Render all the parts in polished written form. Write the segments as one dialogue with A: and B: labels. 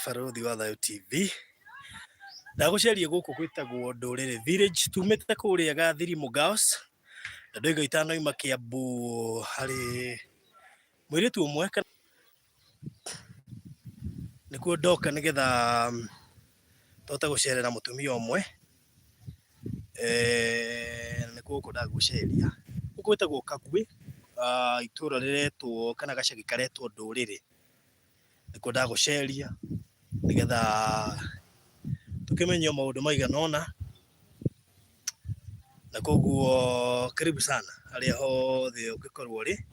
A: Baruthi wa Thayo TV ndagucerie guku gwitagwo Nduriri Village tumite kuria Gathirimu Girls na ndoiga itano ima Kiambu hari mwiritu umwe nikuo ndoka nigetha tota gucerera mutumia umwe nikuo ko ndaguceria guku gwitagwo Kakui itura riretwo kana gacagi karetwo Nduriri nikuo ndaguceria nigetha tukimenya maundu maigana ona na koguo karibu sana haria hothe ungikorwo ri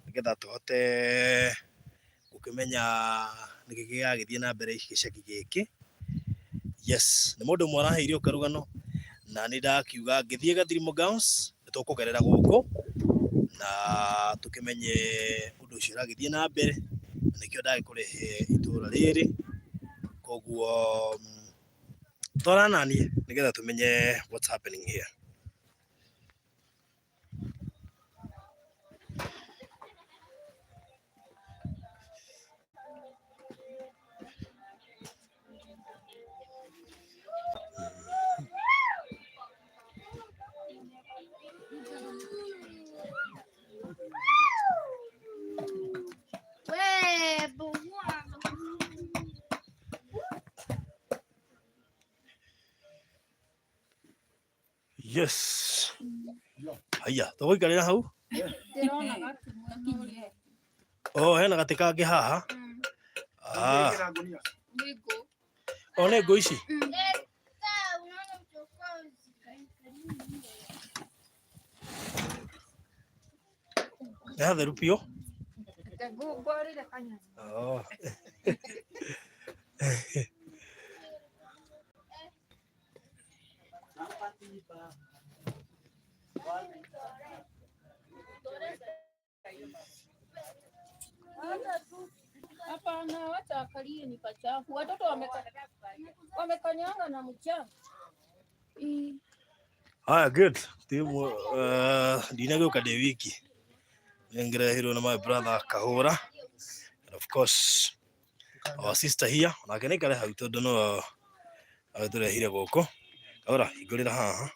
A: nigetha tuhote gukimenya nikiki gagithie na mbere gicagi giki. Yes, ni mundu mwe araheirio karugano na ni ndakiuga ngithie Gathirimu Girls nitukugerera guku na tukimenye undu ucio uragithie na mbere nikio ndagikurehe itura riri koguo twarana nie nigetha tumenye what's happening here. Yes. Haya, tugoikarira hau. Oh, hena gatika ngi haha. One ngo ici. Ya theru pio. Oh.
B: Hapana, wacha akalie ni pachafu. Watoto wamekanyanga na mchanga.
A: Good. Timu ndinaguka de wiki. Ngerehirwo na my brother Kahura. And of course our sister here. Na kene kare hau tondu no aturehire guku. Ora igurira haha.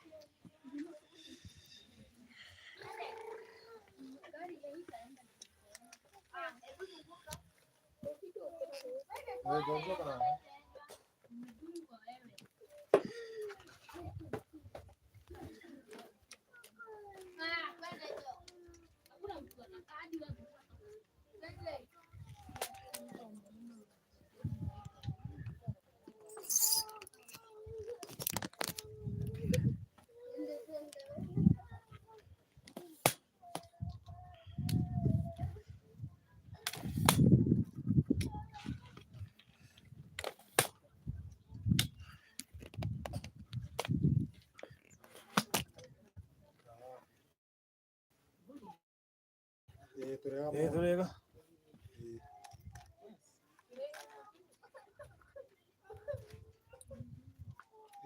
A: Turega.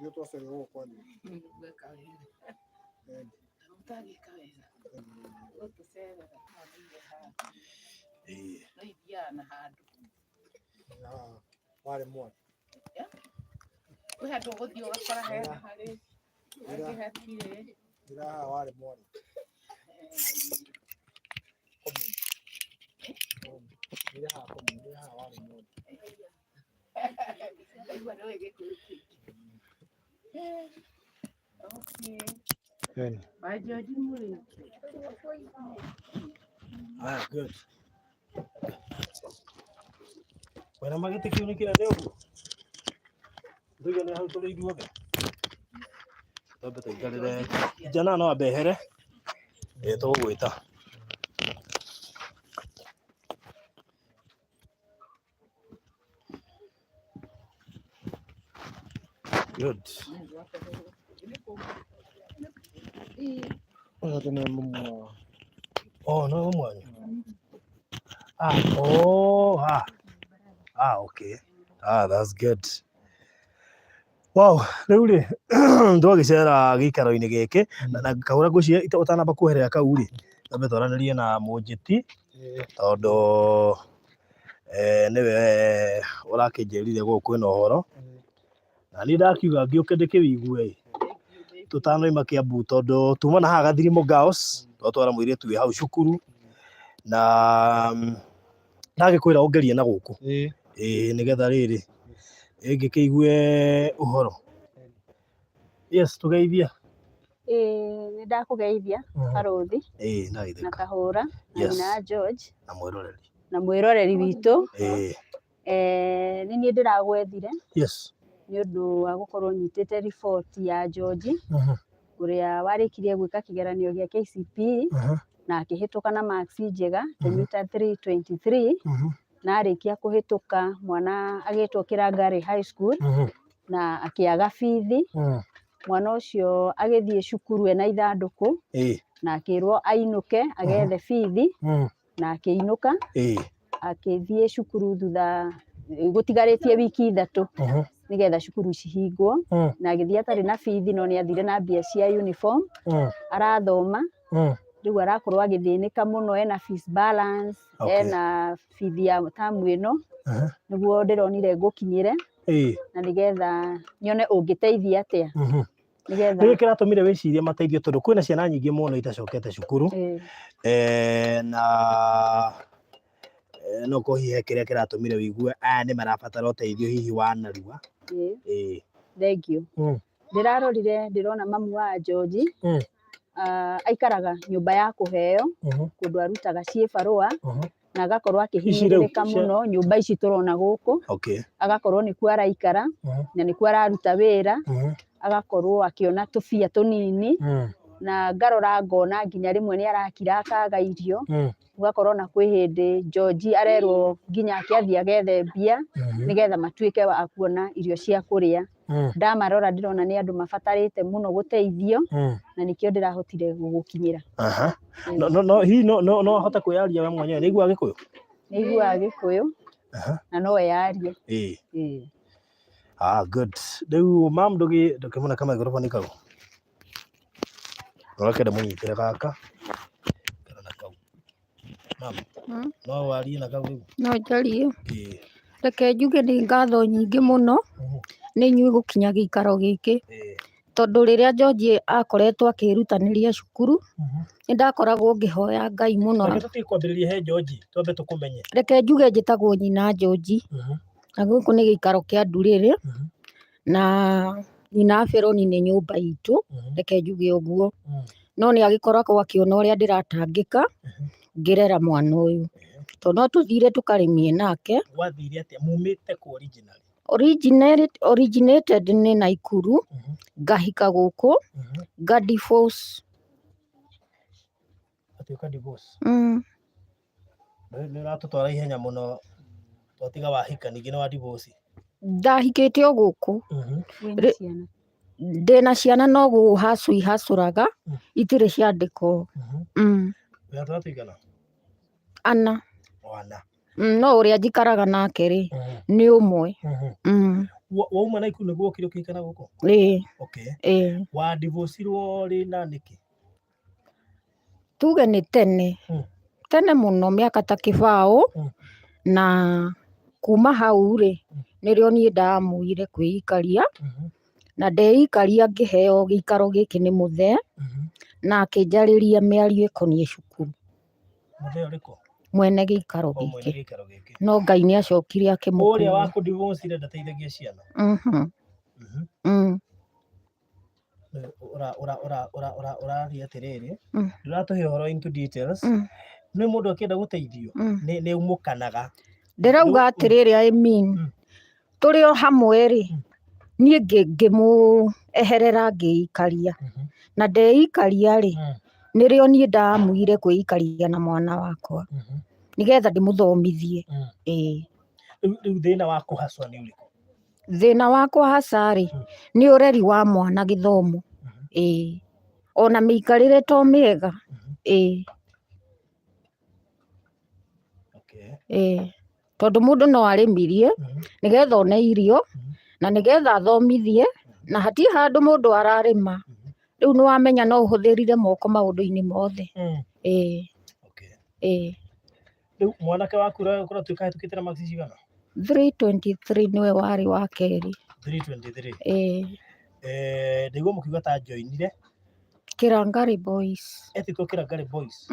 C: Yo tô sendo o quando. Wale mmoja.
B: Wewe ndio udio wakora hali.
C: Ila wale mmoja. Ila wale mmoja.
B: Okay. Bye, George Muri.
A: Good. Wana magite kiuni kila leo. Ndio ni hau tole iduoge. Tobe tuikarire. Jana no abehere. Tugwita. Good. Oh, no mwanya. Okay. That's good. Wow, rĩu-rĩ ndwagĩcera gĩikaro-inĩ gĩkĩ na Kahũra ngwĩciria ũtanamba kuoherera kau-rĩ twambe twaranĩrie na mũnjĩti tondũ niwe ũrakĩnjĩrire gũkũ kwĩna ũhoro na niĩ ndakiuga ngĩũke ndĩkĩwĩigue tũtanoima Kĩambu tondũ tuma na haha Gathirimũ Girls twatwara mũirĩtu wĩ hau cukuru na ndagĩkwĩra ũngerie na gũkũ nĩgetha rĩrĩ ngĩkĩigue ũhoro. Yes, tũgeithia.
D: Nĩ ndakũgeithia Karũthi na Kahũra na George na mwĩroreri witũ. Nĩ niĩ ndĩragwethire nĩ ũndũ wa gũkorwo nyitĩte riboti ya George ũrĩa warĩkirie gwĩka kĩgeranio gĩa KCPE na akĩhĩtũka na marks njega ta 323 na arĩkia kũhĩtũka mwana agĩtwo Kĩrangari High School na akĩaga bithi. Mwana ũcio agĩthiĩ cukuru ena ithandũkũ na akĩrwo ainũke agethe bithi na akĩinũka agĩthiĩ cukuru thutha gũtigarĩtie wiki ithatũ nĩgetha cukuru cihingwo na agĩthiĩ atarĩ na bithi no nĩ athire na mbia cia uniform arathoma. Rĩu arakorwo agĩthĩnĩka mũno ena fees balance ena bithi ya tamu ĩno nĩguo ndĩronire ngũkinyĩre na nĩgetha nyone ũngĩteithia atĩa.
A: Nĩ kĩratũmire wĩcirie mateithio tondũ kwĩna ciana nyingĩ mũno itacokete cukuru na no kũhihe kĩrĩa kĩratũmire wĩigue aya nĩ marabatara ũteithio hihi wa narua.
D: Thank you. Ndĩrarorire ndĩrona mamu wa George aikaraga nyũmba ya kũheo kũndũ arutaga ciĩ barũa na agakorwo akĩhinyĩrĩrĩka mũno nyũmba ici tũrona gũkũ. Agakorwo nĩkuo araikara na nĩkuo araruta wĩra agakorwo akĩona tũbia tũnini na ngarora ngona nginya rĩmwe nĩ arakira akaga irio. Ugakorwo na kwĩ hĩndĩ George arerwo nginya akĩathiĩ agethe mbia nĩgetha matuĩke wa kuona irio cia kũrĩa. Ndamarora ndĩrona nĩ andũ mabatarĩte mũno gũteithio na nĩkĩo ndĩrahotire gũgũkinyĩra.
A: Hihi no ahote kwĩyaria we mwenyewe? Nĩ aiguaga Gĩkũyũ?
D: Nĩ aiguaga Gĩkũyũ na no eyarie.
A: Good. Rĩu mam ndũkĩmona kamaikroboni kau ũrakĩenda mũnyitĩre gaka kana kau. Mam no warie na kau rĩu?
B: No njarie. Reke njuge nĩ ngatho nyingĩ mũno nĩ inyuĩ gũkinya gĩikaro gĩkĩ tondũ rĩrĩa George akoretwo akĩrutanĩria cukuru nĩ ndakoragwo ngĩhoya Ngai mũno.
A: Reke tũtikwambĩrĩria he George twambe tũkũmenye.
B: Reke njuge njĩtagwo nyina George na gũkũ nĩ gĩikaro kĩa Ndurĩrĩ na nyina Beroni nĩ nyũmba itũ. Reke njuge ũguo no nĩ agĩkoragwo akĩona ũrĩa ndĩratangĩka ngĩrera mwana ũyũ tondũ no tũthire tũkarĩmie nake.
A: Wathire atĩa? Mumĩte kũ originally?
B: Originated nĩ Naikuru ngahika gũkũ nga divorce.
A: Atuĩka divorce? Nĩ ũratũtwara ihenya mũno twatiga wahika ningĩ nĩ wa divorce.
B: Ndahikĩte o gũkũ ndĩna ciana no gũhacu ihacũraga itirĩ ciandĩkwo. Ana. No ũrĩa njikaraga nake rĩ nĩ ũmwe.
A: Wauma Naikuru nĩguo ũkire ũkĩikara gũkũ? Wa divorce-irwo rĩ na nĩkĩ?
B: Tuge nĩ tene mũno mĩaka ta kĩbaũ na kuma hau rĩ nĩrĩo niĩ ndamuire kwĩikaria na ndeikaria ngĩheo gĩikaro gĩkĩ nĩ mũthee na akĩnjarĩria mĩario ĩkoniĩ cukuru.
A: Mũthee ũrĩkũ?
B: Mwene gĩikaro gĩkĩ no Ngai nĩ acokire akĩmũkua.
A: Ũrĩa wa kũdivorce ndateithagia ciana? Ũrathiĩ atĩrĩrĩ ndũratũhe ũhoro into details. Nĩ mũndũ akĩenda gũteithio nĩ umũkanaga.
B: Ndĩrauga atĩrĩrĩ I mean tũrĩ o hamwe rĩ niĩ ngĩmũeherera ngĩikaria na ndeikaria rĩ nĩrĩo niĩ ndamuire kwĩikaria na mwana wakwa nĩgetha ndĩmũthomithie.
A: Rĩu thĩna wa kũhacwa nĩ ũrĩkũ?
B: Thĩna wa kũhaca rĩ nĩ ũreri wa mwana gĩthomo. Ona mĩikarĩre to mĩega. Tondũ mũndũ no arĩmirie nĩgetha one irio na nĩgetha athomithie na hatirĩ handũ mũndũ ararĩma. Rĩu nĩ wamenya no ũhũthĩrire moko maũndũ-inĩ mothe.
A: Riu mwanake waku kuratuika hetukite na marks cigana?
B: 323 niwe wari wa keri.
A: 323. Ndigwo mukiuga ta joinire
B: Kirangari Boys.
A: etiko Kirangari Boys.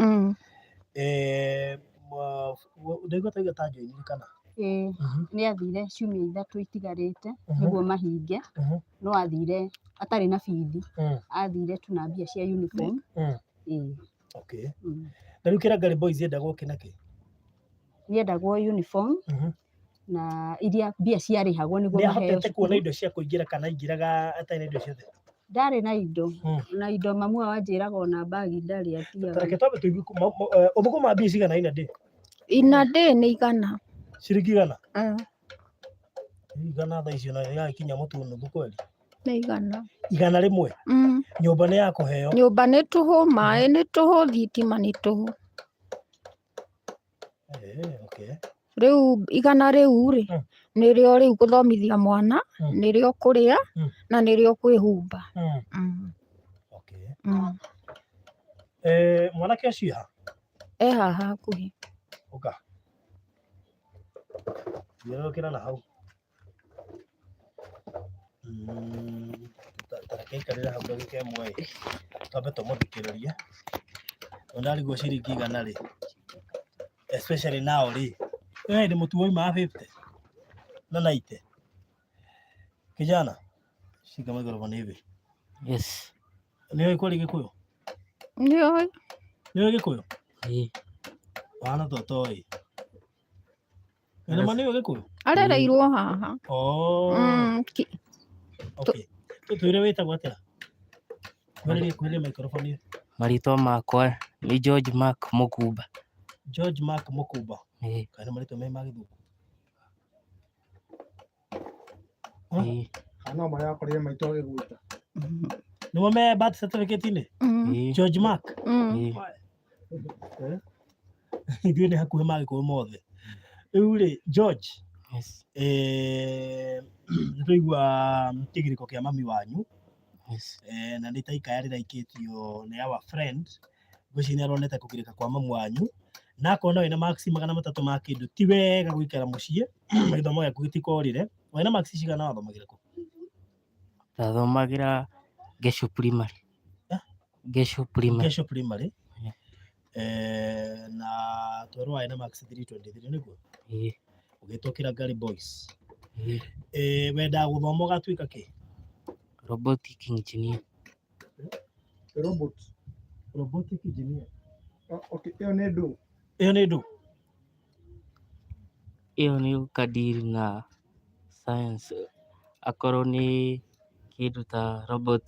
A: Ndigwo taiga ta joinire kana?
D: Nĩ athire ciumia ithatũ itigarĩte nĩguo mahinge, no athire atarĩ na bithi, athire tu na mbia cia uniform.
A: Okay. Na rĩu Kirangari Boys yendagwo kĩnakĩ?
D: Yendagwo uniform na iria mbia ciarĩhagwo nĩguo maheo.
A: Nĩahotete kuona indo cia kũingĩra kana aingĩraga atarĩ na indo ciothe?
D: Ndarĩ na indo, na indo mamu wanjĩraga ona bagi ndarĩ atiaga.
A: Tareke twambe tũigue ũthũkũma mbia cigana ina ndĩ?
B: Ina ndĩ nĩ igana.
A: Ciringi igana? Igana thaa icio na yakinya mũtu nuthu kweli?
B: Nĩ igana.
A: Igana rĩmwe? Nyũmba nĩ ya kũheo?
B: Nyũmba nĩ tũhũ, maĩ nĩ tũhũ, thitima nĩ tũhũ.
A: Okay.
B: Rĩu igana rĩu rĩ nĩrĩo rĩu gũthomithia mwana, nĩrĩo kũrĩa na nĩrĩo kwĩhumba.
A: Okay. Mwanake ũcio ha?
B: Haha hakuhĩ.
A: Ũka. Thiũrũrũkĩra na hau. Tareke aikarĩre hau ndagĩka ĩmwe twambe tũmũthikĩrĩrie. Ndarigwo ciringi igana rĩ, especially now rĩ, nĩ mũtu woima 50 na 90. Kijana, shika microphone hivi.
E: Yes.
A: Nĩoĩ kwaria Gĩkũyũ?
B: Nĩoĩ.
A: Nĩoĩ Gĩkũyũ? Wana totoĩ. Nĩma nĩoĩ Gĩkũyũ?
B: Arereirwo haha.
A: Okay. Twĩre wĩtagwo atĩa? Kwĩrĩria microphone.
E: Marĩtwa makwa nĩ George Mark Mũkumba.
A: George Mark Mũkumba. Kana marĩtwa me ma Gĩthũngũ?
C: No marĩa akorire maitũ agĩgwĩta.
A: Nĩmo me birth certificate-inĩ? George Mark? Ithuĩ nĩ hakuhĩ ma Gĩkũyũ mothe. Rĩu rĩ, George, nĩtwaigua kĩgirĩko kĩa mami wanyu, na nĩ ta ikaya rĩraikĩtio nĩ our friend, ngwĩciria nĩaronete kũgirĩka kwa mamu wanyu, na akona wĩna marks 300 ma kĩndũ, ti wega gũikara mũciĩ na gĩthomo gĩaku gĩtikorire. Wĩna marks cigana wathomagĩra kũ?
E: Ndathomagĩra Gesho Primary. Gesho Primary.
A: Gesho Primary. Na twerwo warĩ na marks 323 nĩguo? Ũgĩtwo Kirangari Boys. Wendaga gũthoma ũgatuĩka kĩ?
E: Robotic engineer.
A: Robotic engineer.
C: Okay, ĩyo nĩ ndũ?
A: Ĩyo nĩ ndũ?
E: Ĩyo nĩ gũkadiri na science. Akorwo nĩ kĩndũ ta robot.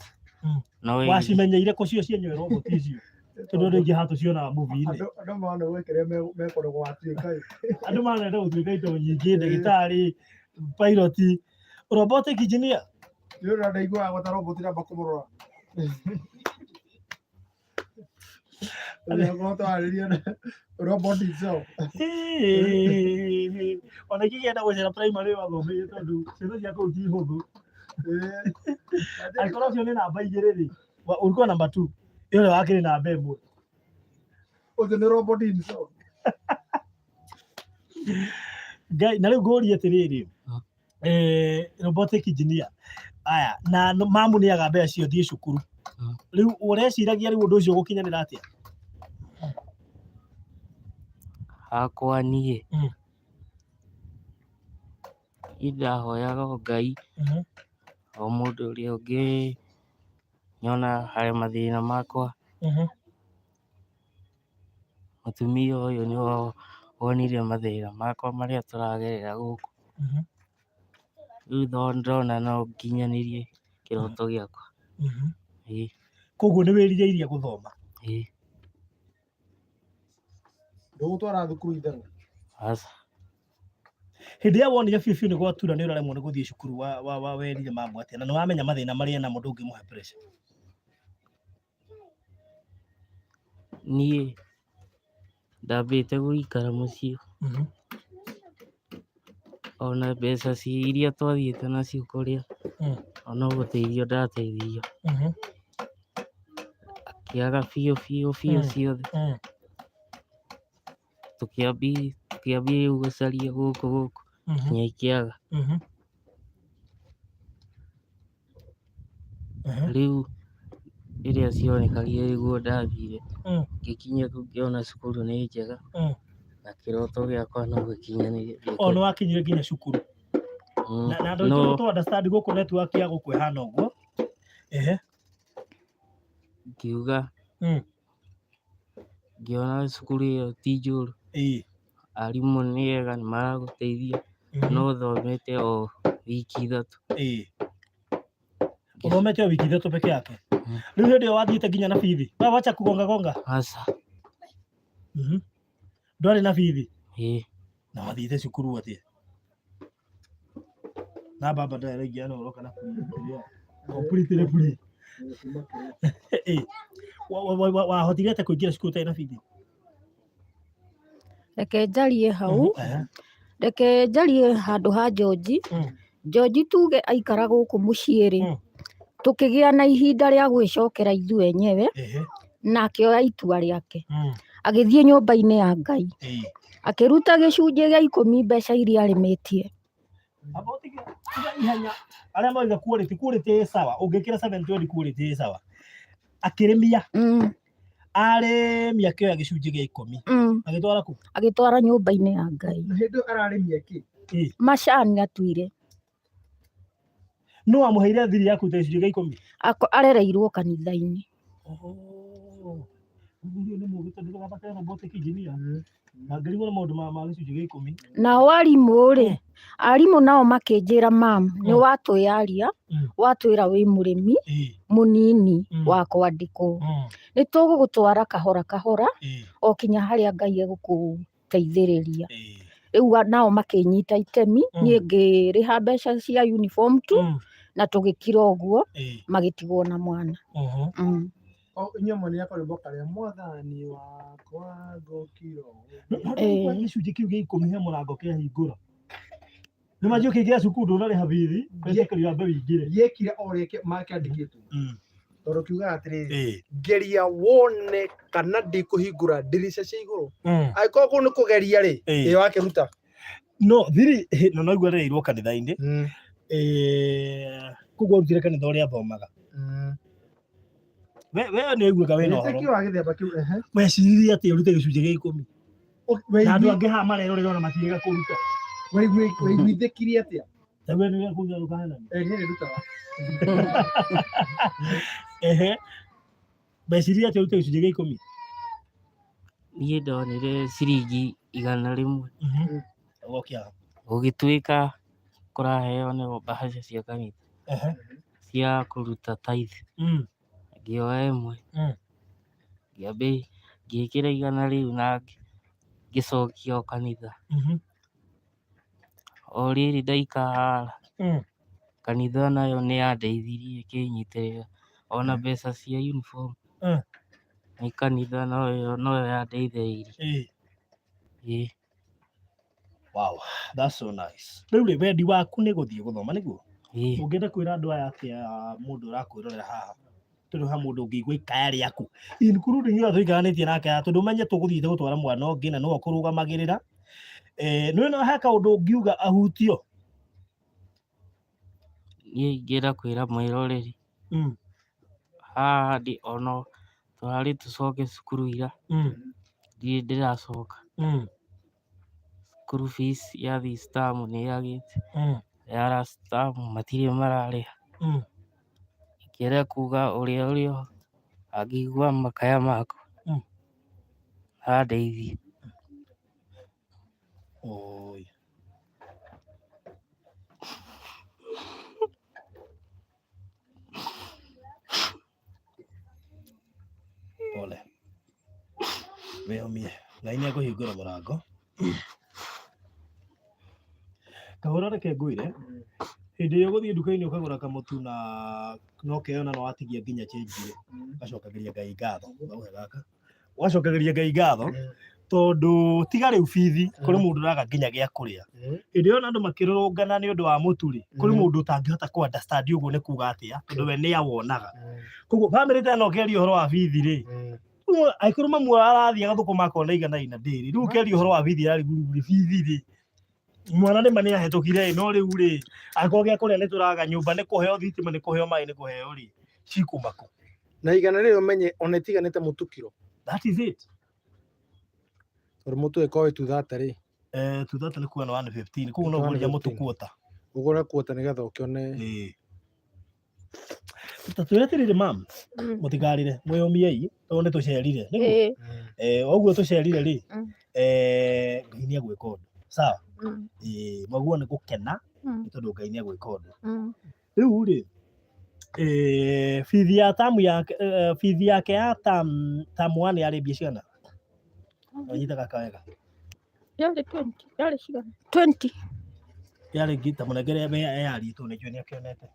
A: Wacimenyeire kũ cio cienyewe robot icio? Tondũ rĩngĩ haha tũcionaga movie-inĩ.
C: Andũ marona gwĩkĩrĩa mekoragwo watuĩka.
A: Andũ marenda gũtuĩka indo nyingĩ, ndagĩtarĩ, pilot, robotic engineer.
C: Nĩ ũrĩa ndaiguaga gwata robot namba kũmũrora. Robot itself.
A: Ona ingĩgenda gũcera primary wathomeire tondũ ciĩko cia kũu ti hũthũ. Angĩkorwo ũcio nĩ namba 2 rĩ, ulikuwa namba 2, yule wake ni namba 1.
C: Ũcio nĩ robot itself.
A: Ngai, na rĩu ngũria atĩrĩrĩ, robotic engineer, aya, na mamu nĩ aga mbeca cio thiĩ cukuru. Rĩu ũreciragia rĩu ũndũ ũcio gũkinyanĩra atĩa?
E: Hakwa niĩ ndahoyaga Ngai o mũndũ ũrĩa ũngĩ nyona harĩ mathĩna makwa. Mũtumia ũyũ nĩ wonire mathĩna makwa marĩa tũragerera gũkũ. Rĩu ndona no nginyanĩrie kĩroto gĩakwa.
A: Koguo nĩ wĩrirĩirie gũthoma?
C: Ndũgũtwara thukuru itherũ?
E: Aca.
A: Hĩndĩ ĩrĩa wonire biũ nĩ gwatura nĩ ũraremwo nĩ gũthiĩ cukuru werire mamu atĩa, na nĩ wamenya mathĩna marĩa namo ndũngĩmũhe pressure?
E: Niĩ ndambĩte gũikara mũciĩ, ona mbeca iria twathiĩte nacio kũrĩa ona gũteithio ndateithio, akĩaga biũ ciothe. tukiambia gũcaria gũkũ nginya ikĩaga. Rĩu rĩrĩa cionekanire nĩguo ndathire ngĩkinya kũu ngĩona cukuru nĩ njega na kĩroto gĩakwa no gĩkinyanĩire.
F: Nĩ wakinyire nginya cukuru na ndũ understand gũkũ network ya gũkũ ĩhana ũguo.
E: Ngiuga ngĩona cukuru ĩyo ti njũru, arimũ nĩ ega nĩ maragũteithia no thomete o wiki ithatũ.
F: Uthomete o wiki ithatũ peke yake? Rĩu hĩndĩ ĩyo wathiĩte nginya na bithi? Wacha kugonga?
E: Aca.
F: Ndwarĩ na bithi? Na wathiĩte cukuru atĩa? Na baba ndaraingia no ũroka na completely free. Wahotire atĩa kũingĩra cukuru ũtarĩ na bithi?
B: Reke njarie hau, reke njarie handũ ha George. George tuge aikara gũkũ mũciĩ rĩ, tũkĩgĩa na ihinda rĩa gwĩcokera ithuĩ enyewe, nake oya itua rĩake agĩthiĩ nyũmba-inĩ ya Ngai akĩruta gĩcunjĩ gĩa 10 mbeca iria arĩmĩtie.
F: Arĩa moiga quality sawa, ũngĩkĩra 720 quality sawa. Akĩrĩmia arĩmia akĩoya gĩcunjĩ gĩa 10 agĩtwara kũ?
B: Agĩtwara nyũmba-inĩ ya Ngai.
C: Hĩndĩ ararĩmia kĩ?
B: Macani atuire.
F: No amũheire thiri ya kũruta gĩcunjĩ gĩa 10?
B: Arereirwo kanitha-inĩ. Nao arimũ rĩ, arimũ nao makĩnjĩra mam, nĩ watwĩyaria watwĩra wĩ mũrĩmi mũnini wa kwandĩkwo, nĩ tũgũgũtwara kahora kahora o kinya harĩa Ngai egũgũteithĩrĩria. Rĩu nao makĩnyita itemi, niĩ ngĩrĩha mbeca cia uniform tu na tũgĩkira ũguo magĩtigwo na mwana.
C: Nyamũ nĩ yakorwo karĩa mwathani wakwa ngokiro.
F: Gĩcunjĩ kĩu gĩa 10 he mũrango kĩahingũra. Nĩ manjũ kĩingĩra cukuru ndũrarĩha bithi, wetĩkĩrio ambe wĩingĩre.
C: Gĩekire o rĩake makĩandĩkĩtwo. Tondũ kiuga atĩrĩrĩ, geria wone kana ndikũhingũra ndirica cia igũrũ. Angĩkorwo kũu nĩ kũgeria rĩ, ĩyo akĩruta.
F: No thiri no naigua arereirwo kanitha-inĩ. Koguo arutire kanitha ũrĩa athomaga. We nĩ aiguaga wĩna ũhoro. Weciririe atĩ ũrute gĩcunjĩ gĩa 10. Na andũ angĩ haha marerorera ona matirĩga kũruta.
C: Waiguithĩkirie atĩa?
F: We nĩ kuuga ndũkahana.
C: Niĩ nĩndutaga.
F: Weciririe atĩ ũrute gĩcunjĩ gĩa 10?
E: Niĩ ndonire ciringi 100.
F: Gũgĩtuĩka
E: kũraheo nĩ mbahaca cia kanitha cia kũruta tithe. Ngĩoya ĩmwe ngĩambia ngĩkĩra 100 rĩu na ngĩcokia o kanitha. O rĩrĩ ndaikara kanitha nayo nĩ yandeithirie ĩkĩnyitĩrĩra ona mbeca cia uniform. Nĩ kanitha no yandeithĩrĩirie.
F: Wow, that's so nice. Rĩu rĩ wendi waku nĩ gũthiĩ gũthoma nĩguo? Ũngĩenda kwĩra andũ aya atĩa mũndũ ũrakwĩrorera haha? Tondũ ha mũndũ ũngĩigua ikaya rĩaku including yo tũikaranĩtie nake tondũ menye tũgũthiĩte gũtwara mwana ũngĩ na no kũrũgamagĩrĩra. Nĩ no ha kaũndũ ũngiuga ahutio?
E: Niĩ ingĩenda kwĩra mwĩroreri haha ona tũrarĩ tũcoke cukuru ira ndirĩ ndĩracoka. School fees ya this term nĩ yagĩte, ya last term matirĩ mararĩha. Ingĩenda kuga ũrĩa angĩigua makaya makwa andeithie.
F: Pole. Wĩyomie, Ngai nĩ ekũhingũra mũrango. Kahora reke ngwĩre, hĩndĩ ĩrĩa ũgũthiĩ nduka-inĩ ũkagũra kamũtu na no keona no watigia nginya change ũgacokagĩria Ngai ngatho. Ũgacokagĩria Ngai ngatho tondũ tiga rĩu bithi kũrĩ mũndũ ũraga nginya gĩa kũrĩa. Hĩndĩ ĩyo andũ makĩrũrũngana nĩ ũndũ wa mũtu rĩ, kũrĩ mũndũ ũtangĩhota ku understand ũguo nĩ kuga atĩa tondũ we nĩ awonaga. Koguo family tena ũkĩaria ũhoro wa bithi rĩ, aikuru mamu arathi agathukuma akona igana ina ndiri riu keri uhoro wa bithi ari guri bithi ri mwana ni mani ahetokire no riu ri akoge kuria ni turaga nyumba ni kuheo thitima ni kuheo mai ni kuheo ri cikumako
C: na igana rĩrĩ ũmenye ona itiganĩte mũtukiro.
F: That is it.
C: Tondũ mũtu ĩkorwo ĩtuthate rĩ.
F: Tuthate nĩ kuona 115 koguo no ũgũrĩre mũtu kuota.
C: Ũgũre kuota nĩgetha ũkĩone.
F: Twĩre atĩrĩrĩ mam, mũtigarĩre mwĩyũmiei tondũ nĩ tũcerire nĩguo. Ũguo tũcerire rĩ Ngai nĩ egwĩka ũndũ sawa. Mwaguo nĩ gũkena tondũ Ngai nĩ egwĩka ũndũ. Rĩu rĩ bithi yake ya tam 1 yarĩ mbia cigana? Wanyitaga kawega.
B: Yarĩ 20. Yarĩ cigana? 20.
F: Yarĩ ngita mũnengere yaritũ nĩkĩo nĩ akĩonete.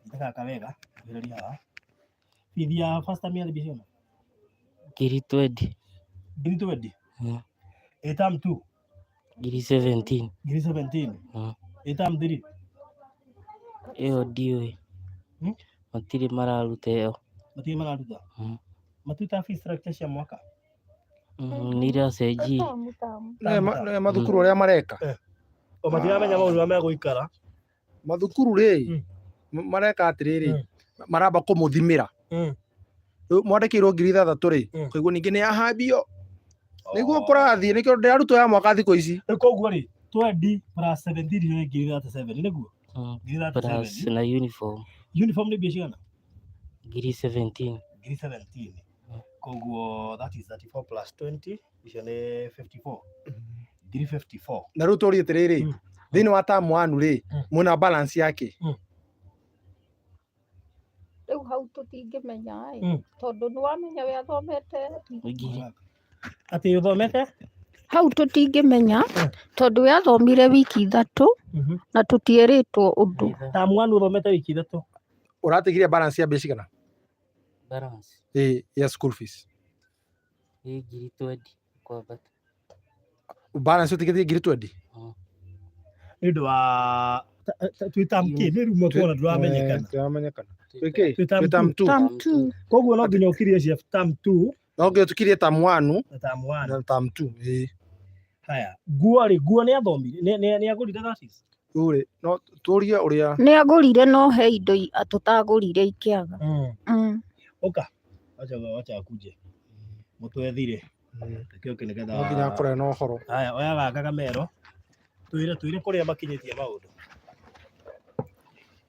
F: Nyitaga kawega gĩrĩria haha. Bithi ya first time yarĩ mbia cigana?
E: Ngiri 20.
F: Ngiri 20? Tam 2?
E: Ngiri 17.
F: Ngiri 17? Tam 3?
E: Ĩyo ndiũĩ. Matirĩ mararuta ĩyo.
F: Matirĩ mararuta? Matuta fee structure cia mwaka?
E: Nĩiracenjia.
C: Nĩ mathukuru ũrĩa mareka.
F: O matiramenya maũndũ marĩa megũikara.
C: Mathukuru rĩ mareka atĩrĩrĩ maramba kũmũthimĩra. Rĩu mwandĩkĩirwo 6,000 rĩ koguo ningĩ nĩ yahambio. Nĩguo kũrathiĩ nĩkĩo ndĩrarutwo ya mwaka thikũ ici.
F: Koguo rĩ 20 plus 17 nĩ 37 nĩguo?
E: Plus na uniform.
F: Uniform nĩ mbia cigana?
E: Ngiri 17.
F: Ngiri 17. Koguo that is 34 plus 20 icio nĩ 54. Ngiri 54.
C: Na rĩu tũrie atĩrĩrĩ thĩinĩ wa tamu 1 rĩ mwĩna balance yake.
B: Rĩu hau tũtingĩmenya tondũ nĩ wamenya we athomete.
F: Atĩ ũthomete?
B: Hau tũtingĩmenya tondũ we athomire wiki 3 na tũtierĩtwo ũndũ.
F: Tamu 1 ũthomete wiki 3.
C: Ũratigire balance ya mbia cigana?
E: Balance.
C: Ya school fees.
E: Ngiri 20 kwambata.
C: Balance ũtigĩtie ngiri 20?
F: Nĩ ũndũ wa tamu kĩ nĩ rumo tuona ndũramenyekana.
C: Ndũramenyekana. Twĩ tamu 2.
F: Koguo no nginya ũkirie cia tamu 2.
C: No nginya tukirie tamu 1
F: na
C: tamu 2.
F: Haya, nguo nĩ athomire nĩ agũrire thatis.
C: Rĩu no tũrie ũrĩa
B: nĩ agũrire no he indo tũtagũrire ikĩaga.
F: Oka acha akuje mũtwe thire kĩo kĩnĩgetha
C: no nginya akore na ũhoro.
F: Haya oya Kagamero twĩre kũrĩa makinyĩtie maũndũ.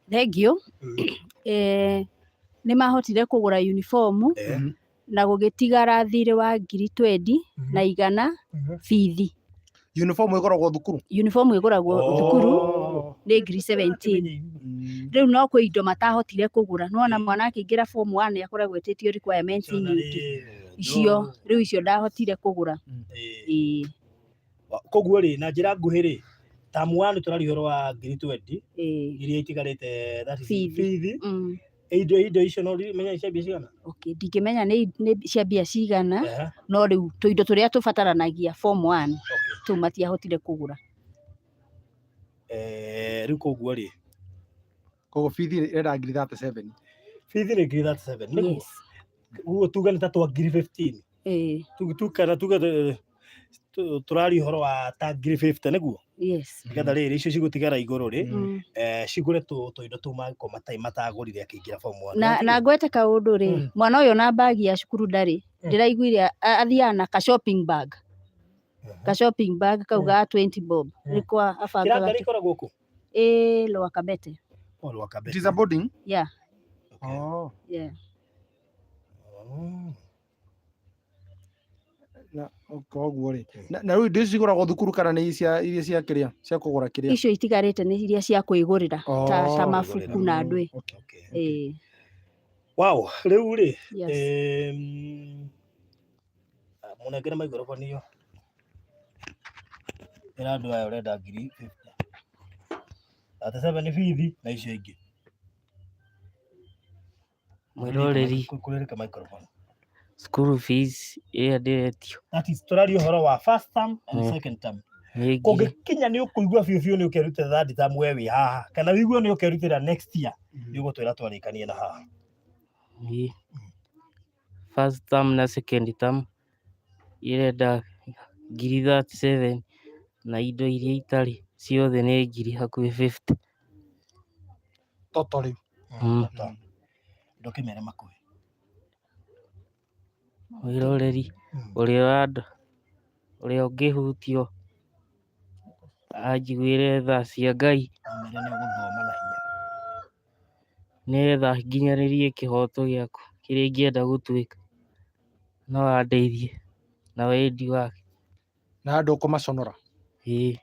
D: Thengio nĩ mahotire kũgũra uniform na gũgĩtigara thirĩ wa ngiri 20 na igana bithi.
C: Uniform ĩgũragwo thukuru?
D: Uniform ĩgũragwo thukuru nĩ ngiri 17. Rĩu no kwĩ indo matahotire kũgũra no na mwana akĩingĩra form 1 akoragwo etĩtio requirements nyingĩ icio rĩu icio ndahotire kũgũra.
F: Koguo rĩ na njĩra nguhĩ rĩ tamu 1 tũrarĩ ũhoro wa ngiri 20 iria itigarĩte that is bithi. Indo icio no menya cia mbia cigana?
D: Okay, ndingĩmenya nĩ cia mbia cigana no rĩu indo tũrĩa tũbataranagia form 1 tũu matiahotire kũgũra.
F: Rĩu koguo rĩ
C: koguo bithi ĩrenda ngiri 37.
F: Bithi nĩ ngiri 37. Yes. Uguo tuga nĩ ta twa ngiri 15. Tukana turari ũhoro wa ta ngiri 50 nĩguo?
D: Yes.
F: Nĩgetha rĩrĩ icio cigũtigara igũrũ rĩ cigũre tũindo tũu matagũrire akĩingĩra form 1.
D: Na ngwete kaũndũ rĩ mwana ũyũ na bagi ya cukuru ndarĩ ndĩraiguire athiaga na ka shopping bag. Ka shopping bag kauga 20 bob. Nĩkwa abangaga.
F: Kĩranga gĩkoragwo gũkũ?
D: Lower Kabete.
F: Lower Kabete.
C: It is a boarding?
D: Yeah.
C: Oh.
D: Yeah.
C: Na koguo rĩ na rĩu indo icio cigũragwo thukuru kana nĩ iria cia kĩrĩa cia kũgũra kĩrĩa?
D: Icio itigarĩte nĩ iria cia kwĩgũrĩra ta mabuku na ndwĩ.
F: Wow, rĩu rĩ mũnengere maigorobanio ĩra andũ aya ũrenda ngiri 50. 37 bithi na icio ingĩ.
E: Mwĩroreri
F: kũrĩrĩka microphone.
E: School fees ndiretio.
F: That is tũrari ũhoro wa first term and second term. Kũngĩkinya nĩ ũkũigua biũ nĩ ũkerutĩra third term we wĩ haha kana wĩigua nĩ ũkerutĩra next year nĩ ũgũtwĩra twarĩkanie na haha.
E: first term na second term irenda 37,000 na indo iria itarĩ ciothe nĩ ngiri hakuhĩ 50.
C: Toto rĩu.
F: Ndũkĩmere makuhĩ.
E: Mwĩroreri ũrĩa ũngĩhutio anjiguĩre tha cia Ngai nĩgetha nginyanĩrie kĩhoto gĩakwa kĩrĩa ingĩenda gũtuĩka, no andeithie na wendi wake.
C: Na ndũkũmaconora?
E: Ĩĩ.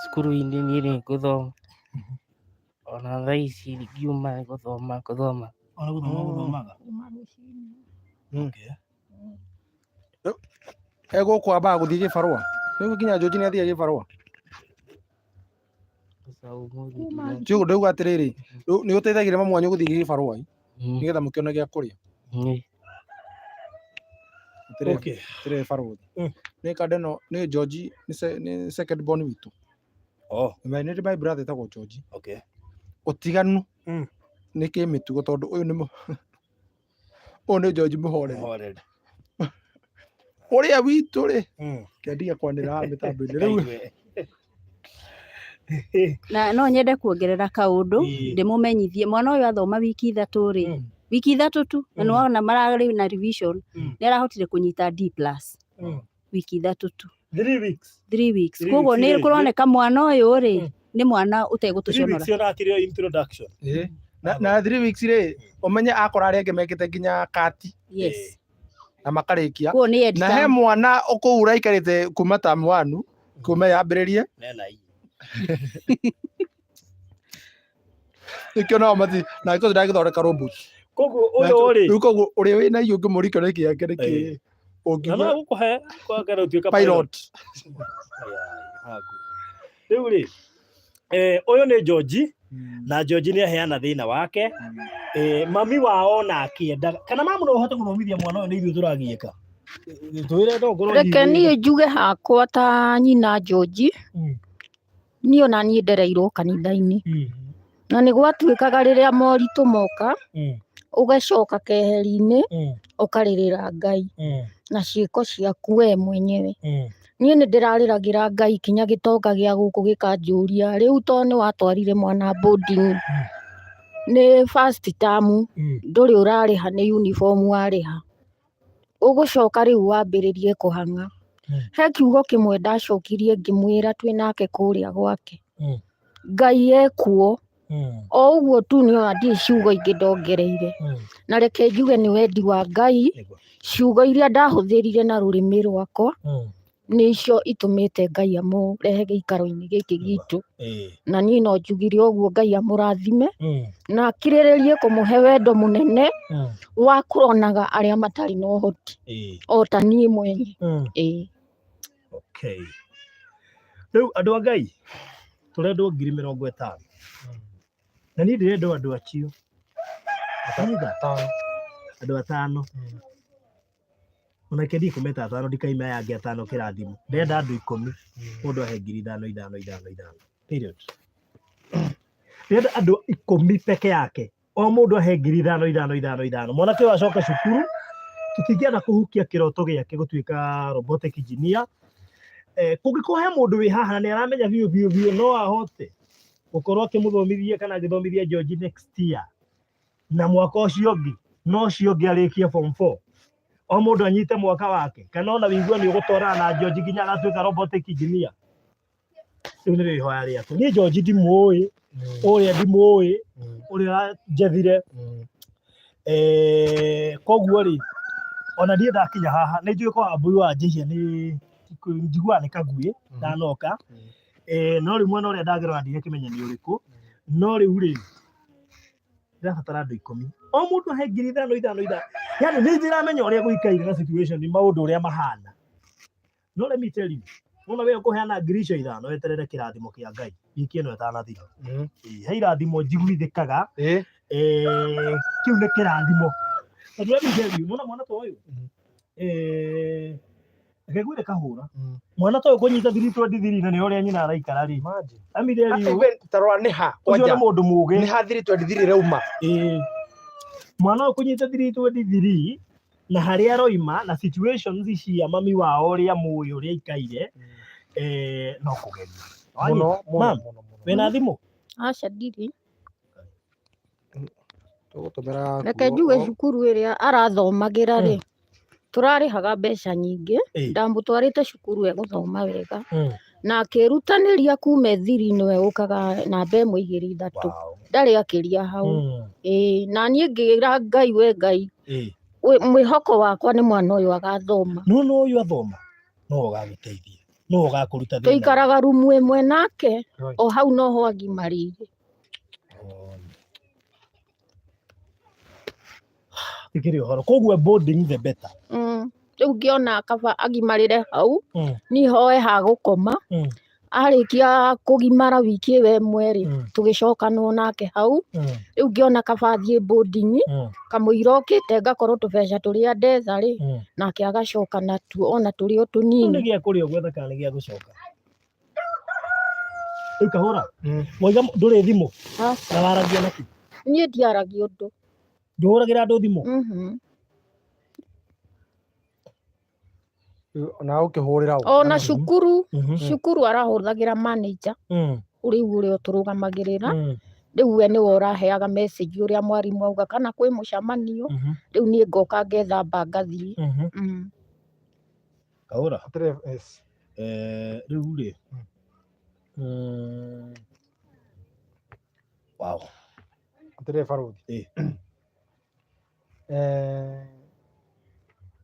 E: Cukuru-inĩ niĩ nĩ ngũthoma, ona thaa ici ngiuma gũthoma.
F: Ona gũthomaga?
C: Egũkũ ambaga gũthiĩ gĩbarũa? Rĩu nginya George nĩ athiĩ gĩbarũa? Tiũguo ndauga atĩrĩrĩ, nĩ ũteithagĩrĩria mamu wanyu gũthiĩ gĩbarũa nĩgetha mũkĩone gĩa kũrĩa? Atĩrĩrĩ barũthi, nĩ kanda ĩno nĩ George nĩ second born witũ. Nĩ ndĩ my brother etagwo George. Ũtiganu nĩ kĩmĩtugo tondũ ũyũ nĩ George mũhoreri. Ũrĩa witũ rĩ kĩandiga kwanĩra mĩtambo-inĩ rĩu.
D: Na no nyende kuongerera kaũndũ ndĩmũmenyithie mwana ũyũ athoma wiki 3 rĩ, wiki 3 tu, na nĩwona mararĩ na revision, nĩ arahotire kũnyita D+ wiki 3 tu. 3 weeks. Koguo nĩ kũroneka mwana ũyũ rĩ nĩ mwana ũtegũtũconora.
F: 3 weeks yona introduction.
C: Na 3 weeks rĩ ũmenye akora arĩa angĩ mekĩte nginya kati.
D: Yes.
C: Na makarĩkia.
D: Na
C: he mwana ũkũu ũraikarĩte kuma term 1 kuma yambĩrĩrie. Nĩkĩo nao mathi na gĩkĩ ndagĩthondeka robot.
F: Koguo ũyũ rĩ.
C: Rĩu koguo ũrĩa wĩna iyo ũngĩmũrika nĩkĩ yake nĩkĩ.
F: Na no gũkũhe kwagera ũtuĩka
C: pilot.
F: Rĩu rĩ ũyũ nĩ George na George nĩ aheana thĩna wake. Mami wao na akĩenda kana mamu no ũhote gũthomithia mwana ũyũ nĩ ithuĩ tũragiĩka.
B: Reke niĩ njuge hakwa ta nyina George, niĩ ona niĩ ndereirwo kanitha-inĩ, na nĩ gwatuĩkaga rĩrĩa moritũ moka ũgacoka keheri-inĩ ũkarĩrĩra Ngai na ciĩko ciaku we mwenyewe. Niĩ nĩ ndĩrarĩragĩra Ngai kinya gĩtonga gĩa gũkũ gĩkanjũria rĩu tondũ nĩ watwarire mwana boarding nĩ first term ndũrĩ ũrarĩha nĩ uniform warĩha, ũgũcoka rĩu wambĩrĩrie kũhang'a. He kiugo kĩmwe ndacokirie ngĩmwĩra twĩ nake kũrĩa gwake, Ngai ekuo o ũguo tu, nĩona ndirĩ ciugo ingĩ ndongereire. Na reke njuge nĩ wendi wa Ngai, ciugo iria ndahũthĩrire na rũrĩmĩ rwakwa nĩcio itũmĩte Ngai amũrehe gĩikaro-inĩ gĩkĩ gitũ. Na niĩ no njugire ũguo, Ngai amũrathime na akirĩrĩrie kũmũhe wendo mũnene wa kũronaga arĩa matarĩ na ũhoti o ta niĩ mwenye.
F: Rĩu andũ a Ngai tũrendwo 50,000 na niĩ ndĩrendwo andũ acio andũ 5 ona kĩndĩ kũmeta 5 ndikaima yange 5 kĩrathimo, ndenda andũ 10 mũndũ ahe 5,000 period. Ndenda andũ 10 peke yake o mũndũ ahe 5,000. Mwanake ũyũ acoke cukuru, tũtingĩenda kũhukia kĩroto gĩake gũtuĩka robotic engineer. Kũngĩkorwo he mũndũ wĩ haha nĩ aramenya biũ no ahote gũkorwo akĩmũthomithia kana agĩthomithia George next year na mwaka ũcio ũngĩ no ũcio ũngĩ arĩkie form 4, o mũndũ anyite mwaka wake, kana ona wĩigua nĩ ũgũtwarana na George nginya agatuĩka robotic engineer. Rĩu nĩ rĩhoya rĩakwa. Niĩ George ndimũĩ, ũrĩa ndimũĩ, ũrĩa njethire. Koguo rĩ ona niĩ ndakinya haha nĩ njũĩ kwa mbũi wa njĩhia nĩ njiguaga nĩ kaguĩ ndanoka. No rĩu mwana ũrĩa ndagĩrora ndingĩkĩmenya nĩ ũrĩkũ, no rĩu rĩ ndĩrabatara andũ 10 o mũndũ ahe 5,000. Yani nĩ ndĩramenya ũrĩa gũikaire na situation maũndũ ũrĩa mahana. No let me tell you, ona wewe ũkũheana 5,000 weterere kĩrathimo kĩa Ngai wiki ĩno ĩtanathira. He irathimo njiguithĩkaga kĩu nĩ kĩrathimo. Let me tell you, mwana ta ũyũ akegwire kahũra mwana ta ũyũ kũnyita 323 na nĩ ũrĩa nyina araikara rĩ. Amire rĩu
C: tarora nĩ ha
F: kwanja mũndũ mũgĩ
C: nĩ ha 323 rauma.
F: mwana ũkũnyita 323 na harĩa aroima na situations cia mami wao ũrĩa mũĩ ũrĩa ikaire no kũgeria mũno. Wĩna thimũ?
B: Aca ndirĩ.
C: Tũgũtũmĩra
B: Reke njuge cukuru ĩrĩa arathomagĩra rĩ, tũrarĩhaga mbeca nyingĩ, ndamũtwarĩte cukuru egũthoma wega na akĩrutanĩria kuma thiri-inĩ we ũkaga namba 1 2 3 ndarĩ akĩria hau. Na niĩ ngĩra Ngai we Ngai mwĩhoko wakwa nĩ mwana ũyũ agathoma.
F: No ũyũ athoma no ũgagũteithia, no ũgakũruta thĩna.
B: Tũikaraga rumu ĩmwe nake o hau noho agimarĩire.
F: Ikĩrĩ ũhoro koguo boarding the better.
B: Rĩu ngĩona kaba agimarĩre hau niĩ hoe ha gũkoma. Arĩkia kũgimara wiki ĩyo ĩmwe rĩ tũgĩcokanwo nake hau. Rĩu ngĩona kaba athiĩ boarding kamũira okĩte ngakorwo tũbeca tũrĩa ndetha rĩ nake agacoka natuo ona tũrĩ o tũnini.
F: Nĩ gĩa kũrĩa gwetha kana nĩ gĩa gũcoka. Rĩu Kahũra moiga ndũrĩ thimũ na waragia nakĩ?
B: Niĩ ndiaragia ũndũ.
F: Ndũhũragĩra andũ thimũ?
C: Na ũkĩhũrĩra
B: ona cukuru arahũthagĩra manager ũrĩa ũtũrũgamagĩrĩra. Rĩu we nĩwe ũraheaga message ũrĩa mwarimũ auga kana kwĩ mũcemanio. Rĩu niĩ ngoka ngethamba ngathiĩ.
F: Kahũra rĩu rĩ wow
C: atĩrĩ Baruthi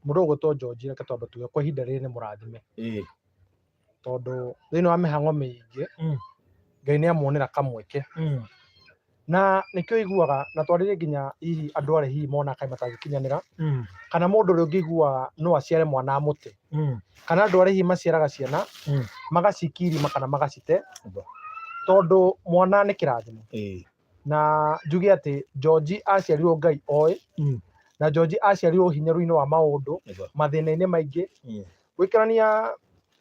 C: mũndũ ũgũtwo George reke twambe tuge kwa ihinda rĩrĩ nĩ mũrathime tondũ thĩinĩ wa mĩhang'o mĩingĩ Ngai nĩ amuonera kamweke na nĩkĩo iguaga na twarĩrie nginya hihi andũ arĩa hihi mona kaĩ matangĩkinyanĩra kana mũndũ ũrĩa ũngĩiguaga no aciare mwana amũte kana andũ arĩa hihi maciaraga ciana magacikirima kana magacite tondũ mwana nĩ kĩrathimo. Na njuge atĩ George aciarirwo Ngai oĩ na George aciarirwo hinya-inĩ wa maũndũ mathĩna-inĩ maingĩ gũikarania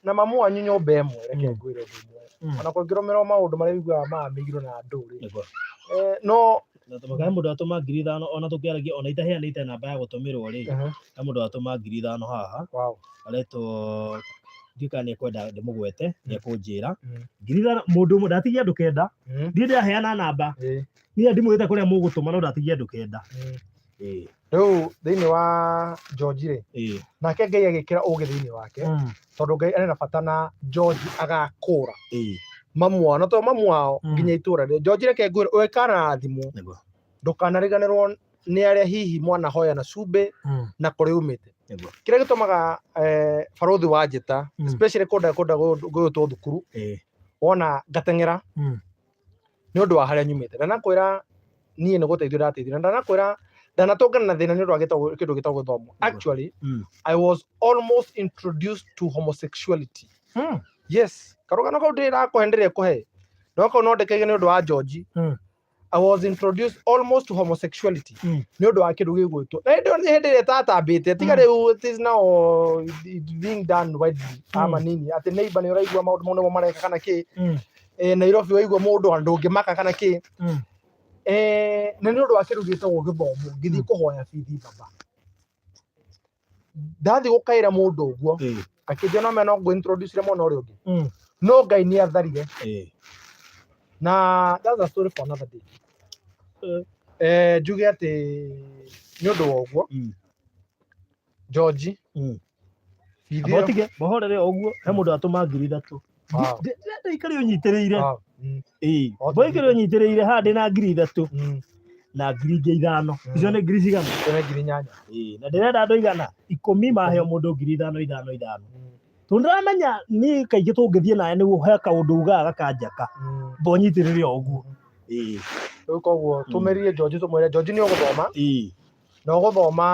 C: na mamu wanyu nyũmba ĩmwe. Reke ngwĩre ona kũngĩrũmĩrĩrwo maũndũ marĩa wiguaga mamĩigirwo na ndũrĩ no
F: Kaĩ mũndũ atũma 5,000 ona tũkĩaragia ona itaheanĩte namba ya gũtũmĩrwo rĩ kaĩ mũndũ atũma 5,000 haha aretwo ndika nĩ kwenda ndĩmũgwete nĩ kũnjĩra 5,000 mũndũ ũmwe ndatigia andũ kenda ndiĩ ndaheana namba niĩ ndimwĩte kũrĩa mũgũtũma no ndatigia andũ kenda.
C: Rĩu thĩinĩ wa George rĩ nake Ngai agĩkĩra ũgĩ thĩinĩ wake tondũ Ngai arĩ na bata na George agakũra mamu wao na tondũ mamu wao nginya itũra rĩ George reke ngwĩre ũĩ kana thimũ ndũkanariganĩrwo nĩ arĩa hihi mwana hoya na cumbĩ na kũrĩa umĩte. Kĩrĩa gĩtũmaga Baruthi wa njĩta especially kwenda gwĩtwo thukuru wona ngateng'era nĩ ũndũ wa harĩa nyumĩte. Ndanakwĩra niĩ nĩ gũteithio ndateithio na ndanatũngana na thĩna nĩ ũndũ wa kĩndũ gĩtagwo gĩthomo. Actually I was almost introduced to homosexuality. Yes, karũgano kau ndĩrakũhe ndĩrekũhe no kau no ndĩkaige nĩ ũndũ wa George. I was introduced almost to homosexuality nĩ ũndũ wa kĩndũ gĩgwĩtwo na hĩndĩ ĩrĩa tatambĩte tiga rĩu it is now being done widely ama nini atĩ neighbor nĩ ũraigua maũndũ mau nĩmo mareka kana kĩ Nairobi waigua mũndũ ndũngĩmaka kana kĩ na nĩ ũndũ wa kĩndũ gĩtagwo gĩthomo ngĩthiĩ kũhoya bithi baba ndathiĩ gũkaĩra mũndũ ũguo akĩnjĩra no mena ngũ introduce mwana ũrĩa ũngĩ no Ngai nĩ atharire na that's a story for another day. Njuge atĩ nĩ ũndũ wa ũguo George
F: abotige bohorere ũguo he mũndũ atũma 3,000 ndĩrenda ikare ũnyitĩrĩire boikare ũnyitĩrĩire haha ndĩna 3,000 na 5,000 icio nĩ 8,000 na ndĩrenda andũ igana 10 maheo mũndũ 5,500 tondũ ndĩramenya niĩ kaingĩ tũngĩthiĩ nawe nĩguo he kaũndũ ugaga gakanjaka mbonyitĩrĩre ũguo.
C: Rĩu koguo tũmĩrire George tũmwĩre George nĩ ũgũthoma na ũgũthoma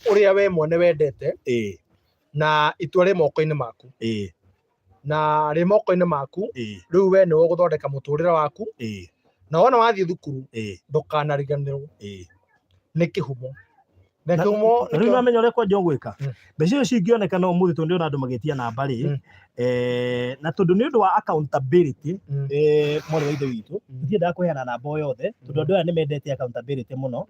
C: ũrĩa we mwene wendete na itua rĩ moko-inĩ maku na rĩ moko-inĩ maku rĩu we nĩwe ũgũthondeka mũtũrĩre waku na wona wathiĩ thukuru ndũkanariganĩrwo nĩ kĩhumo
F: na rĩu wamenya ũrĩa kwanja ũgwĩka mbeca icio cingĩonekana ũmũthĩ tondũ ndĩrona andũ magĩtia namba rĩ na tondũ nĩ ũndũ wa accountability mwarĩ wa ithe witũ ndiendaga kũheana namba o yothe tondũ andũ aya nĩ mendete accountability mũno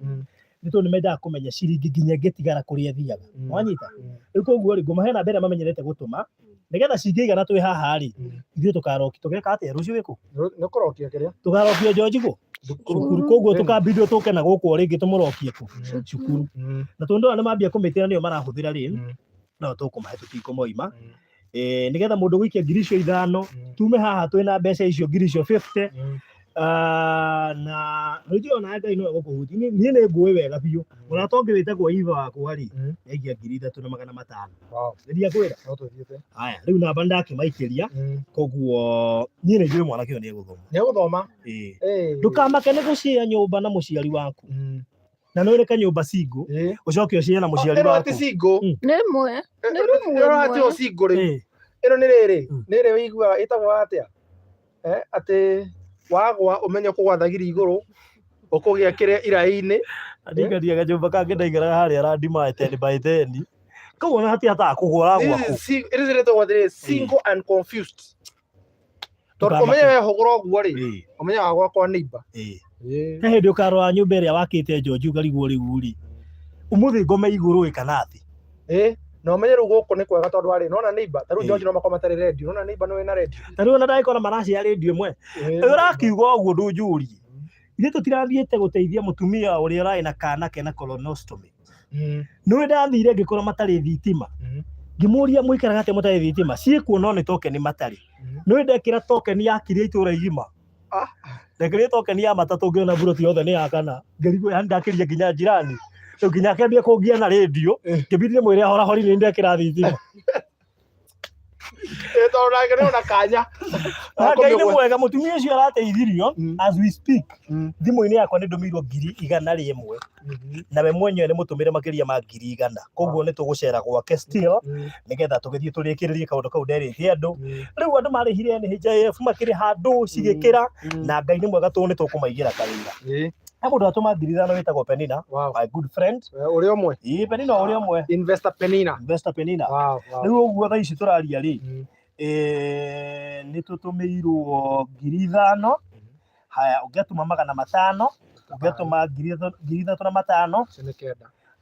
F: nito nimendaga kumenya ciringi nginya ngitigara kuria thiaga wanyita riu koguo ri ngumahe na mbere mamenyerete gutuma nigetha cingĩigana twĩ haha ri ithuĩ tukaroki tugeka atia rucio wiku
C: nĩkũrokia kĩrĩa
F: tukarokio George ku cukuru koguo tukambindwo tuke na gũkũ rĩngĩ tũmũrokie ku cukuru na tondu nĩ mambia kũmĩtĩra nĩyo marahũthĩra rĩ no tũkũmahe tũtikũmoima nigetha mũndũ gũikia ngiri icio 5 tume haha twĩna mbeca icio ngiri icio 50 na rĩu ona Ngai no gũkũhuti niĩ nĩ ngũĩ wega biũ ona tonge wĩtagwo Iva wakwa rĩ nĩaikia 3,500
C: wow
F: ndia kwĩra
C: no tũthiĩte
F: haya rĩu namba ndakĩmaikĩria koguo niĩ nĩ njũĩ mwanake ũyũ
C: nĩegũthoma
F: ndũkamake nĩ gũcia nyũmba na mũciari waku na nĩ ũrĩka nyũmba single ũcoke ũcie na mũciari waku
C: ĩno ti single
B: nĩ mwe
C: ĩno ti single rĩ ĩno nĩ rĩrĩ wĩiguaga ĩtagwo atĩa atĩ wagwa umenye kũgwa thagiri igũrũ ũkũgĩa kĩrĩa iraĩ-inĩ
F: ndingaria ganyũmba kangĩ ndaigaraga harĩa randima 10 by 10 kau ona hatia hata kũgũra gwaku
C: ĩrĩtagwo single and confused tondũ ũmenye we hũgũra ũguo rĩ ũmenye wagwa kwa neighbor
F: he hĩndĩ ũkarora nyũmba ĩrĩa wakĩte George ukarigwo rĩu rĩ ũmũthĩ ngome igũrũ ĩ kana thĩ
C: na ũmenye rĩu gũkũ nĩ kwega tondũ arĩ nona neighbor tarĩu George no makoma tarĩ radio nona neighbor nĩ wĩna radio
F: tarĩu ona ndagĩkona maracia radio ĩmwe ũrakiuga ũguo ndũnjũrie ithuĩ tũtirathiĩte gũteithia mũtumia ũrĩa ũrarĩ na kana kena colonostomy nĩwe ndathire ngĩkora matarĩ thitima ngĩmũria mũikaraga atĩa mũtarĩ thitima ciĩkuo no nĩ tokeni matarĩ nĩwe ndekĩra tokeni ya kiria itũra igima ndekĩrire tokeni ya matatũ ngĩona buroti yothe nĩ yakana ngĩrigwo yani ndakĩria nginya jirani rĩu nginya akĩambia kũngia na radio ngĩbindire mwĩre hora hori nĩ ndekĩra thitima
C: tondũ nake nĩ ona kanya
F: Ngai nĩ mwega mũtumia ũcio arateithirio as we speak thimũ-inĩ yakwa nĩ ndũmĩirwo 100 na we mwenyewe nĩ mũtũmĩre makĩria ma 100 koguo nĩ tũgũcera gwake still nĩgetha tũgĩthiĩ tũrĩkĩrĩrie kaũndũ kau nderĩte andũ rĩu andũ marĩhire NHIF makĩrĩ handũ cigĩkĩra na Ngai nĩ mwega tondũ nĩ tũkũmaigĩra kawĩra mũndũ atũma 5,000 wĩtagwo Penina my good friend
C: ũrĩa ũmwe
F: Penina ũrĩa ũmwe
C: investor Penina
F: rĩu ũguo thaa ici tũraria rĩ nĩ tũtũmĩirwo 5,000 haya ũngĩatũma 500 ũngĩatũma 3,500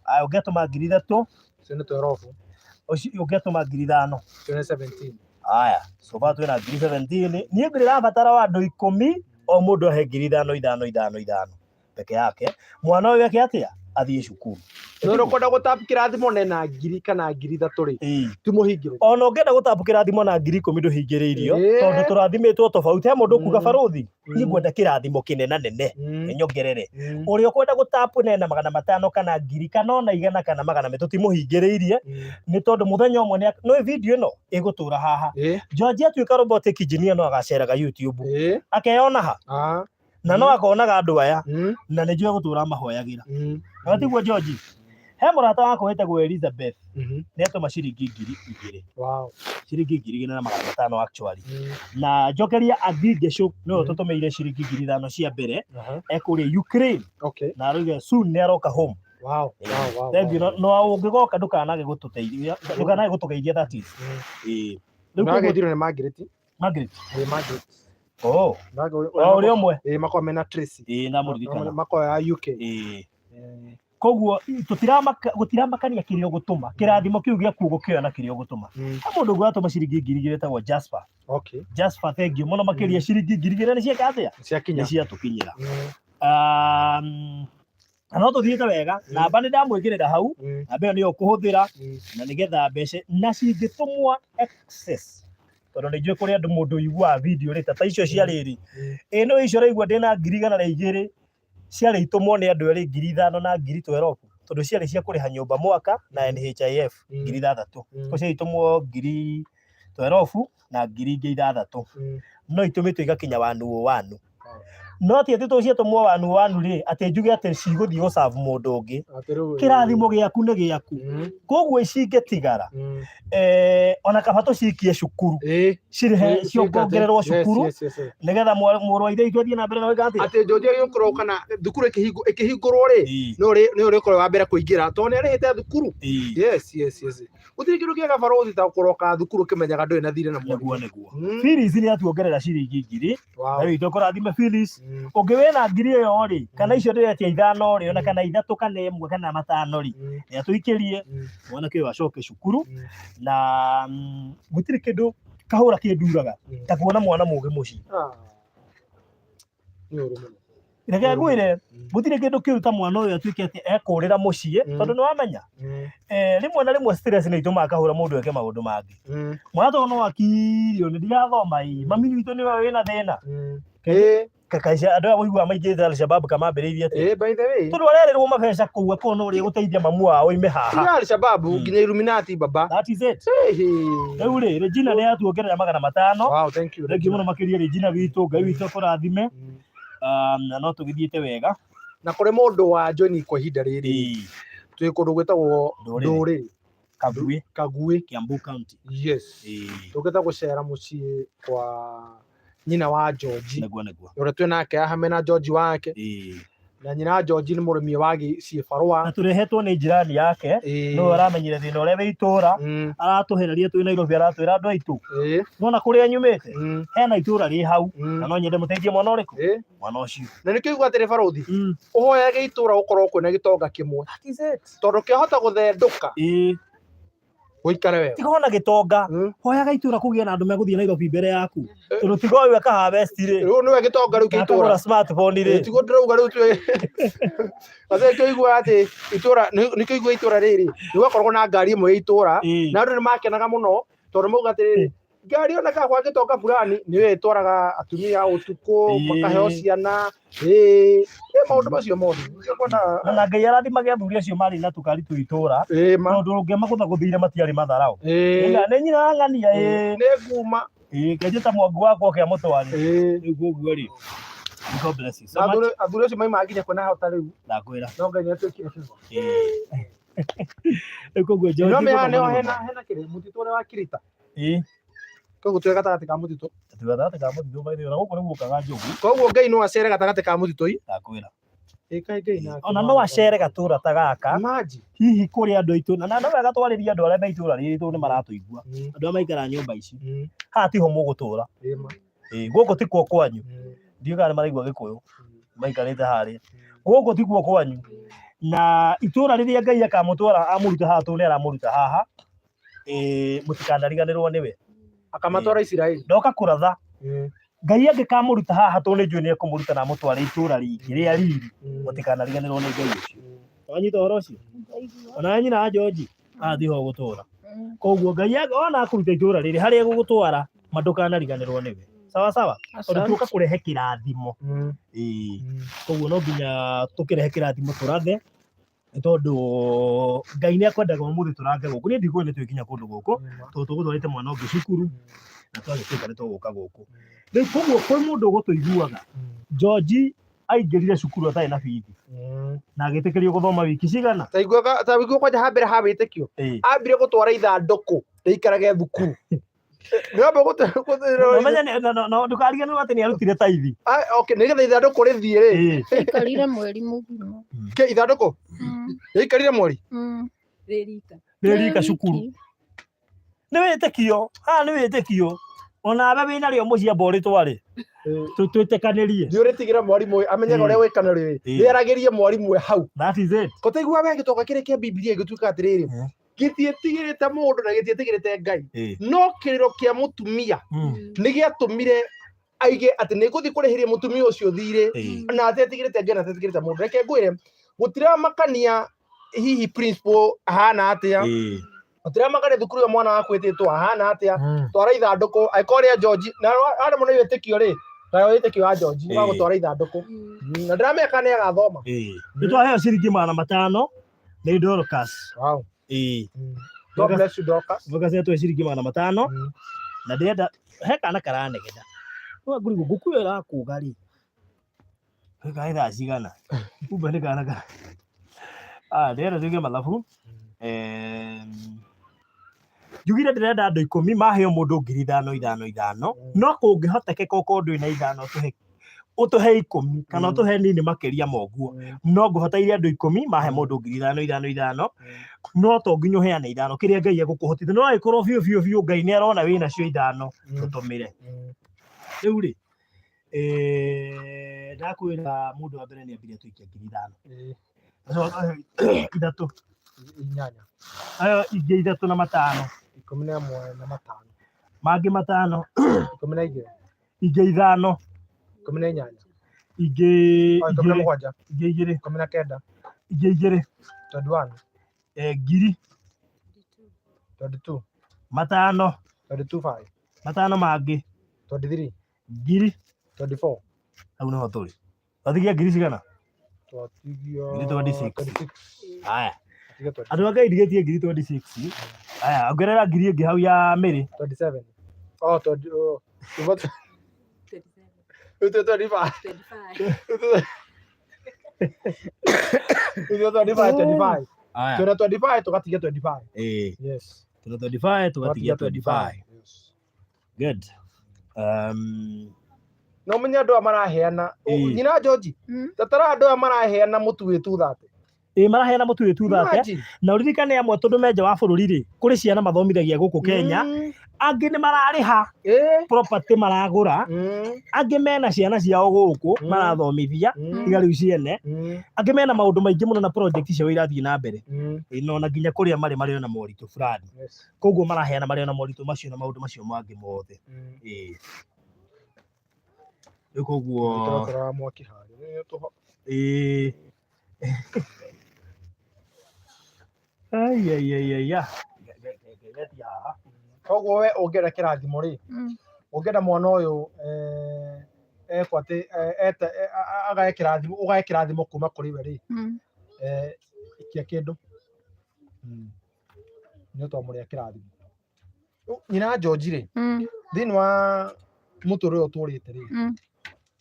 F: haya ũngĩatũma 3,000 ũngĩatũma 5,000 haya soba twĩna 17 niĩ ndĩrabatara wa andũ 10 o mũndũ ahe 5,500 peke yake mwana ũyũ eke atĩa athiĩ cukuru
C: nĩ ũkwenda gũtabu kĩrathimo na 1,000 kana 3,000 rĩ ti mũhingĩrĩrio
F: ona ũngĩenda gũtabu kĩrathimo na 10,000 ndũhingĩrĩirio tondũ tũrathimĩtwo tofauti he mũndũ kuga barothi niĩ ngwenda kĩrathimo kĩnenanene nyongerere ũrĩa ũkwenda gũtabu na 500 kana 1,000 kana ona 100 kana 100 tũtimũhingĩrĩirie nĩ tondũ mũthenya ũmwe nĩ video ĩno ĩgũtũra haha George atuĩka robotic engineer no agaceraga YouTube akeyona ha na no akonaga andũ aya na nĩ njũĩ gũtũra mahoyagĩra na tiguo George he mũrata wakwa wĩtagwo Elizabeth nĩ atũma ciringi 2,000
C: wow
F: ciringi 2,500 actually na njokeria athinge show no tũtũmĩire ciringi 5,000 cia mbere ekũrĩa Ukraine na rĩu soon nĩ aroka home
C: wow
F: no ũngĩgoka ndũkanage gũtũteithia ndũkanage gũtũgeithia that is
C: rĩu nĩ Margaret
F: ũrĩa ũmwe
C: makoragwo mena Tracy
F: na mũririkana
C: makoragwo ya UK
F: koguo gũtiramakania kĩrĩa ũgũtũma kĩrathimo kĩu gĩaku ũgũkĩona kĩrĩa ũgũtũma he mũndũ ũngĩ watũma ciringi 2,000 wĩtagwo Jasper Jasper thengiũ mũno makĩria ciringi 2,000 nĩ cieka atĩa nĩ ciatũkinyĩra no tũthiĩte wega namba nĩ ndamwĩkĩrĩra hau namba ĩyo nĩyo ũkũhũthĩra na nĩgetha mbeca na cingĩtũmwo excess tondũ nĩ njũĩ kũrĩ andũ mũndũ ũiguaga video rĩ ta icio cia rĩrĩ no icio ũraigua ndĩna 1,200 ciarĩ itũmwo nĩ andũ erĩ 5,000 na 12,000 tondũ ciarĩ cia kũrĩha nyũmba mwaka na NHIF 6,000 kũcio itũmwo 12,000 na 6,000 no itũmĩtwo igakinya wanu no ti atĩ tũciatũmwo wanu rĩ atĩ njuge atĩ cigũthiĩ gũcabu mũndũ ũngĩ kĩrathimo gĩaku nĩ gĩaku koguo cingĩtigara ona kaba tũcikie cukuru cirĩhe ciongererwo cukuru nĩgetha mũrũ wa ithe itũ athiĩ na mbere na wĩka atĩa
C: atĩ George gĩkorwo kana thukuru ĩkĩhingũrwo rĩ no ũrĩkorwo wa mbere kũingĩra tondũ nĩ arĩhĩte thukuru yes gutire kindu kiega barothi ta kuroka thukuru kimenyaga ndui na thire na
F: Nĩguo nĩguo. Phyllis nĩ atuongerera ciringi 1000. Na witũ kũrathime Phyllis. Ũngĩ wĩna ngiri ĩyo rĩ, kana icio ndĩretia 5 rĩ, ona kana 3 kana 1 kana 5 rĩ, nĩ atũikĩrie mwanake ũyũ acoke cukuru na gũtirĩ kĩndũ kahũra kĩnduraga ta kuona mwana mũgĩ mũciĩ. Reke ngwĩre gũtirĩ kĩndũ kĩu ta mwana ũyũ atuĩke atĩ ekũrĩra mũciĩ tondũ nĩ wamenya rĩmwe na rĩmwe stress nĩ itũmaga kahũra mũndũ eke maũndũ mangĩ. Mwana tondũ no akirio nĩ ndigathoma mami witũ nĩwe wĩna thĩna. Kakaisha andũ aya mũiguaga maingĩ Al-Shabab kamambĩrĩirie atĩ
C: by the way
F: tondũ arerĩrwo mabeca kũu akona ũrĩa gũteithia mamu wao oime haha.
C: Al-Shabab nginya Illuminati baba.
F: That is it. Rĩu rĩ Regina nĩ atuongerera 500.
C: Wow, thank you.
F: Thengiũ mũno makĩria Regina witũ, Ngai witũ kũrathime. Na no tũgithiĩte wega
C: na kũrĩ mũndũ wa join kwa ihinda rĩrĩ twĩ kũndũ gwĩtagwo Ndũrĩrĩ Kaguĩ
F: Kiambu County.
C: Yes, tũgĩta gũcera mũciĩ kwa nyina wa George ũrĩa twĩ nake hamwe na George wake na nyina George nĩ mũrĩmi wa Ciĩbarũa
F: na tũrehetwo nĩ njirani yake no aramenyire thĩna ũrĩa wĩ itũra aratũhereria twĩ Nairobi aratwĩra andũ aitũ nona kũrĩa nyumĩte hena itũra rĩ hau na no nyende mũteithie mwana ũrĩkũ mwana ũcio
C: na nĩkĩo igua atĩrĩ barothi ũhoyage itũra ũkorwo kwĩna gĩtonga kĩmwe tondũ kĩahota gũthendũka Wĩikare wega.
F: Tiga ona gĩtonga. Hoyaga itũra kũgĩa na andũ megũthiĩ Nairobi mbere yaku. Tondũ tiga ũyũ akaharvest rĩ.
C: Rĩu nĩwe gĩtonga rĩu kĩa itũra.
F: Smartphone rĩ.
C: Tiga ndĩrauga rĩu twĩ. Athe kĩigua atĩ itũra nĩkĩo igua itũra rĩrĩ. Nĩgwakorwo na ngari ĩmwe ya itũra na andũ nĩmakenaga mũno tondũ mauga atĩrĩrĩ ngari ona ka kwa gĩtonga fulani nĩwe ĩtwaraga atumia ũtukũ makaheo ciana maũndũ macio mothe
F: na Ngai arathimage athuri acio marĩ na tukari tũ itũra maũndũ ũngĩ magũthagũthĩire matiarĩ matharau nĩ nyina ng'ania
C: nĩ nguma
F: kenje ta mwangu wakwa kĩa mũtwari nĩguo ũguo rĩ God bless you so much
C: athuri acio maima nginya kwona hota rĩu
F: ndakwĩra
C: no Ngai nĩatwĩkire biũ
F: koguo George
C: no mehana hena kĩrĩ mũtitũ ũrĩa wa Kirita koguo twĩ gatagatĩ ka mũtitũ
F: baithĩ ona gũkũ nĩguo kaga njogu
C: koguo Ngai no acere gatagatĩ ka mũtitũ
F: ndakwĩra
C: Ngai na
F: ona no acere gatũra ta gaka
C: maji
F: hihi kũrĩ andũ aitũ na no wega twarĩria andũ arĩa me itũra rĩrĩ tondũ nĩ maratũigua andũ arĩa maikara nyũmba ici haha tiho mũgũtũra gũkũ ti kuo kwanyu ndiũga nĩ maraigua Gĩkũyũ maikarĩte harĩa gũkũ ti kuo kwanyu na itũra rĩrĩa Ngai akamũtwara amũruta haha tondũ nĩ aramũruta haha mũtikanariganĩrwo nĩwe
C: akamatwara Isiraeli
F: ndoka kũratha Ngai angĩkamũruta haha tondũ nĩnjũĩ nĩ ekũmũruta na amũtware itũra rĩngĩ rĩa riri mũtikanariganĩrwo nĩ Ngai ũcio wanyita ũhoro ũcio ona nyina wa George athiĩ ho gũtũra koguo Ngai ona akũruta itũra rĩrĩ harĩa gũgũtwara ndũkanariganĩrwo nĩwe sawa sawa ona tuoka kũrehe kĩrathimo koguo no nginya tũkĩrehe kĩrathimo tũrathe tondũ Ngai nĩ akwendaga mũthĩ tũrange gũkũ nĩ ndigũĩ nĩ twĩkinya kũndũ gũkũ tondũ tũgũtwarĩte mwana ũngĩ cukuru na twagĩtuĩka nĩ tũgũka gũkũ rĩu koguo kwĩ mũndũ ũgũtũiguaga George aingĩrire cukuru atarĩ na bithi na agĩtĩkĩrio gũthoma wiki cigana
C: ta wĩiguo kwanja hambere ha wĩtĩkio ambire gũtwara ithandũkũ rĩikarage thukuru
F: ndũkariganĩrwo atĩ nĩ arutire taithi
C: nĩgetha ithandũkũ rĩthiĩ rĩ
B: rĩikarire mweri mũgima
C: ithandũkũ rĩikarire mweri
F: rĩrika cukuru nĩ wĩtĩkio haha nĩ wĩtĩkio ona we wĩnarĩo mũciĩ amba ũrĩtware twĩtĩkanĩrie
C: ndiũrĩtigĩra mwarimũ amenyaga ũrĩa gwĩkanĩrio rĩaragĩrie mwarimũ hau
F: that is it
C: kũtaigua we gĩtonga kĩrĩa kĩa Biblia gĩtuĩka atĩrĩrĩ gĩtiĩtigĩrĩte mũndũ na gĩtiĩtigĩrĩte Ngai no kĩrĩro kĩa mũtumia nĩ gĩatũmire aige atĩ nĩ gũthiĩ kũrĩhĩria mũtumia ũcio thirĩ na atetigĩrĩte Ngai na atetigĩrĩte mũndũ reke ngwĩre gũtiramakania hihi principal ahana atĩa gũtiramakania thukuru ya mwana waku ĩtĩtwo ahana atĩa twara ithandũkũ angĩkorwo rĩa George na arĩ mũno wĩtĩkio rĩ nayo wĩtĩkio wa George wa gũtwara ithandũkũ na ndirameka nĩ agathoma
F: nĩtwaheo ciringi 500 nĩ Dorcas
C: wow God bless you Dorcas
F: nĩ ciringi 500 na ndĩrenda he kana karanegena no ngũrigwo ngũkuĩra kuga rĩ kai thaa cigana kumbe nĩ kana ndĩrenda tuge mathabu njugire ndĩrenda andũ 10 maheo mũndũ 5,000 no kũngĩhotekeka ũkorwo ndũrĩ na 5 tũhe utuhe 10 kana utuhe nini makiria moguo no nguhota iria andu 10 mahe mundu 5,000 no to nginya uheane 5 kiria Ngai egukuhotithia no aikorwo biu Ngai ni arona wina cio 5 tutumire riu ri ndakwira mundu wa mbere ni ambire tuikia 5,000 ithatu
C: inyanya
F: ayo ingi 3 na 5
C: 11 na 5
F: mangi 5
C: 12
F: ingi 5
C: 18
F: ingi
C: 17
F: ingi
C: 19
F: ingi 2
C: 21
F: ngiri
C: 22
F: 5
C: 22
F: 5 mangi
C: 23
F: ngiri
C: 24
F: au no tuli athigia ngiri cigana
C: twatigio
F: ngiri 26
C: 26
F: haya
C: atiga 26
F: andu Ngai ndigetie ngiri 26 haya ongerera ngiri ingi hau ya Mary
C: 27 oh 20 27 25 25
F: haya
C: tuna 25 tukatigia 25 yes
F: tuna 25 tukatigia 25
C: yes
F: good
C: no menya andu maraheana nyina George tatara andu maraheana mutu witu thate
F: maraheana mutu witu thate na uririkane amwe tondu menja wa bururi ri kuri ciana mathomithagia guku Kenya angi ni marariha property maragura angi mena ciana ciao guku marathomithia iga riu ciene angi mena maundu maingi muno na project cio irathie na mbere no na nginya kuria mari na moritu fulani koguo maraheana mari na moritu macio na maundu macio mangi mothe koguo
C: tara mwaki hari
F: ai
C: koguo we ungera kirathimo ri ungera mwana uyu ekwate agae kirathimo ugae kirathimo kuma kuri we ri ikia kindu ni to muri kirathimo nyina George ri thini wa muturi uyu turite ri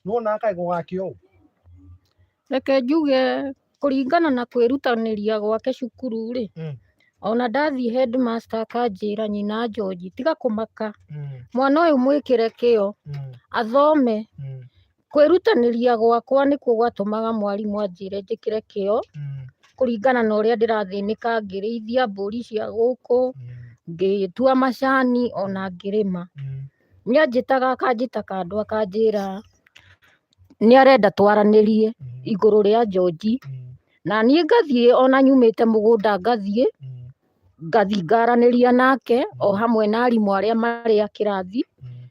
C: nuona kai gugakio
B: reke njuge kuringana na kwirutaniria gwake cukuru ri ona ndathie headmaster akanjira nyina George tiga kumaka mwana uyu mwikire kio athome kwirutaniria gwakwa nikuo gwatumaga mwarimu anjire njikire kio kuringana na uria ndirathinika ngirithia mburi cia guku ngitua macani ona ngirima nianjitaga akanjita kandu akanjira ni arenda twaranirie iguru ria George na nie ngathie ona nyumite mugunda ngathie ngaraniria nake o hamwe na arimu aria mari akirathi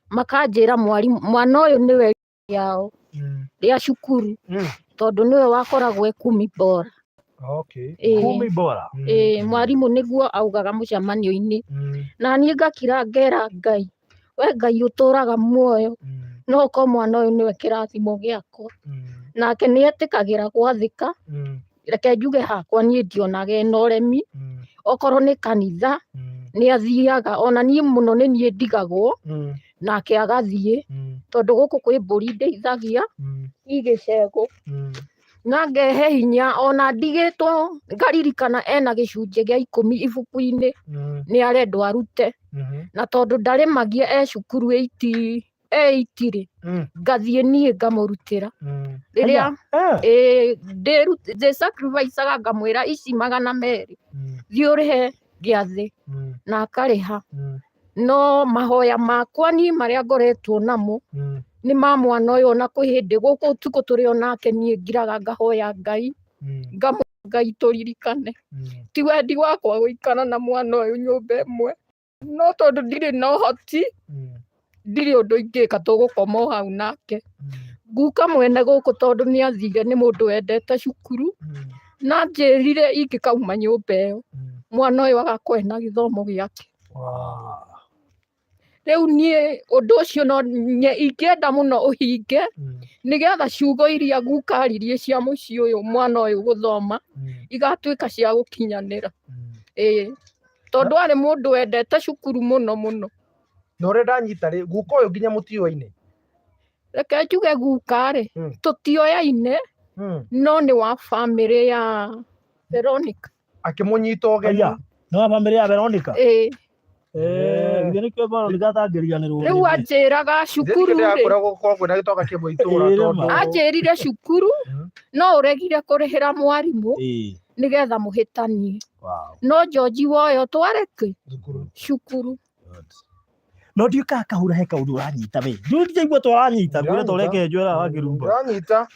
B: makanjira mwarimu mwana uyu niwe yao ria cukuru tondu niwe wakoragwo 10 bora
C: okay
F: 10 bora
B: mwarimu niguo augaga mucemanio-ini na nie ngakira ngera Ngai we Ngai uturaga muoyo no ko mwana uyu niwe kirathimo giakwa nake nietikagira gwathika reke njuge hakwa nie ndionage ena uremi okorwo ni kanitha ni athiaga ona nie muno ni nie ndigagwo nake agathie tondu guku kwi mburi ndeithagia igicego na ngehe hinya ona ndigitwo ngaririkana ena gicunje gia 10 ibuku-ini ni arendwo arute na tondu ndarimagia cukuru 8 ri ngathie nie ngamurutira riria ndi sacrifice aga ngamwira ici 200 thie urihe giathi na akariha no mahoya makwa ni maria ngoretwo namo ni ma mwana uyu na kwi hindi guku tuko turi onake nie ngiraga ngahoya Ngai Ngai turirikane ti wendi wakwa guikara na mwana uyu nyumba imwe no tondu ndiri na uhoti ndiri undu ingika tugukoma hau nake nguka mwene guku tondu ni athire ni mundu wendete cukuru na njirire ingikauma nyumba iyo mwana uyu agakwena githomo giake riu nie undu ucio no ingienda muno uhinge nigetha ciugo iria nguka aririe cia mucii uyu mwana uyu guthoma igatuika cia gukinyanira tondu ari mundu wendete cukuru muno muno
C: no renda nyita ri nguka uyu nginya mutioine
B: reke njuge nguka ri tutioyaine no ni wa family ya Veronica
C: akimunyita ugeni
F: no wa family ya Veronica Ngene kio baro ligatangĩria nĩ rũrĩrĩ.
B: Rĩu anjĩraga cukuru
C: kwĩna gĩtoka kĩmwe itũra tondũ
B: anjĩrire cukuru no ũregire kũrĩhĩra mwarimũ nĩgetha mũhĩtanie. No George woyo twareke cukuru.
F: No ndiũ kahura he kaũndũ ũranyita we. Ndũnjaigua twaranyita ngwĩra tũreke njwera wa kĩrumba.
C: Ũranyita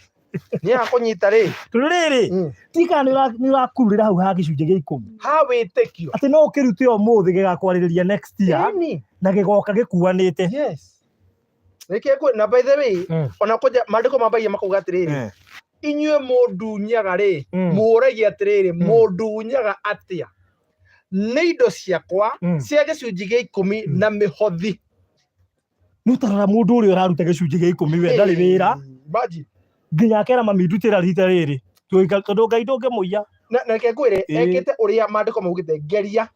C: nĩ akũnyita rĩ.
F: Rĩrĩ tika nĩ ũrakururĩra hau ha gĩcunjĩ gĩa 10.
C: Ha wĩtĩkio.
F: Atĩ no ũkĩrute ũmũthĩ gĩgakwarĩrĩria next year na gĩgoka gĩkuanĩte.
C: Yes. Reke kwĩ na by the way ona kũja maandĩko mabagia makauga atĩrĩrĩ. Inyuĩ mũndunyaga rĩ mũũragia atĩrĩrĩ mũndunyaga atĩa. Nĩ indo ciakwa cia gĩcunjĩ gĩa 10 na mĩhothi.
F: Nĩ ũtarora mũndũ ũrĩa ũraruta gĩcunjĩ gĩa 10 we ndarĩ wĩra.
C: Baji.
F: Nginya akera mami ndutĩra rita rĩrĩ. Tondũ Ngai ndũngĩmũiya.
C: Na reke kwĩre ekĩte ũrĩa maandĩko maugĩte geria.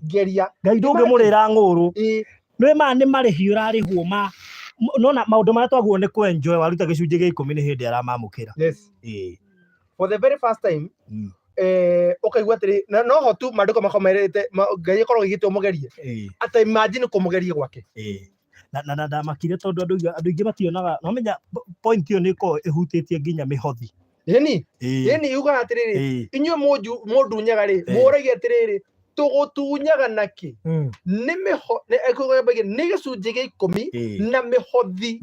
C: Geria.
F: Ngai ndũngĩmũrĩra ng'ũrũ. Nĩ marĩhi ũrarĩhwo ma nona maũndũ marĩa twagwo nĩ kwenjoy waruta gĩcunjĩ gĩa 10 nĩ hĩndĩ aramamũkĩra.
C: Yes. For the very first time ukaigua atĩrĩ no ho tu maandĩko makomerete Ngai akorwo gĩgĩtwo mũgerie. Ata imagine kũmũgeria gwake.
F: Na ndamakire tondũ andũ aingĩ mationaga no menya point ĩyo nĩ ĩkoragwo ĩhutĩtie nginya mĩhothi.
C: Yeni yuga atĩrĩrĩ inyuĩ mũndunyaga rĩ mũũragia atĩrĩrĩ tũgũtunyaga naki nĩ gĩcunjĩ gĩa 10 na mĩhothi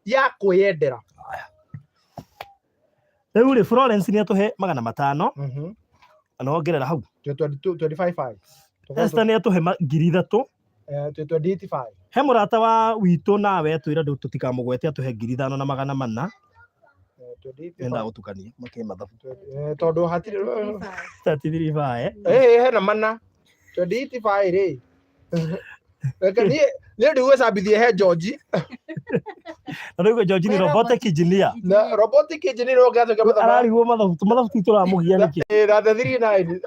C: ya kwĩyendera.
F: Rĩu rĩ Florence nĩ atũhe 500 anongerera hau
C: 25.
F: Esther nĩ atũhe 3,000
C: 25.
F: He mũrata wa witũ nawe twĩra tũtikamũgwete atũhe 5,400 enda gũtukania makĩ mathabu
C: tondũ hatirĩ
F: 35
C: hena mana 25 rĩ. Reke niĩ ndigwĩcambithia he George.
F: Na rĩu George nĩ robotic engineer.
C: Na robotic engineer no gathũ kama
F: ararigwo mathabu tũramũgia nĩkĩ.
C: Na 39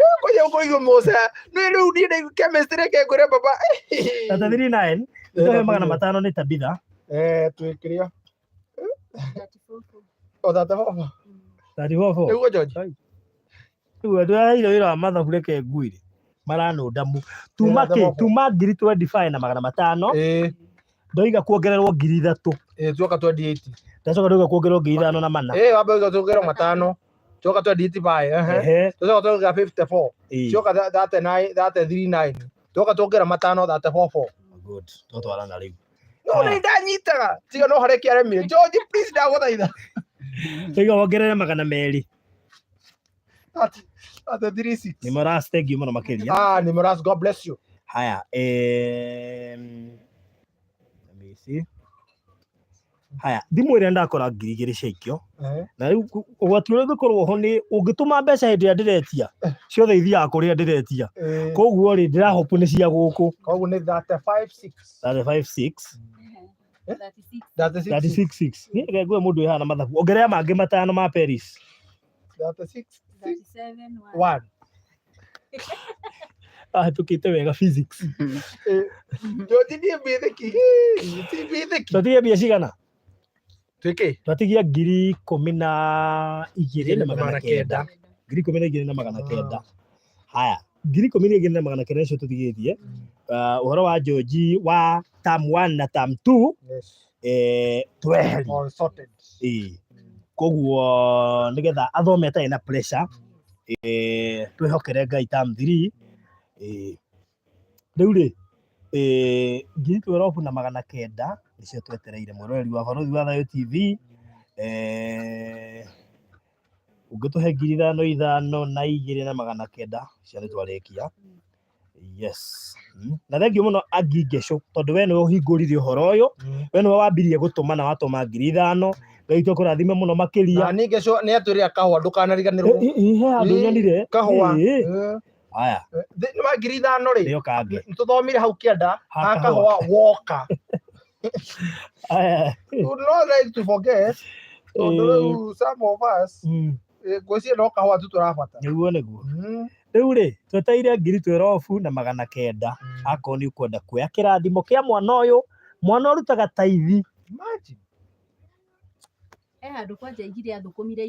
C: kũigua Musa nĩ rĩu niĩ chemistry ke ngũre baba.
F: Na 39 tũhe 500 nĩ Tabitha.
C: Twĩkĩria 34.
F: Nĩguo George. Rĩu andũ aya wĩra wa mathabu reke nguire maranũnda mu tuma 25 na 500 ndoiga kuongererwo 3,000
C: tuoka 28
F: ndacoka ndoiga kuongererwo 5,000 na mana
C: wambe tuongererwo 5 tuoka 25 tuoka tuongerera 54 tuoka 39 tuoka tuongerera 5 34
F: good twatwarana rĩu
C: no nĩ ndanyitaga tiga no hareke aremire George please ndagũthaitha
F: tiga wongerere 200
C: at 36
F: ni moras thank you mũno makĩria
C: ni moras God bless you.
F: Haya let me see haya thimũ ĩrĩa ndakora 2,000 ciaikio na rĩu ũgwati ũrĩa ũngĩkorwo ho nĩ ũngĩtũma mbeca hĩndĩ ĩrĩa ndĩretia ciothe ithiaga kũrĩa ndĩretia koguo rĩ ndĩrahopu nĩ cia gũkũ
C: koguo nĩ
F: 35,6 36 niĩ ngwe mũndũ wĩhana mathabu ongerera mangĩ 5 ma Paris
C: 37
F: tukĩte wega physics
C: George ndiye mbithiki
F: tũtige mbia cigana
C: twatigia
F: 12,900 12,900 haya 12,900 cio tũtigĩtie ũhoro wa George wa term 1 na term 2 tweheri koguo nĩgetha athome atarĩ na pressure twĩhokere Ngai term 3 rĩu rĩ 12,900 nĩcio twetereire mwĩroreri wa Barũthi wa Thayũ TV ũngĩtũhe 5,500 na 2,900 cia nĩtwarĩkia yes na thengiũ mũno Angingesho tondũ we nĩwe ũhingũrire ũhoro ũyũ we nĩwe wambirie gũtũma na watũma 5,000 Ngai tũkũrathime mũno makĩria
C: na Angingesho nĩ atwĩrĩra kahũa ndũkanariganĩrwo
F: he andũ nyonire
C: kahũa
F: haya
C: nĩ ma 5,000 rĩ
F: nĩyo kange
C: tũthomire hau kĩanda ha kahũa woka would not like to forget some of us ngwĩciria no kahũa tu tũrabata
F: nĩguo rĩu rĩ tweteire 12,900 akorwo nĩ ũkwenda kuoya kĩrathimo kĩa mwana ũyũ mwana ũrutaga taithi
C: imagine
D: handũ kwanja igire athũkũmire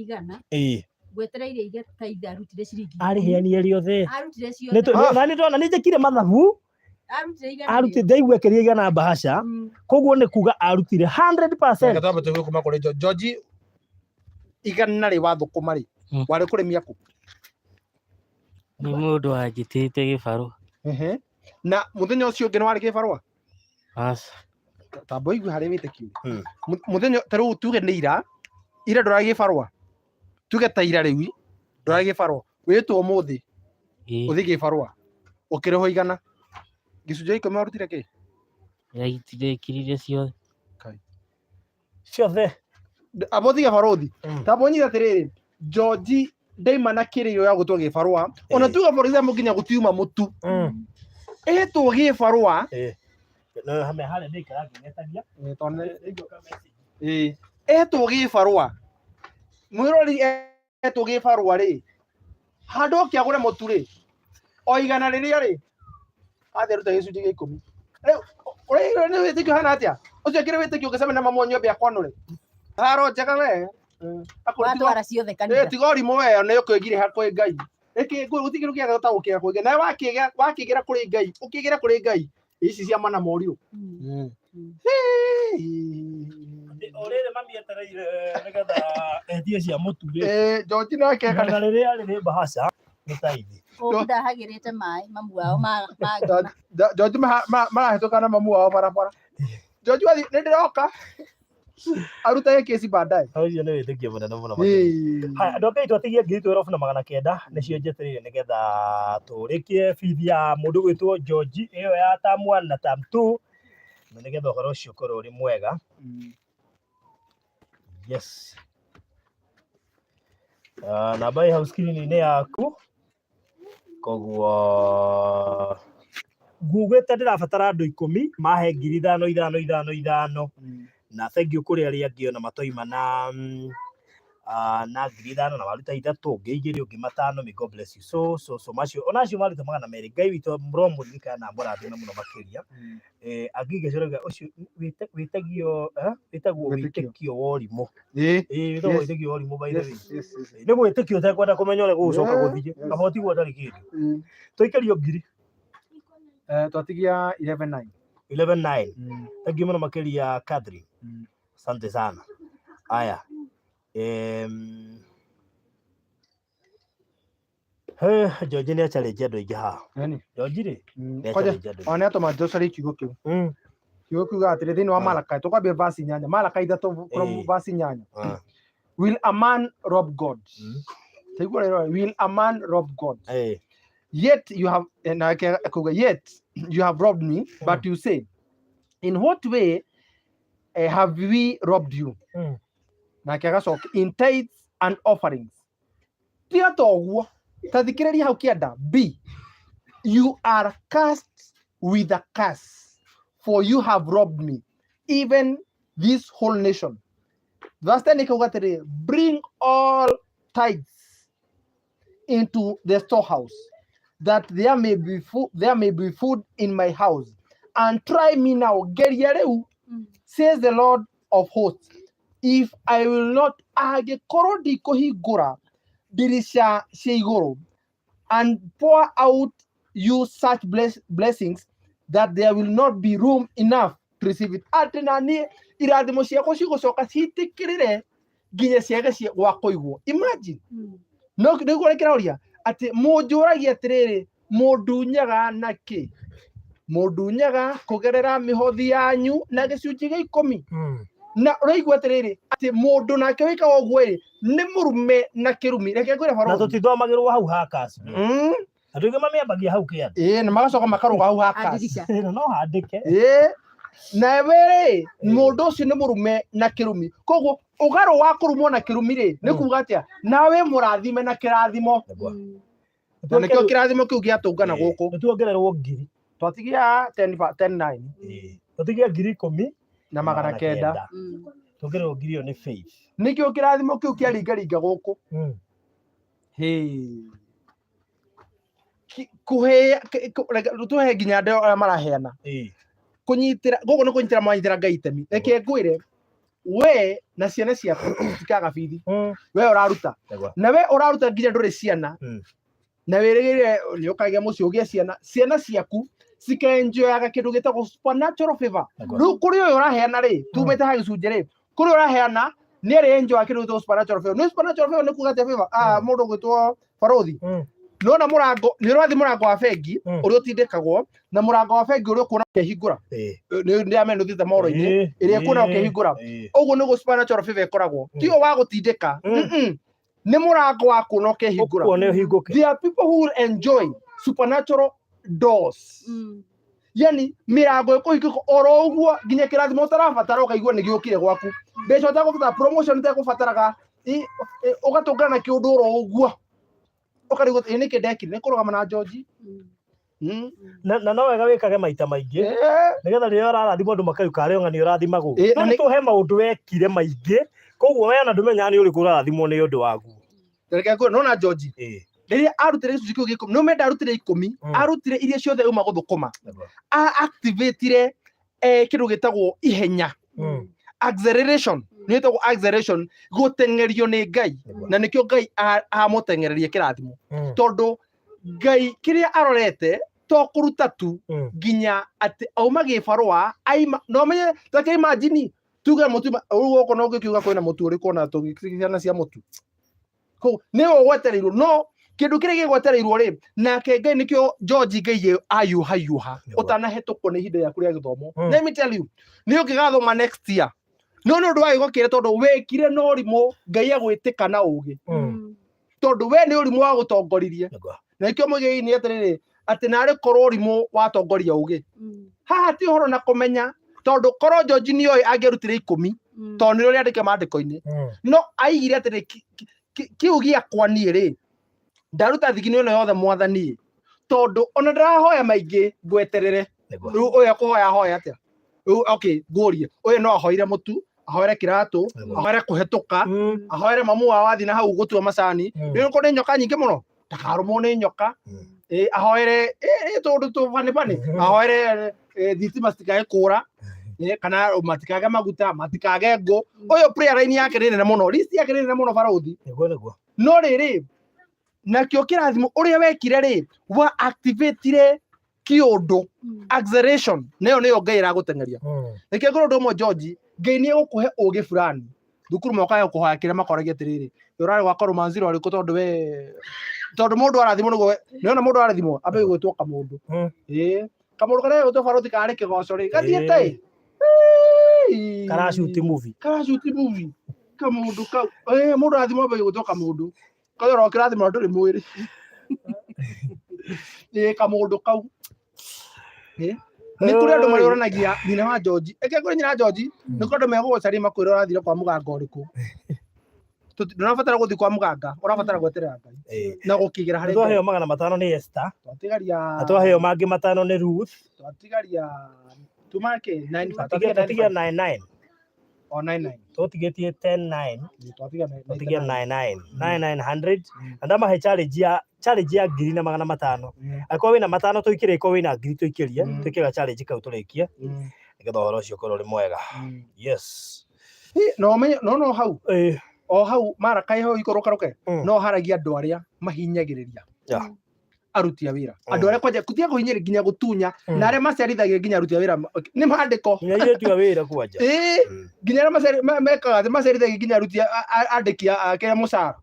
D: 100 gwetereire ige taithi arutire ciringi
F: arĩheani rĩothe
D: arutire ciothe
F: na nĩ ndona nĩ njĩkire mathabu arutire ndaigua keria igana bahasha koguo nĩ kuga arutire 100%.
C: Gatamba tu kuma kuri George igana ri wa thukuma ri wari kuremia ku
E: nĩ mũndũ wanjĩtĩte gĩbarũ.
C: Na muthenya ucio ungi wari gibarua
E: Aca
C: tambo igwe hari witikio muthenya taru tuge ni ira ndoragi gibarua tuge ta ira riu ndoragi gibarua witwo muthi uthi gibarua ukiriho igana gicunjĩ ikũmi warutire kĩ
E: yaitire kirire ciothe
F: ciothe
C: abothi gibaruthi tambo nyita atiriri George ndaima na kĩrĩo ya gũtwa gibarua ona tuga for example nginya gũtiuma mũtu etwo gibarua
F: no hame hale ndikara ngetagia
C: etwo gibarua mwirori etwo gibarua ri handu okiagure mũtu ri o igana rĩrĩa ri atheruta gĩcunjĩ gĩa 10 rĩu ũrĩa nĩ wĩtĩkio hana atĩa ũcio kĩrĩ wĩtĩkio ũgĩcemania na mama nyombe akwanũre haro njega we
B: watwara ciothe kanitha
C: tigori moe nĩ ũkĩgire hakwa Ngai ĩkĩ gũtigĩrũ kĩaga ũtagũkĩra kũngĩ na wakĩgera kũrĩ Ngai ũkĩgera kũrĩ Ngai ici cia mana morio
F: orere mami etereire nigetha etie cia mũtu
C: George nake
F: kana rĩrĩa rĩrĩ bahasha nĩ taithi
D: ndahagĩrĩte maĩ mamu wao
C: George marahĩtũka na mamu wao barabara George wathi nĩ ndĩroka aruta kesi baadaye
F: ũcio nĩ wĩtĩkio mũnene mũno haya andũ akai twatigie 12,900 nĩcio njetereire nigetha tũrĩkie bithi ya mũndũ gwĩtwo George ĩyo ya term 1 na term 2 na nigetha ũhoro ũcio ũkorwo ũrĩ mwega. Yes namba ĩ hau screen-inĩ yaku koguo ngugĩte ndĩrabatara andũ 10 mahe 5,000 na thank you kuri aria angĩ ona matoima na 5,000 na waruta 3 ngĩigĩre ũngĩ 5. May God bless you so macio ona acio maruta 200 Ngai witũ mromo ndika na mũrathime mũno makĩria angĩgĩcũraga ũcio wĩtagio wĩtĩkio wa ũrimũ wĩtagwo wĩtĩkio wa ũrimũ by the way nĩ gwĩtĩkio ũtekwenda kũmenya ũrĩa gũgũcoka gũthiĩ kaba ũtigwo ũtarĩ kĩndũ tũikario ngiri
C: twatigia 11,900
F: thank you mũno makĩria Catherine asante sana. Haya George nĩ challenge andũ aingĩ haha George rĩ nĩ challenge andũ
C: ona atoma Joshua kiugo kĩu kiugo kiuga atĩrĩ thĩinĩ wa Malakai tũkwambia verse 8 Malakai 3 from verse 8 will a man rob God will a man rob God yet you have robbed me but you say in what way have we robbed you na kiagacoka in tithes and offerings tia toguo tathikĩrĩria hau kĩanda B you are cursed with a curse for you have robbed me even this whole nation. Verse 10 ikauga atĩrĩ bring all tithes into the storehouse that there may be food in my house and try me now geria rĩu says the Lord of hosts if I will not angĩkorwo ndikũhingũra ndirica cia igũrũ and pour out you such blessings that there will not be room enough to receive it. Atĩ na niĩ irathimo ciakwa cigũcoka citĩkĩrĩre nginya ciage gwa kũigwo. Imagine no nĩguo rekĩra atĩ mũnjũragia atĩrĩrĩ mũndunyaga na kĩ mũndunyaga kũgerera mĩhothi yanyu na gĩcunjĩ gĩa 10 na ũraigua atĩrĩrĩ atĩ mũndũ nake wĩkaga ũguo rĩ nĩ mũrume na kĩrumi reke ngwĩre baro
F: na tũtithomagĩrwo hau hakas andũ aingĩ mamĩambagia hau kĩanda
C: na magacoka makarũga hau hakas
F: no handĩke
C: na we mũndũ ũcio nĩ mũrume na kĩrumi koguo ũgarũ wa kũrumwo na kĩrumi rĩ nĩ kuuga atĩa nawe mũrathime na kĩrathimo na nĩkĩo kĩrathimo kĩu gĩatũngana gũkũ
F: nĩtuongererwo ngiri
C: twatigia 10,900
F: twatigia ngiri 10
C: na 900
F: tuongererwo ngiri ĩyo nĩ faith
C: nĩkĩo kĩrathimo kĩu kĩaringaringa gũkũ kũhe tuhe nginya andũ arĩa maraheana kũnyitĩra gũkũ nĩ kũnyitĩra mwanyitĩra Ngai itemi reke ngwĩre we na ciana ciaku tikaga bithi we ũraruta na we ũraruta nginya ndũrĩ ciana na wĩrĩgĩrĩre nĩ ũkagĩa mũciĩ ũgĩe ciana ciaku cikaenjoyaga kĩndũ gĩtagwo supernatural favor. Rĩu kũrĩ ũyũ ũraheana rĩ, tumĩte ha gĩcunjĩ rĩ, kũrĩ ũraheana nĩ arĩ-enjoya kĩndũ gĩtagwo supernatural favor. Nĩ supernatural favor nĩ kuuga atĩa favor? Mũndũ gwĩtwo Barothi. Nona mũrango nĩ ũrathi mũrango wa bengi ũrĩa ũtindĩkagwo na mũrango wa bengi ũrĩa ũkuona ũkĩhingũra. Nĩ ameno thitha moro-inĩ ĩrĩa ĩkuona ũkĩhingũra. Ũguo nĩguo supernatural favor ĩkoragwo. Ti ũyũ wa gũtindĩka. Nĩ mũrango wa kuona ũkĩhingũra. There are people who will enjoy supernatural doors. Yani mĩrango ĩkũhingũka oro ũguo nginya kĩrathimo ũtarabatara ũkaigua nĩ gĩũkire gwaku. Mbeca ũtegũbatara, promotion ũtegũbataraga, ũgatũngana na kĩũndũ oro ũguo. Ũkarigwo nĩ kĩ ndekire, nĩ kũrũgama na George.
F: Na no wega wĩkage maita maingĩ nĩgetha rĩrĩa ũrarathimwo andũ makariũka arĩa ng'ani ũrathimagwo. No nĩ tũhe maũndũ wekire maingĩ, koguo we ona ndũmenyaga nĩ ũrĩkũ ũrarathimwo nĩ ũndũ waguo.
C: Reke ngwĩre nona George rĩrĩa arutire gĩcunjĩ kĩu gĩkũmi, no menda arutire 10, arutire iria ciothe uma gũthũkũma, activate kĩndũ gĩtagwo ihenya, acceleration, nĩ gĩtagwo acceleration, gũtengerio nĩ Ngai, na nĩkĩo Ngai amũtengererie kĩrathimo, tondũ Ngai kĩrĩa arorete to kũruta tu nginya atĩ auma gĩbarũa no menye take imagine tuge mũtu ũguo no ũngĩkiuga kwĩna mũtu ũrĩkũ na tũgĩkĩana cia mũtu nĩ ũgwetereirwo no kĩndũ kĩrĩa gĩgwetereirwo rĩ nake Ngai nĩkĩo George Ngai ayuha ũtanahĩtũkwo nĩ ihinda rĩaku rĩa gĩthomo. Let me tell you nĩ ũngĩgathoma next year no nĩ ũndũ wa gĩgokĩre tondũ wĩkire na ũrimũ Ngai agwĩtĩka na ũgĩ tondũ we nĩ ũrimũ wa gũtongoririe na nĩkĩo mũigĩini atĩrĩrĩ atĩ narĩ korwo ũrimũ watongoria ũgĩ haha ti ũhoro na kũmenya tondũ korwo George nĩ oĩ angĩrutire 10 tondũ nĩ ũrĩa andĩke maandĩko-inĩ no aigire atĩrĩ kĩu gĩakwa niĩ rĩ ndaruta thigino ĩno yothe mwathani tondũ ona ndarahoya maingĩ ngweterere rĩu ũyũ akũhoya hoya atĩa okay ngũrie ũyũ no ahoire mũtu ahoere kĩratũ ahoere kũhetũka ahoere mamu wao athi na hau gũtua macani rĩu nĩ nyoka nyingĩ mũno ndakarũmwo nĩ nyoka ahoere tondũ tũbanibani ahoere thitima citikage kũra kana matikage maguta matikage ngũ ũyũ prayer line yake nĩ nene mũno list yake nĩ nene mũno Barothi no rĩrĩ nakĩo kĩrathimo ũrĩa wekire rĩ wa activate kĩũndũ acceleration nayo nĩyo Ngai aragũtengeria nĩkĩo ngoro ndũmwe George Ngai nĩ egũkũhe ũgĩ fulani thukuru mokaga gũkũhoya kĩrĩa makoragia atĩrĩrĩ ũrarĩ gwaka romanzi rwarĩ kũ tondũ we tondũ mũndũ arathimwo nĩguo nĩona mũndũ arathimwo ambe gwĩtwo kamũndũ kamũndũ karĩa gwĩtwo Barothi karĩ kĩgoco rĩ gathiĩte
F: karashuti movie
C: kamũndũ kau mũndũ arathimwo ambe gwĩtwo kamũndũ kayo ro kĩrathimo ndũrĩ mwĩrĩ kamũndũ kau nĩ kũrĩ andũ marĩoranagia nyina wa George kũrĩ nyina George nĩ kũrĩ andũ megũgũcaria makwĩra ũrathire kwa mũganga ũrĩkũ ndũrabatara gũthiĩ kwa mũganga ũrabatara gweterera Ngai na gũkĩgera harĩ
F: twaheo 500 nĩ Esther
C: twatigaria
F: twaheo mangĩ 5 nĩ Ruth
C: twatigaria tumake
F: 99
C: o 99
F: tũtigĩtie 109
C: twatigaria
F: 99 na ndamahe challenge ya 500 akorwo wĩna 5 tũikĩrie ko wĩna 1000 tũikĩrie twĩkĩga challenge kau tũrĩkie nĩgetha ũhoro ũcio ũkorwo ũrĩ mwega. Yes
C: no hau o hau Maraka ho ikorokaroke no haragia andũ arĩa mahinyagĩrĩria aruti a wĩra andũ arĩa kwanja kutia kũhinyĩrĩria nginya gũtunya na arĩa maciarithagia nginya aruti a wĩra nĩ maandĩko
F: nginya wĩra kwanja
C: nginya arĩa mekaga maciarithagia nginya aruti andĩki akĩrĩa mũcara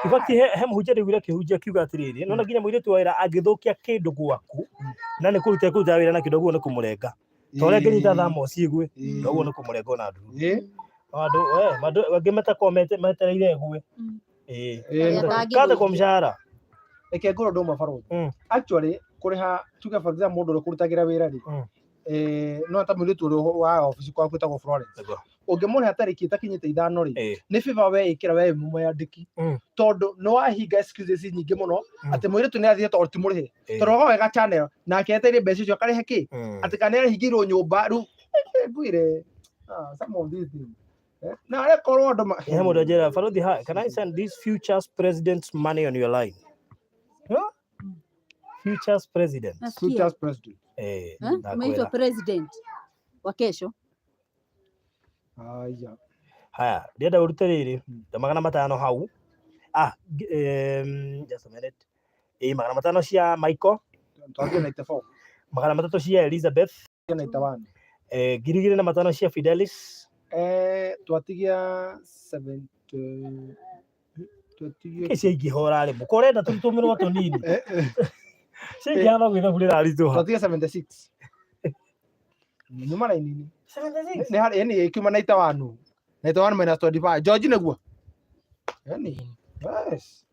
F: ibati he mũhunjia rĩu kĩhunjia kiuga atĩrĩrĩ no nginya mũirĩtu wa wĩra angĩthũkia kĩndũ gwaku na nĩ kũruta wĩra na kĩndũ guo nĩ kũmũrenga to ũrĩa ngĩnyita thamo ciĩgwe noguo nĩ kũmũrenga na nduru andũ angĩ metakomete metereire gwe kaza kwa mshahara
C: reke ngoro ndũma Barothi actually kũrĩha tuge for example mũndũ ũrĩa kũrutagĩra wĩra rĩ no ta mũirĩtu ũrĩa wa office kwa kwĩtagwo Florence ũngĩmũrĩha tarĩki ĩtakinyĩte 5 rĩ nĩ favor we ĩkĩra we mũyandĩki tondũ no wahinga excuses nyingĩ mũno atĩ mũirĩtu nĩ athire tondũ timũrĩhe tondũ wega channel nake eteire mbeca icio akarĩhe kĩ atĩ kana arĩhingĩirwo nyũmba rĩu ngwire some of these things na rekorwo andũ
F: mũndũ anjĩra Barothi can I send this future's president's money on your line future's president
D: umeitwa president wa kesho
F: haya ndĩrenda ũrute rĩrĩ ta 500 hau just a minute 500 cia Michael 300 cia Elizabeth
C: 91
F: 2,500 cia Fidelis
C: twatigia 70 twatigia
F: cia ingihora rĩ mũkorenda tũtũmĩrwo tũnini cia ingihana gwĩthabu rĩraritũha
C: twatigia 76 nĩ marainini
F: 76
C: nĩ harĩ yani ikiuma 91 91 minus 25 George nĩguo yani yes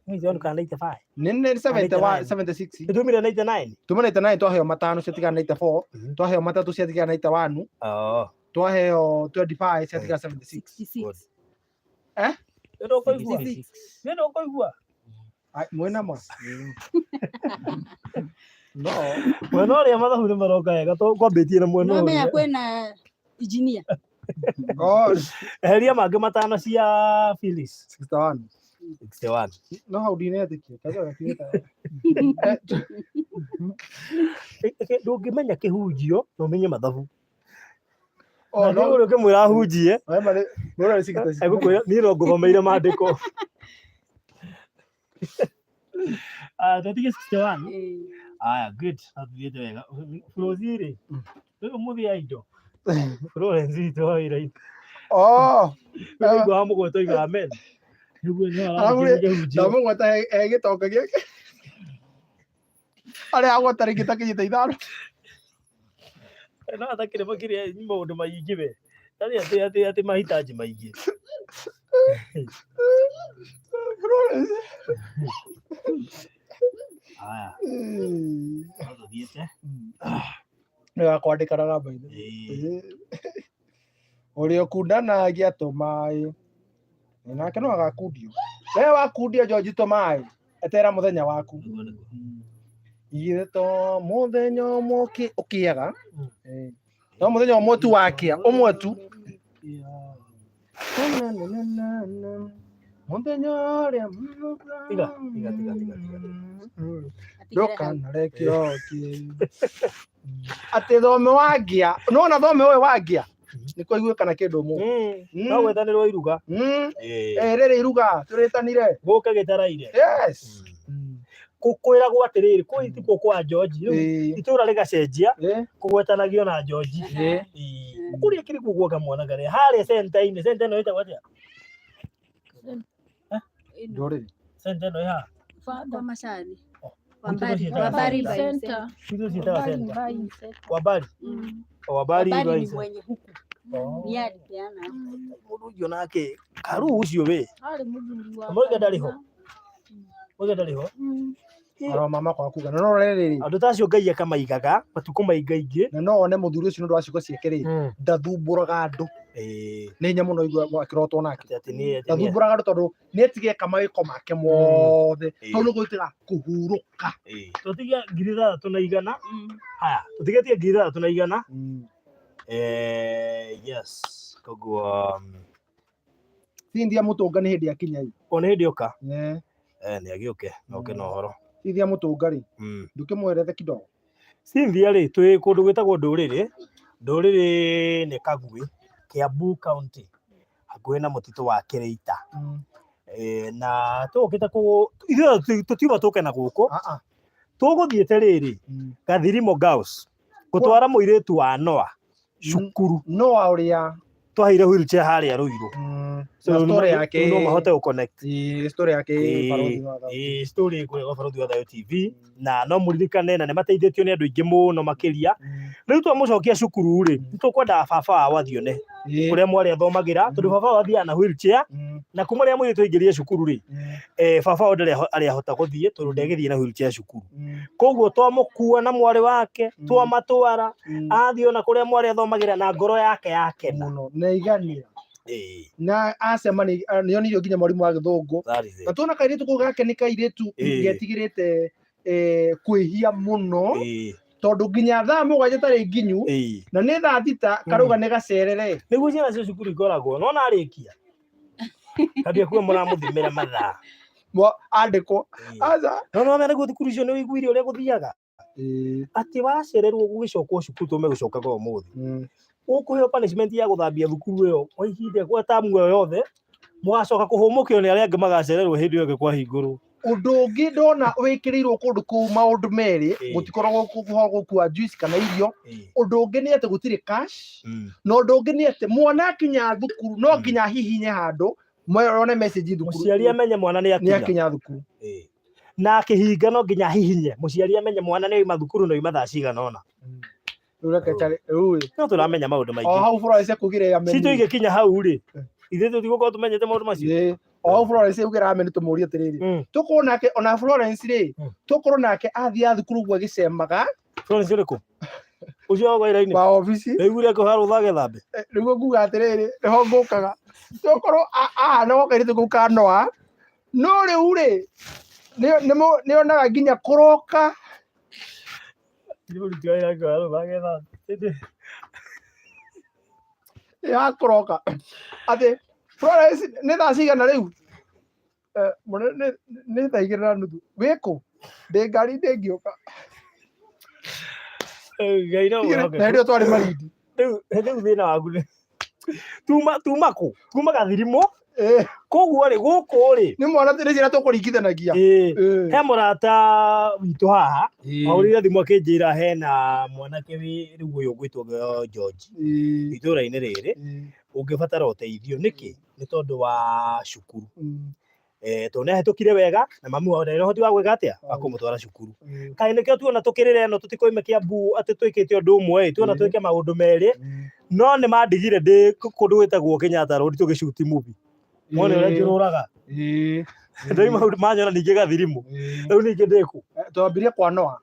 F: ni John kana 85
C: nĩ 71 76
F: tumire 99
C: tumana 89 twaheo matano ciatigana 94 twaheo matatu ciatigana 91 twaheo 25 ciatigana 76
F: ndio koigua
C: mwena ma no
F: mwena ũrĩa mathabu nĩ maroka wega kwambĩtie na mwena
D: no menya
F: ũrĩa
D: kwĩna engineer
F: eheria mangĩ matano cia Phyllis
C: 61 no hau ndinetĩkia kaza gakinyĩta
F: ndũngĩmenya kĩhunjio no ũmenye mathabu
C: no
F: ũrĩa ũkĩmwĩra ahunjie
C: bora 66
F: egũkwĩra niĩ no ngũthomeire maandĩko tũtige 61 aya good athiĩte wega Flozire ũmũthĩ ya indo Florence witũ wa wĩra nĩguo hamũgweta oiga amen nĩguo
C: ndamũgweta gĩtonga gĩake arĩa agweta rĩngĩ takinyĩte ithano
F: no atakĩrĩ makĩrĩa maũndũ maingĩ we tarĩ atĩ mahitaji maingĩ aya athiĩte
C: nĩgakwandĩka na namba-inĩ ũrĩa ũkundanagia tũmaĩ nake no agakundio we wakundia George tũmaĩ etera mũthenya waku igĩrĩ to mũthenya ũmwe ũkĩaga no mũthenya ũmwe tu wakĩa ũmwe tu mũthenya ũrĩa
F: tiga
C: ndũkanarekio atĩ thome wangĩa nona thome ũyũ wangĩa nĩ kũiguĩkana kĩndũ mũndũ
F: no gwethanĩrwo iruga
C: rĩrĩ iruga tũrĩtanire
F: gũka gĩtaraire
C: yes
F: kwĩragwo atĩrĩrĩ kũitikwo kwa George itũra rĩgacenjia kũgwetanagio na George kũrĩa kĩrĩkwo guoka mwana garĩ harĩa center-inĩ ĩno ĩtagwo atĩa
C: ndũrĩrĩ
F: center ĩno ya
D: kwa Macani
F: Wambari
D: center
F: hizo zitawa center Wambari
D: ni mwenye huku ni alipeana
F: mũndũ ũcio nake karu ũcio we
B: Harĩ mũthuri wa
F: Moiga ndariho
C: aro mama kwa kuga no rĩrĩ
F: andũ tacio Ngai akamaigaga matukũ maingaingĩ
C: na no one mũthuri ũcio nĩ ũndũ wa ciugo ciake rĩ ndathumbũraga andũ nĩ hinya mũno igua akĩrotwo nake ndathumbũraga andũ tondũ nĩetigire kamawĩko make mothe hau nĩ gwĩtĩra kũhurũka
F: tũtigia 3,100 haya tũtigetie 3,100 yes koguo
C: Cynthia Mũtũnga nĩ hĩndĩ akinya
F: ona hĩndĩ oka nĩ agĩũke noke na ũhoro
C: Cynthia Mũtũnga rĩ ndũkĩmwerethe kidogo
F: Cynthia rĩ twĩ kũndũ gwĩtagwo Ndũrĩrĩ nĩ Kaguĩ Kiambu County hakuhĩ na mũtitũ wa Kĩrĩita na tũgũkĩte ithuĩ tũtiuma tũke na gũkũ tũgũthiĩte rĩrĩ Gathirimo Girls gũtwara mũirĩtu wa Noah cukuru
C: Noah ũrĩa
F: twaheire wheelchair harĩa Ruiru
C: story yake
F: no mahote gũ connect
C: story yake
F: story kwa Barũthi wa Thayũ TV na no mũririkane na nĩ mateithĩtio nĩ andũ aingĩ mũno makĩria rĩu twamũcokia cukuru rĩ nĩtũkwenda baba wao athione kũrĩa mwarĩ athomagĩra tondũ baba wao athiaga na wheelchair na kuma rĩa mũirĩtu aingĩrire cukuru rĩ baba wao ndarĩ arĩahota gũthiĩ tondũ ndegĩthiĩ na wheelchair cukuru koguo twamũkua na mwarĩ wake twamatwara athiĩ ona kũrĩa mwarĩ athomagĩra na ngoro yake yakena
C: mũno na iganĩra na acema nĩ onirio nginya mwarimũ wa Gĩthũngũ na tuona kairĩtu kũu gake nĩ kairĩtu getigĩrĩte kwĩhia mũno tondũ nginya thaa mũgwanja tarĩ nginyu na nĩ thaa thita karauga nĩ gacerere
F: nĩguo ciana cia cukuru ikoragwo no narĩkia kabia kuo mũramũthimĩra mathaa
C: andĩkwo aca
F: no nĩguo thukuru icio nĩ wĩiguire ũrĩa gũthiaga atĩ wacererwo gũgĩcokwo cukuru tũmegũcokaga ũmũthĩ ũkũheo punishment ya gũthambia thukuru ĩyo kwa ihinda kwa tamu ĩyo yothe mũgacoka kũhũmũkio nĩ arĩa angĩ magacererwo hĩndĩ ĩyo kwa hingũrwo
C: Undu ungi ndona wikirirwo kundu ku maundu meri gutikoragwo gukua juice kana irio. Undu ungi ni ati gutiri cash. No undu ungi ni ati mwana akinya thukuru no nginya hihinye handu mwone message thukuru.
F: Muciari amenye mwana ni
C: akinya thukuru.
F: Na akihinga no nginya hihinye muciari amenye mwana ni oima thukuru no oima thaa cigana ona. No turamenya maundu maingi.
C: Hau Florence kugire ya menu.
F: Cito igikinya hau ri. Ithe tutigukorwo tumenyete maundu macio.
C: Hau Florence ugira ameni tumuria tiriri. Tukorwo nake ona Florence ri. Tukorwo nake athia thukuru gwa gicemaga.
F: Florence uriku? Ucio wa iraini.
C: Wa office.
F: Eigure ko haru thage thambe.
C: Niguo nguga atiriri. Niho ngukaga. Tukorwo no okairite guka noa. No riu ri. Ni onaga nginya kuroka. Ya kuroka ati Florence ni thaa cigana riu ni thaa igiri na nuthu wiku ndi ngari ndingiuka na ndio twari marindi
F: riu thina waku ni tuma gathirimo koguo ri guku ri
C: ni mwana tiri cira tukuringithanagia
F: he murata witu haha aurire thimu akinjira hena mwanake riu uyu gwitwo George itũra-inĩ rĩrĩ ũngĩbatara ũteithio nĩkĩ nĩ tondũ wa cukuru tondũ nĩahĩtũkire wega na mamu wao ndarĩ na ũhoti wa gwĩka atĩa wa kũmũtwara cukuru kaĩ nĩkĩo tuona tũkĩrĩra ĩno tũtikoime Kiambu atĩ twĩkĩte ũndũ ũmwe tuona twĩke maũndũ merĩ no nĩ mandigire ndĩ kũndũ gwĩtagwo Kenyatta Road tũgĩshuti movie mwana ũrĩa njũrũraga ndoima manyona ningĩ gathirimu rĩu ningĩ ndĩku
C: twambirie kwa Noah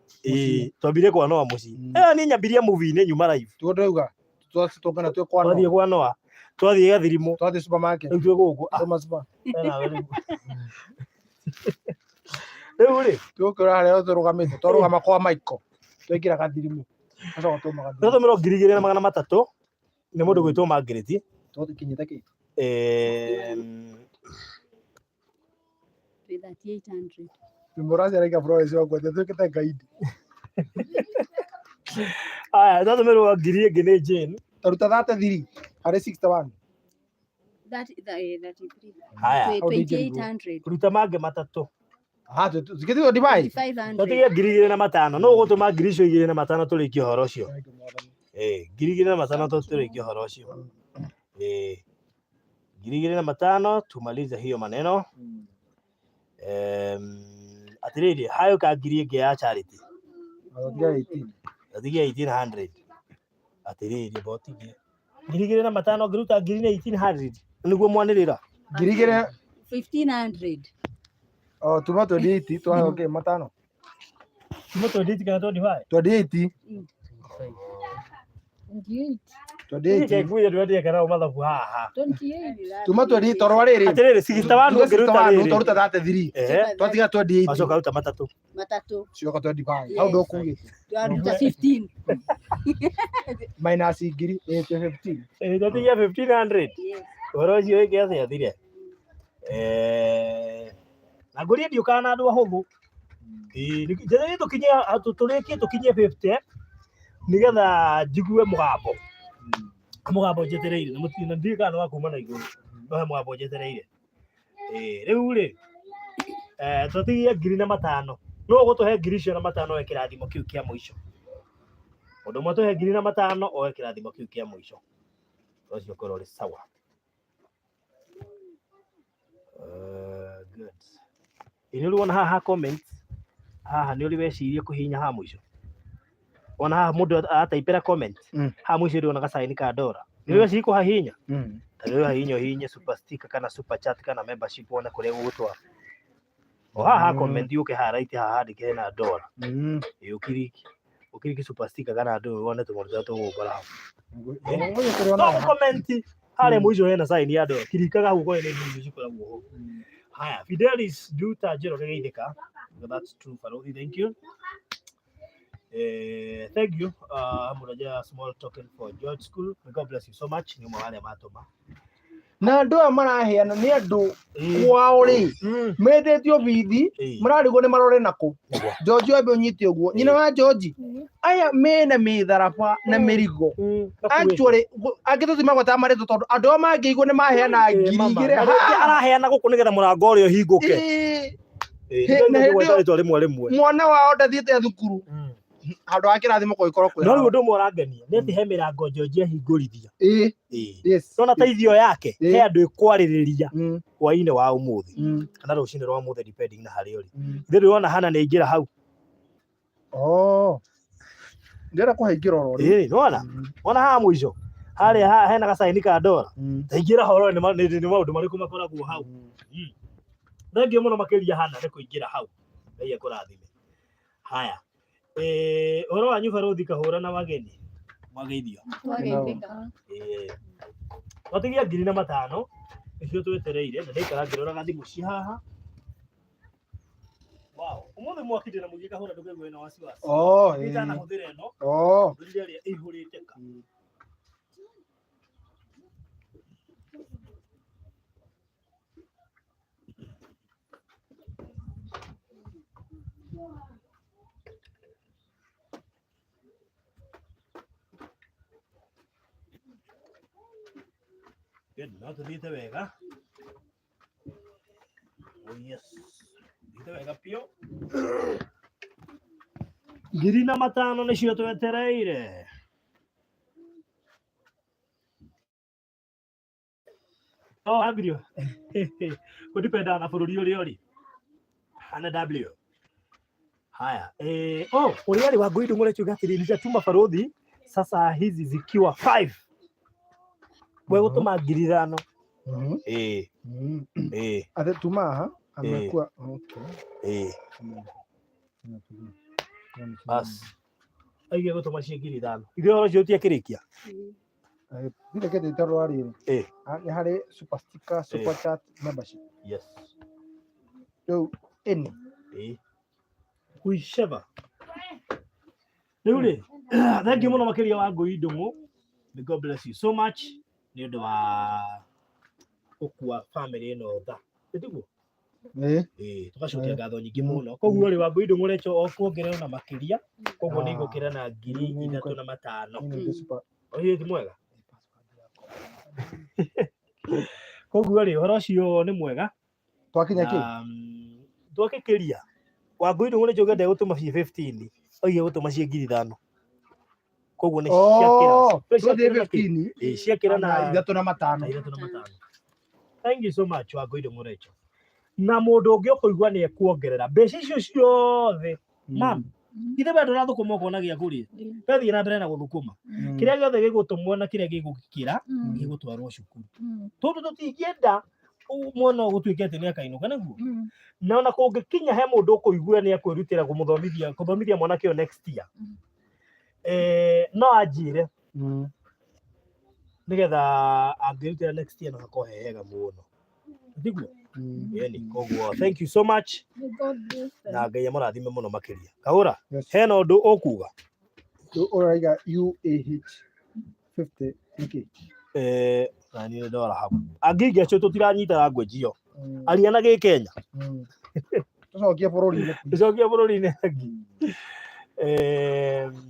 F: twambirie kwa Noah mũciĩ niĩ nyambirie movie-inĩ nyuma live
C: tũndauga tũngana twĩ kwa Noah
F: twathiĩ kwa Noah twathiĩ gathirimu
C: twathiĩ supermarket
F: rĩu twĩ gũkũ rĩu rĩ
C: tũkĩra harĩa tũrũgamĩte twarũgama kwa Michael twaingĩra gathirimu gacoka tũma gathirimu
F: tũtũmĩrwo 2,300 nĩ mũndũ gwĩtwo Margaret
C: tũkinyĩte kĩ
D: 3800
C: Murazi araika Florence wa kwete tukita guide
F: aya tũtũmĩrwo 1,000 ĩngĩ nĩ Jane
C: taruta 33 harĩ 61
D: 33
F: haya
D: 2800
F: ruta mangĩ matatũ
C: tukithio divide
D: 500
F: tũtige 2,500 no gũtũma 2,500 tũrĩkie ũhoro ũcio 2,500 tũrĩkie ũhoro ũcio 2,500 tumalize hiyo maneno atiriri hayo ka 1,000 ĩngĩ ya charity athigia 1800 atiriri botigie 2,500 ngiruta 1800 niguo mwanirira
C: 1500 tuma 28 twahoke matano
F: tuma 28 kana 25
C: 28
F: 28 nguye ndwendie kana mathabu haha
D: 28
C: tuma 28 torwa riri
F: atiriri sigita wanu ngiruta riri
C: toruta 33 twatiga 28
F: acoka ruta matatũ
C: cioka 25 hau ndo kugite
D: twaruta 15
C: minus 15
F: twatigia 1,500 ũhoro ũcio wĩke atĩa thire na ngũrie ndiũkaga na andũ ahũthũ njĩra tũrĩkie tũkinyie 50 nigetha njigue mũgambo njetereire na ndirĩ kana wa kuma na igũrũ no he mũgambo njetereire rĩu rĩ twatigie 2,500 no ũgũtũhe 2,500 oe kĩrathimo kĩu kĩa mũico mũndũ ũmwe tũhe 2,500 oe kĩrathimo kĩu kĩa mũico ũcio ũkorwo ũrĩ sawa good nĩ ũrĩ haha comment haha nĩ ũrĩ wecirie kũhihinya ha mũico ona haha mũndũ ataipĩra comment ha mũico ndĩrona gacaini ka ndora nĩ ũrĩ wecirie kũhahihinya ta rĩu hahihinya ũhihinye super sticker kana super chat kana membership wone kũrĩa gũgũtwara o haha comment ũke haha right haha handĩke hena ndora ũkiriki super sticker kana ndora wone tũmũndũ tũrĩa tũgũkora hau comment harĩa mũico hena caini ya ndora kirikaga hau koe nĩ nini cikoragwo ho haya Fidelis Duta Njero Geithika that's true Farothi thank you thank you muraja small token for George School God bless you so much ni mwale matoma
C: na andũ aya maraheana nĩ andũ kwao rĩ mendetio bithi mararigwo nĩ marore nakũ George ambe ũnyite ũguo nyina wa George aya mena mĩtharaba na mĩrigo actually angĩtũthima ta marĩtwo tondũ andũ mangĩigwo nĩ maheana 2,000
F: araheana gũkũ nĩgetha mũrango ũrĩa ũhingũke
C: mwana wao ndathiĩte thukuru handũ wa kĩrathimo kũgĩkorwo kwĩ
F: no ũndũ ũmwe ũrangenia nĩ atĩ he mĩrango George ahingũrithia nona teithio yake he andũ ĩkwarĩrĩria hwaĩ-inĩ wa ũmũthĩ kana rũcinĩ rwa ũmũthĩ depending na harĩa ũrĩ ithuĩ ndĩrona hana nĩ aingĩra hau
C: ndĩrenda kũhaingĩra oro
F: nona ona haha mũico harĩa hena gacaini ka ndora taingĩra horo nĩ maũndũ marĩkũ makoragwo hau thengiũ mũno makĩria hana nĩ kũingĩra hau Ngai akũrathime haya ũhoro wanyu barũthi Kahũra na wageni mwageithio twatigia 5,000 nĩcio twetereire na ndaikara ngĩroraga thimũ ci haha ũmũthĩ mwaki ndĩna mũingĩ Kahũra ndũkaigua wĩna wasiwasi itanahũthĩra ĩno ndũrire ĩrĩa ĩihũrĩte ka no tuthiĩte wega tuthiĩte wega biũ 5,000 nĩcio twetereire ambirio gũdipenda na bũrũri ũrĩa ũrĩ hana W haya ũrĩa arĩ Wangũi Ndung'u kiuga atĩrĩrĩ nitatuma barũthi sasa hizi zikiwa 5 wewe gũtũma 5,000
C: tuma haha amekuwa
F: bas aige gũtũma cia 5,000 ithuĩ ũhoro ũcio ũtiakĩrĩkia
C: vile kete taro rĩrĩ nĩ harĩ super sticker super chat membership rĩu ĩni
F: whichever rĩu rĩ thengiũ mũno makĩria Wangũi Ndung'u may God bless you so much nĩ ũndũ wa gũkua family ĩno tha tiguo tũgacokia ngatho nyingĩ mũno koguo rĩ Wangũi Ndung'u recho kuongerera na makĩria koguo nĩ igũkĩra na 3,500 oye ti mwega koguo rĩ ũhoro ũcio nĩ mwega
C: twakinya kĩ
F: twakĩkĩria Wangũi Ndung'u nĩ njuge ndegũtũma 15 oige gũtũma cia 5,000 koguo nĩ ciakĩra na
C: 3,500
F: thank you so much Wangũi Ndung'u recho na mũndũ ũngĩ ũkũigua nĩ ekuongerera mbeca icio ciothe mam ithe bado ũrathũkũma ũkona gĩa kũrĩa bethiĩ na mbere na gũthũkũma kĩrĩa gĩothe gĩgũtũmwo na kĩrĩa gĩgũkĩra gĩgũtwarwo cukuru tondũ tũtingĩenda mwana ũgũtuĩke atĩ nĩ akainũka naguo na ona kũngĩkinya he mũndũ ũkũigua nĩ akwĩrutĩra kũmũthomithia mwanake ũyũ next year no anjĩre nĩgetha angĩrutĩra next year no hakorwo he hega mũno tiguo koguo thank you so much na Ngai amũrathime mũno makĩria Kahũra hena ũndũ ũkuga
C: ũraiga UAH 50 nĩkĩ
F: na niĩ ndora hau angĩingĩ acio tũtiranyita language ĩyo aria na Gĩkenya
C: tũcokie
F: bũrũri-inĩ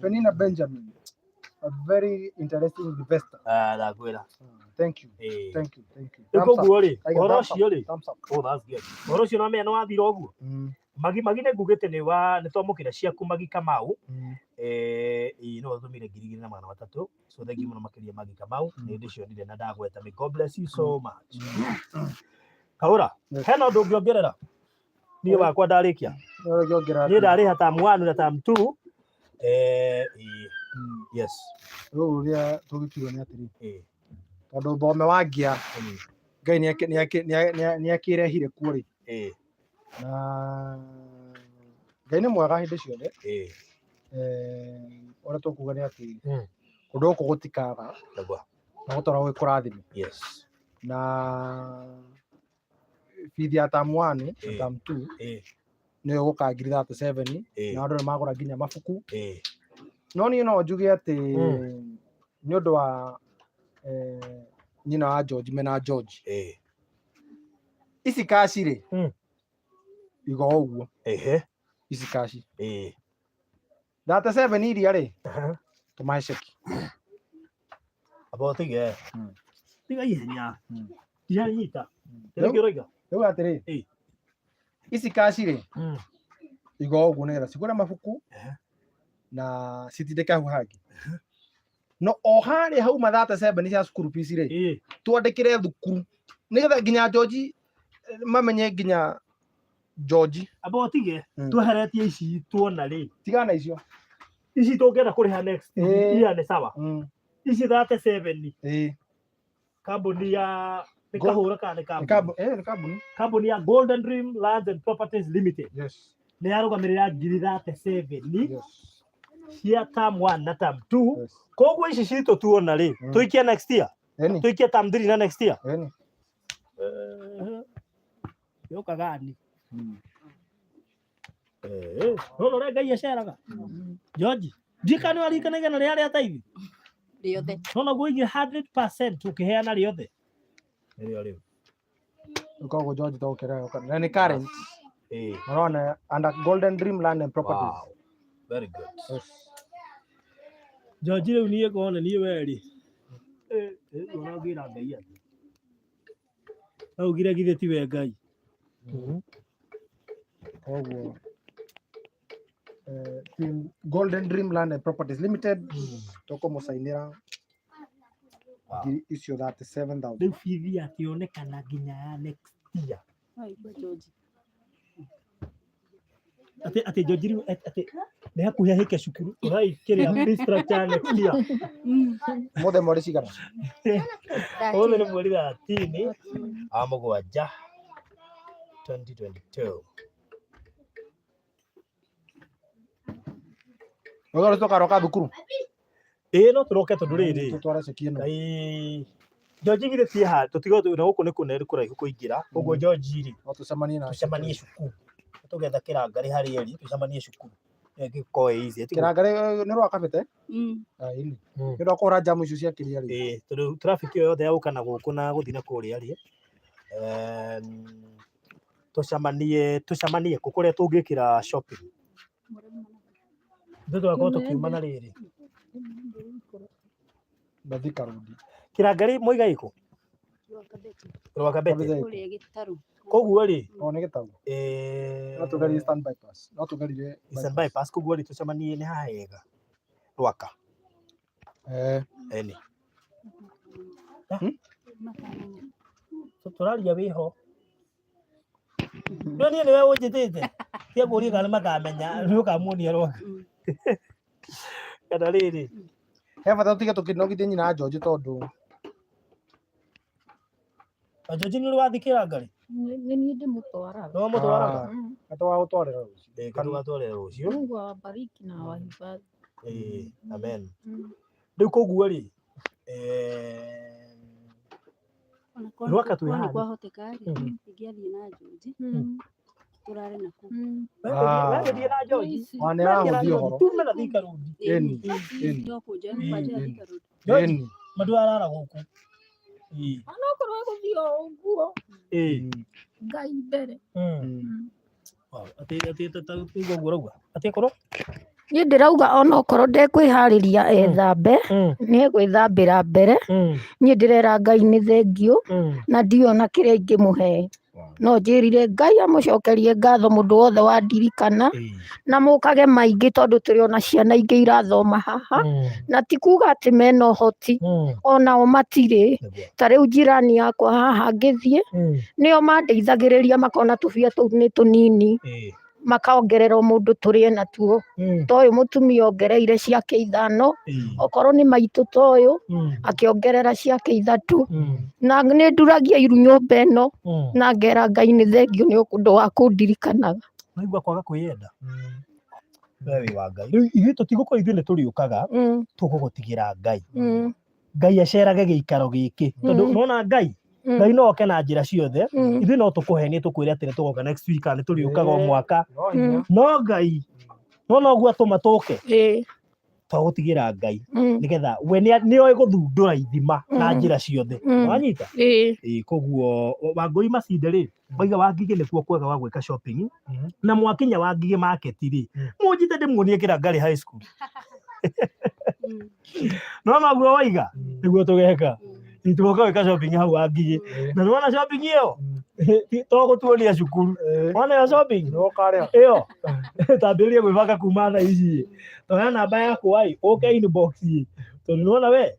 C: Penina Benjamin, a very interesting investor.
F: Ndakwĩra
C: thank you.
F: Koguo rĩ ũhoro ũcio rĩ that's good ũhoro ũcio no menya nĩ wathira ũguo magi nĩ ngugĩte nĩ twamũkĩra ciaku Magi Kamau no ũtũmire 2,300 so thank you mũno makĩria Magi Kamau nĩ ndĩcionire na ndagweta may God bless you so much Kahũra hena ũndũ ũngĩongerera niĩ wakwa ndarĩkia niĩ ndarĩha term 1 na term 2 yes
C: rĩu ũrĩa tũgĩkiuga nĩ atĩrĩ tondũ thome wa ngĩa Ngai nĩ akĩrehire kuo rĩ na Ngai nĩ mwega hĩndĩ ciothe ũrĩa tũkuga nĩ atĩ kũndũ gũkũ gũtikaga na gũtũra gũkũrathime na bithi ya term 1 na term 2 nĩyo gũka 37 na andũ nĩ magũra nginya mabuku no niĩ no njuge atĩ nĩ ũndũ wa nyina wa George mena George ici kaci rĩ igo ũguo ici kaci 37 iria rĩ tũmahe ceki
F: abotige tiga ihenya ihenya rĩu atĩrĩ
C: ici kaci rĩ igo ũguo nĩgetha cigũre mabuku na citindĩke hau hangĩ. No o harĩa hau mathaa 7 cia school fees rĩ twandĩkĩre thukuru nĩgetha nginya George mamenye nginya George
F: abo tige tweheretie ici tuona rĩ
C: tigana icio
F: ici tũngĩenda kũrĩha next year nĩ sawa ici 37 kambuni ya nikahũra kana kambuni ya Golden Dream Lands and Properties Limited nĩ yarũgamĩrĩra ngiri 37 cia term 1 na term 2 koguo ici citũ tuona rĩ tũikie next year tũikie term 3 na next year yoka gani no Ngai aceraga George ndikani warikanaga na rĩarĩa taithi
D: riothe
F: no guigi 100% ukiheana riothe rĩo
C: ukogo George tokera na ni current unaona under Golden Dream Land and Properties.
F: Wow. Very good. George rĩu niĩ ngona niĩ weri ũragira Ngai atĩ augire githĩ tiwe Ngai
C: koguo team Golden Dream Land and Properties Limited toko musainira icio 37,000
F: rĩu bithi ationekana nginya ya next year ati George rĩu ati nĩ hakuhĩ hĩke cukuru ũrai kĩrĩa structure next year
C: mothe mori cigana
F: ole nĩ mweri 13 amũgwanja 2022
C: Ogora tukaroka thukuru
F: no turoke tondu rĩrĩ
C: tutware ceki ĩno
F: George githĩ tie ha tutigo na gũkũ nĩ kũnene kũraihu kũingĩra ũguo George rĩ
C: no tucemanie
F: cukuru tugetha kĩrangari harĩa rĩ tucemanie cukuru gĩkoe easy
C: kĩrangari nĩ rwa kabete ini nĩ rwa kũhũra jamu icio cia kĩria rĩ
F: tondũ traffic ĩyo yothe yagũka na gũkũ na gũthiĩ na kũrĩa rĩ tucemanie kũrĩa tũngĩkĩra shopping tũgakorwo tũkiuma na rĩrĩ
C: Bathika Road
F: kĩrangari moiga iko rwa kabete
D: kũrĩa gĩtaru
F: koguo rĩ
C: nĩ gĩtaru no tũgerie Eastern bypass no tũgerie
F: Eastern bypass koguo rĩ tucemanie nĩ hahega rwaka eni tũraria wĩho no niĩ nĩwe ũnjĩtĩte tia kũria kana makamenya nĩ ũkamuonia rwaka kana rĩrĩ
C: he bata tũtige tũkĩnogithia nyina George tondũ
F: George nĩ wathikĩra ngari
B: nĩ niĩ ndĩmũtwaraga
F: no mũtwaraga
C: atawagũtwarĩra rũciũ
F: tũgatwarĩra rũciũ
B: Mungu awabariki na awahifadhi
F: amen rĩu koguo rĩ rwaka twĩ
D: haha kwahoteka rĩ ingĩathiĩ na George turare na kuu
F: wagĩthiĩ na George
C: nĩ arahũthia ũhoro
F: tume na Thika Road George madũ arara gũkũ
B: onokorwo egũthiĩ o ũguo Ngai mbere
F: atĩ ũguo rauga atĩ korwo
B: niĩ ndĩrauga onokorwo ndekwĩharĩria ethambe nĩ egwĩthambĩra mbere niĩ ndĩrera Ngai nĩ thengio na ndiona kĩrĩa ingĩmũhe no njĩrire Ngai amũcokerie ngatho mũndũ wothe wandirikana na mũkage maingĩ tondũ tũrĩ ona ciana ingĩ irathoma haha na ti kuga atĩ mena ũhoti onao matirĩ ta rĩu njirani yakwa haha ngĩthiĩ nĩo mandeithagĩrĩria makona tũbia tũu nĩ tũnini makongerera mũndũ tũrĩe natuo toyũ mũtumia ongereire ciake 5 okorwo nĩ maitũ toyũ akĩongerera ciake 3 na nĩ nduragia iru nyũmba ĩno na ngera Ngai nĩ thengio nĩ ũndũ wa kũndirikanaga
F: naigua kwaga kwĩyenda we wĩ wa Ngai rĩu ithuĩ tũtigũkorwo ithuĩ nĩ tũrĩũkaga tũgũgũtigĩra Ngai Ngai acerage gĩikaro gĩkĩ tondũ ũrona Ngai no oke na njĩra ciothe ithuĩ no tũkũhenie tũkwĩre atĩ nĩ tũgoka next week nĩ tũrĩũkaga o mwaka no Ngai no guo atũma tũke twagũtigĩra Ngai nĩgetha we nĩoĩ gũthundũra ithima na njĩra ciothe wanyita koguo Wangũi Macinde rĩ waiga Wangigĩ nĩkuo kwega wa gwĩka shopping na mwakinya Wangigĩ market rĩ mũnjite ndĩmuonie kĩrangari high school no naguo waiga nĩguo tũgeka nituoka gwĩka shopping hau Wangigĩ na nĩwona shopping ĩyo to gutuonia cukuru ona yo shopping
C: no kare
F: iyo tambirie gwibanga kuma na ici toya namba yaku ai uke inbox tondu nona we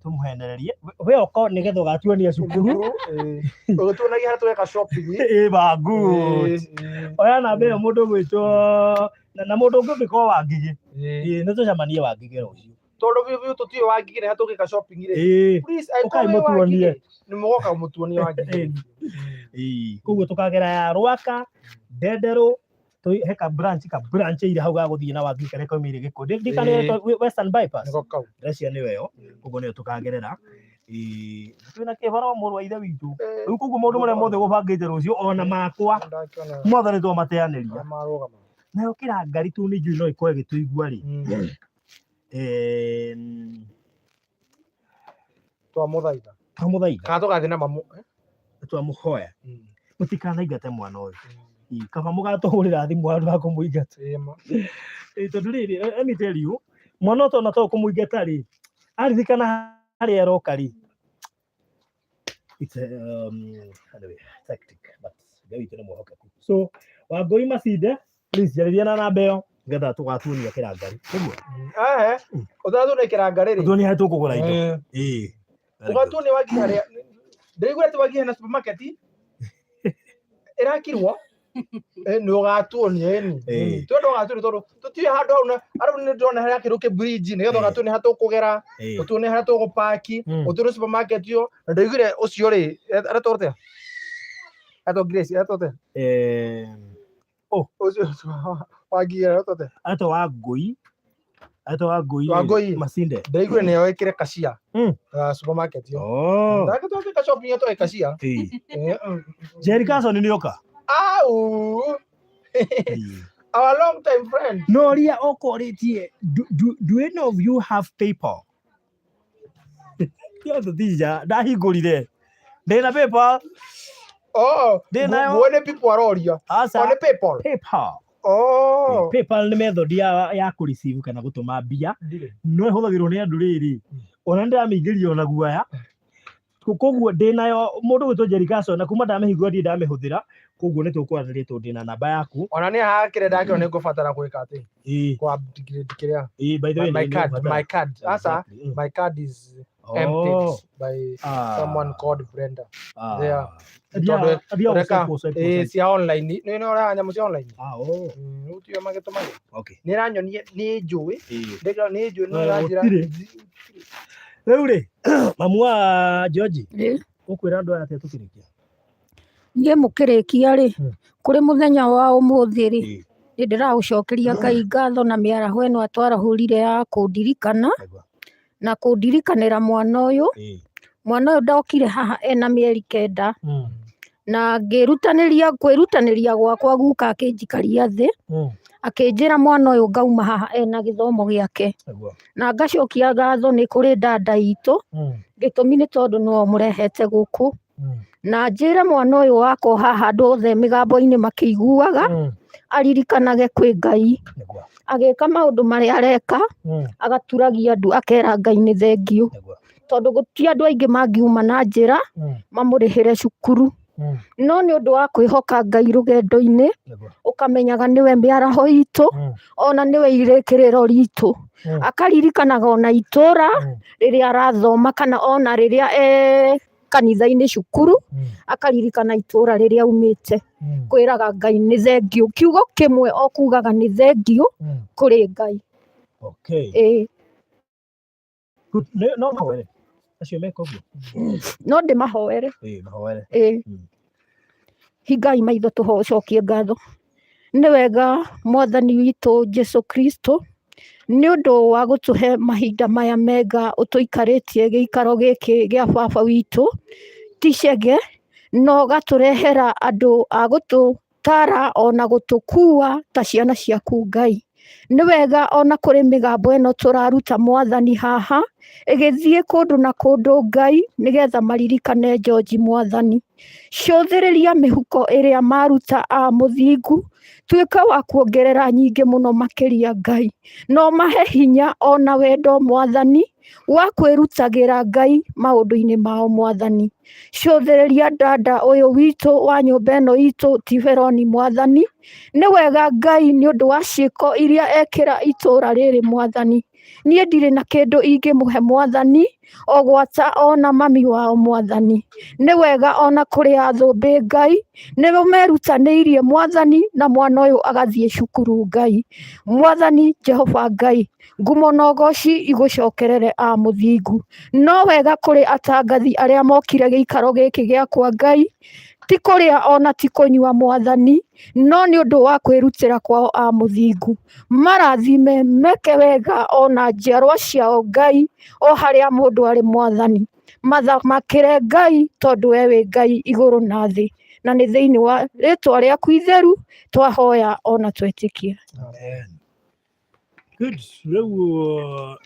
F: tumuhenererie we oko nigetha ugatuonia cukuru
C: ugutuonagia hatu weka shopping
F: bangu oya namba iyo mundu gwitwo na mundu ungikorwo Wangigi ni tucemanie Wangigi rucio
C: tondu biu tutio Wangigi ne hatu gika shopping
F: please ukai mutuonie
C: ni mugoka mutuonie Wangigi
F: koguo tukagera ya Rwaka Ndenderu heka branch ira hau gaguthie na Wangigi kare komire gikundi ndikane Western Bypass
C: niko kau
F: recia ni weyo koguo ni tukagerera twina kibaro muru wa ithe witu riu koguo maundu maria mothe gubangite rucio ona makwa mothe ni twamateaniria nayo kira ngari tu ni njui no ikoe gituigua ri
C: twamuthaitha kana tugathie na mamu
F: twamuhoya mutikanaingate mwana uyu kaba mugatuhurira thimu handu ha kumuingata tondu riri let me tell you mwana uyu ona to kumuingata ri aririkana hari aroka ri it's anyway tactic but gawitu ni muhokeku so Wangui Macinde please jariria na namba iyo ngetha tugatuonia kira ngari niguo
C: uthatuonia kira ngari ri
F: tuonia hetu kugura indo
C: ugatuonia Wangigi haria ndirigura ti Wangigi na supermarket irakirwo ni ugatuonia ni tondu ugatuonia tondu tutie handu hau na aru ni ndona haria kiruke bridge ni getha ugatuonia hatu kugera tuonia haria tugupaki utuonia supermarket yo na ndirigure ucio ri aratorte ato Grace atote ucio Wangigi atote
F: ato Wangui Macinde
C: ndirigure ni ekire cashier supermarket yo ndaka tuke shopping yo to cashier
F: Jerry Carson ni oka
C: our long time friend
F: no ria okoritie do any of you have PayPal yo the dija ndahingurire ndina PayPal
C: when people aroria on PayPal PayPal
F: ni method ya ku receive kana gutuma mbia no ihuthagirwo ni andu riri ona ndamingĩria ona guaya koguo ndinayo mundu gwitwo Jerry Carson na kuma ndamihingua ndi ndamihũthĩra koguo ni tukwaranĩria tondu ndina namba yaku
C: ona ni hakire ndakĩrwo ni ngũbatara gwĩka atĩ kwa upgrade kiria
F: by the way
C: my card asa my card is empty by someone called Brenda there cia online ni ora nyamu cia online utio magituma ni ranyonie ni njui ndikira ni njui no ranjira
F: riu ri mamu wa George ukwira andu aya tukirikia
B: nie mukirikia ri kuri muthenya wa umuthi ri ni ndiragucokeria Ngai ngatho na miaraho eno atwarahurire ya kundirikana na kundirikanira mwana uyu ndokire haha ena mieri 9 na kwirutaniria gwakwa guka akinjikaria thi akinjira mwana uyu ngauma haha ena githomo giake na ngacokia ngatho ni kuri dada itu gitumi ni tondu no murehete guku na njire mwana uyu wako haha andu othe migambo-ini makiguaga aririkanage kwi Ngai agika maundu maria areka agaturagia andu akera Ngai ni thengio tondu guti andu aingi mangiuma na njira mamurihire cukuru no ni undu wa kwihoka Ngai rugendo-ini ukamenyaga niwe miaraho itu ona niwe irikiriro ritu akaririkanaga ona itura riria arathoma kana ona riria kanitha-ini cukuru akaririkana itura riria umite kwiraga Ngai ni thengio kiugo kimwe o kugaga ni thengio kuri Ngai
F: no mahoere acio meko
B: no ndimahoere hingai maitho tucokie ngatho ni wega mwathani witu Jesu Kristo ni undu wa gutuhe mahinda maya mega utuikaritie giikaro giki gia baba witu ticege no gaturehera andu a gututara ona gutukua ta ciana ciaku Ngai ni wega ona kuri migambo eno turaruta mwathani haha ĩgĩthiĩ kũndũ na kũndũ Ngai nĩgetha maririkane George Mwathani. Cũthĩrĩria mĩhuko ĩrĩa maruta a mũthingu, tuĩka wa kuongerera nyingĩ mũno makĩria Ngai, no mahe hinya ona wendo Mwathani wa kwĩrutagĩra Ngai maũndũ-inĩ mao Mwathani. Cũthĩrĩria dada ũyũ witũ wa nyũmba ĩno itũ ti Veroni Mwathani, nĩ wega Ngai nĩ ũndũ wa ciĩko iria ekĩra itũũra rĩrĩ Mwathani. Niĩ ndirĩ na kĩndũ ingĩmũhe Mwathani o gwata ona mami wao Mwathani. Nĩ wega ona kũrĩ athũmbĩ Ngai nĩo merutanĩirie Mwathani na mwana ũyũ agathiĩ cukuru Ngai. Mwathani Jehova Ngai, ngumo na ũgooci igũcokerere a mũthingu. No wega kũrĩ atangathi arĩa mokire gĩikaro gĩkĩ gĩakwa Ngai, ti kũrĩa ona ti kũnyua Mwathani, no nĩ ũndũ wa kwĩrutĩra kwao a mũthingu. Marathime meke wega ona njiarwa ciao Ngai, o harĩa mũndũ arĩ Mwathani. Mathamakĩre Ngai tondũ we wĩ Ngai igũrũ na thĩ, na nĩ thĩinĩ wa rĩtwa rĩaku itheru twahoya ona twetĩkia.
F: Amen. Good. Rĩu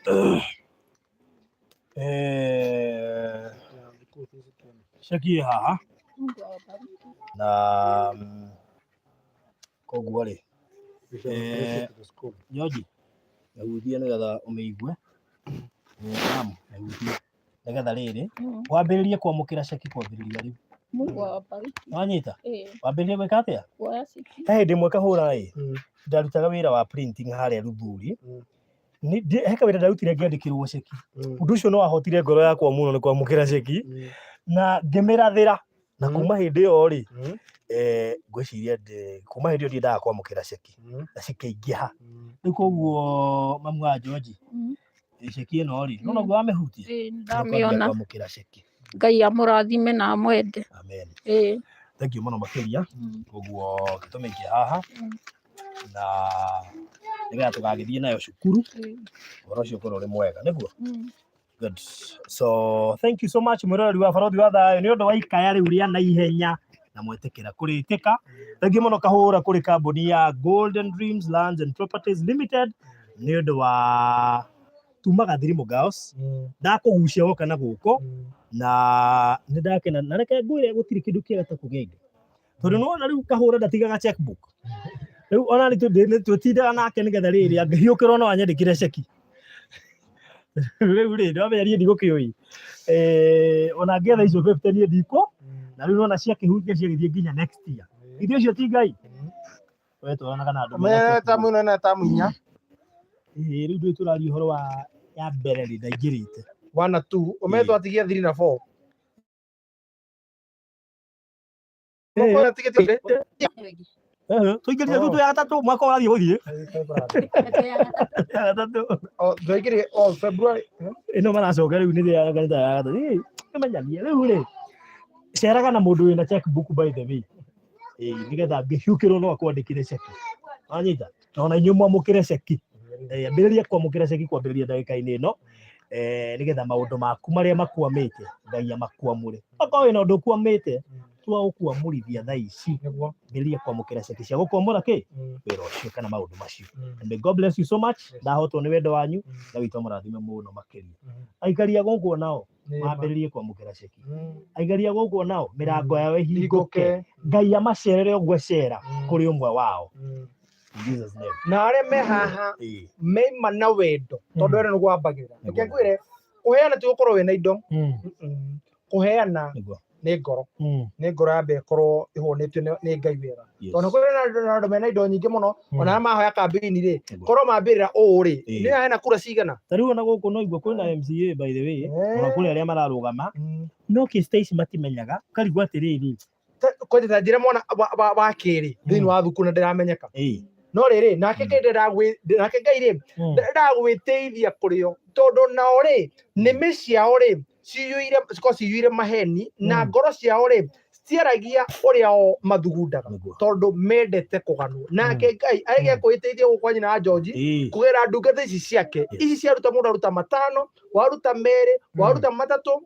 F: Shaki haha na koguo rĩ George nahuthia nĩgetha ũmĩigue nahuthia nĩgetha rĩrĩ wambĩrĩrie kwamũkĩra ceki kwambĩrĩria rĩu wanyita wambĩrĩrie gwĩka atĩa he hĩndĩ ĩmwe kahũra ndarutaga wĩra wa printing harĩa Rũthuri he kawĩra ndarutire ngĩandĩkĩrwo ceki. Ũndũ ũcio no wahotire ngoro yakwa mũno nĩ kwamũkĩra ceki na ngĩmĩrathĩra na kuma hĩndĩ ĩyo rĩ ngwĩciria kuma hĩndĩ ĩyo ndiendaga kwamũkĩra ceki na cikĩingĩha. Rĩu koguo mamu wa George ceki ĩno rĩ no noguo wamĩhutia
B: ndamĩona
F: kwamũkĩra ceki.
B: Ngai amũrathime na amwende.
F: Amen. Thank you mũno makĩria. Koguo gĩtũmi kĩ haha na nĩgetha tũgagĩthiĩ nayo cukuru ũhoro ũcio ũkorwo ũrĩ mwega nĩguo. Good. So thank you so much mũrori wa Barũthi wa Thayũ nĩ ũndũ wa ikaya rĩu rĩa naihenya na mwetĩkĩra kũrĩtĩka. Thank you mũno kahũra kũrĩ kambuni ya Golden Dreams Lands and Properties Limited nĩ ũndũ wa tumaga Thirimu Girls ndakũgucia woka na gũkũ na nĩ ndakena na reke ngwĩre gũtirĩ kĩndũ kĩega ta kũgĩa indo tondũ nĩwona rĩu kahũra ndatigaga checkbook. Rĩu ona nĩ tũtindaga nake nĩgetha rĩrĩ angĩhiũkĩrwo no anyandĩkĩre ceki. Rĩu rĩ ndamenya niĩ ndigũkĩũi ona ngĩetha icio 50 niĩ ndikũ na rĩu ona ciakĩhutia ciagĩthiĩ nginya next year. Irio icio ti Ngai we twaranaga na andũ
C: ta mũno na ta mũnya
F: rĩu ndũĩ tũraria ũhoro wa ya mbere rĩ ndaingĩrĩte
C: 1 na 2 ũmetwo atigia 3 na 4
F: tũingĩrire tu ya gatatũ mwaka ũrathiĩ gũthiĩ ya gatatũ
C: twaingĩrire February
F: ĩno maracoka rĩu nĩ ya gatatũ ĩmenyanie rĩu rĩ ceraga na mũndũ wĩna checkbook by the way nĩgetha ngĩhiũkĩrwo no akwandĩkĩre ceki wanyita ona inyuĩ mwamũkĩre ceki ambĩrĩria kwamũkĩra ceki kwambĩrĩria ndagĩka-inĩ ĩno nĩgetha maũndũ maku marĩa makwamĩte Ngai amakwamũre. Okorwo wĩna ũndũ ũkwamĩte tũgũkwamũrithia thaa ici ambĩrĩria kwamũkĩra ceki cia gũkwamũra kĩ wĩra ũcio kana maũndũ macio. And may God bless you so much. Ndahotwo nĩ wendo wanyu na witũ mũrathime mũno makĩria. Aikaria gũkũ nao mambĩrĩrie kwamũkĩra ceki. Aikaria gũkũ nao mĩrango yao ĩhingũke Ngai amacerere ũguo cera kũrĩ ũmwe wao. Jesus name.
C: Na arĩa me haha meima na wendo tondũ wendo nĩguo wambagĩrĩra. Reke ngwĩre kũheana ti gũkorwo wĩna indo kũheana nĩ ngoro nĩ ngoro yambe ĩkorwo ĩhũnĩtio nĩ Ngai wega tondũ kũrĩ na andũ mena indo nyingĩ mũno ona mahoya kambĩini rĩ korwo mambĩrĩra ũũ rĩ nĩ hena kura cigana.
F: Ta rĩu ona gũkũ no igua kwĩna MCA by the way ona kũrĩ arĩa mararũgama no case ici matimenyaga karigwo atĩrĩrĩ
C: kwendeta njĩra mwana wa kerĩ thĩinĩ wa thukuru na ndĩramenyeka no rĩrĩ nake Ngai rĩ ndagwĩteithia kũrĩ o tondũ nao rĩ nĩmĩ ciao rĩ ciyũire maheni na ngoro ciao rĩ citiaragia ũrĩa o mathugundaga tondũ mendete kũganwo. Nake Ngai aige kwĩteithia gũkũ nyina wa George kũgera ndungata ici ciake ici ciaruta mũndũ aruta 5 waruta 2 waruta 3 2,000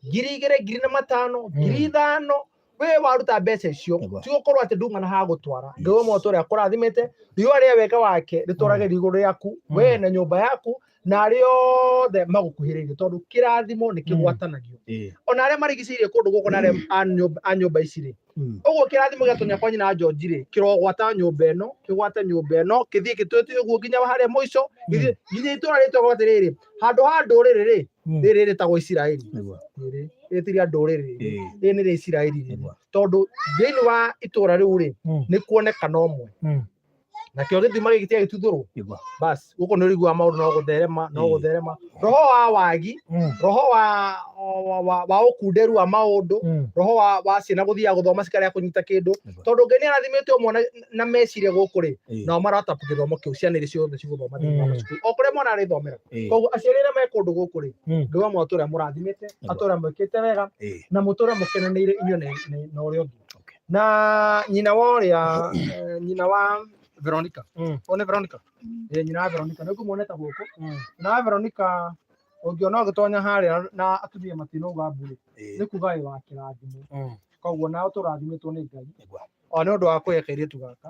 C: 2,500 5,000 we waruta mbeca icio ti gũkorwo atĩ ndungana ha gũtwara Ngai ũmwe ũrĩa kũrathimĩte riũa rĩa wega wake rĩtwarage igũrũ rĩaku we na nyũmba yaku na arĩa othe magũkuhĩrĩirie tondũ kĩrathimo nĩ kĩgwatanagio ona arĩa marigicĩirie kũndũ gũkũ na arĩa a nyũmba ici rĩ ũguo kĩrathimo gĩa tũnyakwa nyina George rĩ kĩrogwata nyũmba ĩno kĩgwate nyũmba ĩno kĩthiĩ gĩtwĩtio ũguo nginya harĩa mũico nginya itũra rĩtagwo atĩrĩrĩ handũ ha ndũrĩrĩ rĩ rĩrĩ rĩtagwo Isiraeli rĩtiria ndũrĩrĩ rĩrĩ nĩ rĩa Isiraeli tondũ thĩinĩ wa itũra rĩu rĩ nĩ kuonekana ũmwe na kĩo gĩthima gĩkĩ tiga gĩtuthũrwo basi gũkũ nĩ ũriguaga maũndũ no gũtherema roho wa wagi roho wa ũkunderu wa maũndũ roho wa ciana gũthiaga gũthoma cikarĩa kũnyita kĩndũ tondũ Ngai nĩ arathimĩte ũmwe na meciria gũkũ rĩ nao maratabu gĩthomo kĩu ciana iria ciothe cigũthoma thĩinĩ wa macukuru o kũrĩa mwana arĩthomera koguo aciari arĩa me kũndũ gũkũ rĩ Ngai amwe atũũra mũrathimĩte atũũra mwĩkĩte wega na mũtũũra mũkenanĩire inyuĩ na ũrĩa ũngĩ na nyina wa Veronica. One Veronica. Nyina wa Veronica. Nĩ kũmuoneta gũkũ. Na wa Veronica ũngĩona ũgĩtonya harĩa na atumia matinauga mbũrĩ. Nĩ kuga wĩ wa kĩrathimo. Koguo nao tũrathimĩtwo nĩ Ngai. O nĩ ũndũ wa kwĩya kairĩtu gaka.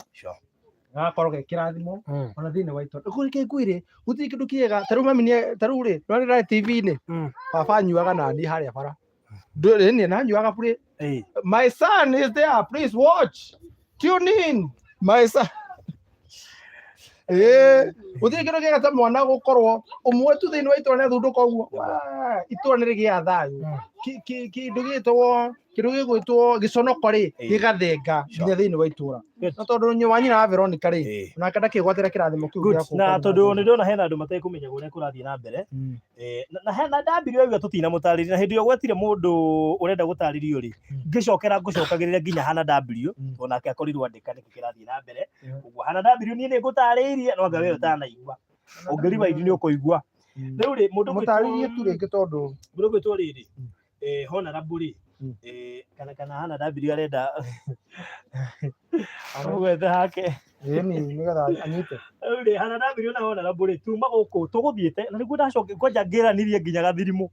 C: Gagakorwo ge kĩrathimo ona thĩinĩ wa itũra. Kũrĩ kĩngũire gũtirĩ kĩndũ kĩega. Ta rĩu mami rĩ nĩrarĩ TV-inĩ. Baba anyuaga nani harĩa bara. Ndũrĩ na anyuaga burĩ. My son is there. Please watch. Tune in. My son. Gũtirĩ kĩndũ kĩega ta mwana gũkorwo ũmwe tu thĩinĩ wa itũra nĩ athundũka ũguo itũra nĩ rĩgĩa thayũ kĩndũ gĩgwĩtwo gĩconoko rĩ gĩgathenga nginya thĩinĩ wa itũra na tondũ wa nyina wa Veronica rĩ nake ndakĩgwatĩra kĩrathimo kĩu gĩa
F: na tondũ nĩ ndona hena andũ matekũmenya ũrĩa kũrathiĩ na mbere na hena ndambiri oiga tũtinamũtarĩria na hĩndĩ ĩyo gwetire mũndũ ũrenda gũtarĩrio rĩ ngĩcokagĩrĩria nginya hana ndambiri onake akorirwo andĩka nĩkĩ kĩrathiĩ na mbere ũguo hana ndambiri niĩ nĩ ngũtarĩirie no anga we ũtanaigua ũngĩriba idi nĩ ũkũigua rĩu rĩ mũndũ
C: mũtarĩrie tu rĩngĩ tondũ
F: mũndũ gwĩtwo rĩrĩ Honorable rĩ kana hana ndambiri arenda gwetha hake
C: nĩgetha anyite
F: rĩ hana ndambiri ona Honorable rĩ tuma gũkũ tũgũthiĩte na nĩguo ndacoke kwanja ngĩranirie nginya Gathirimu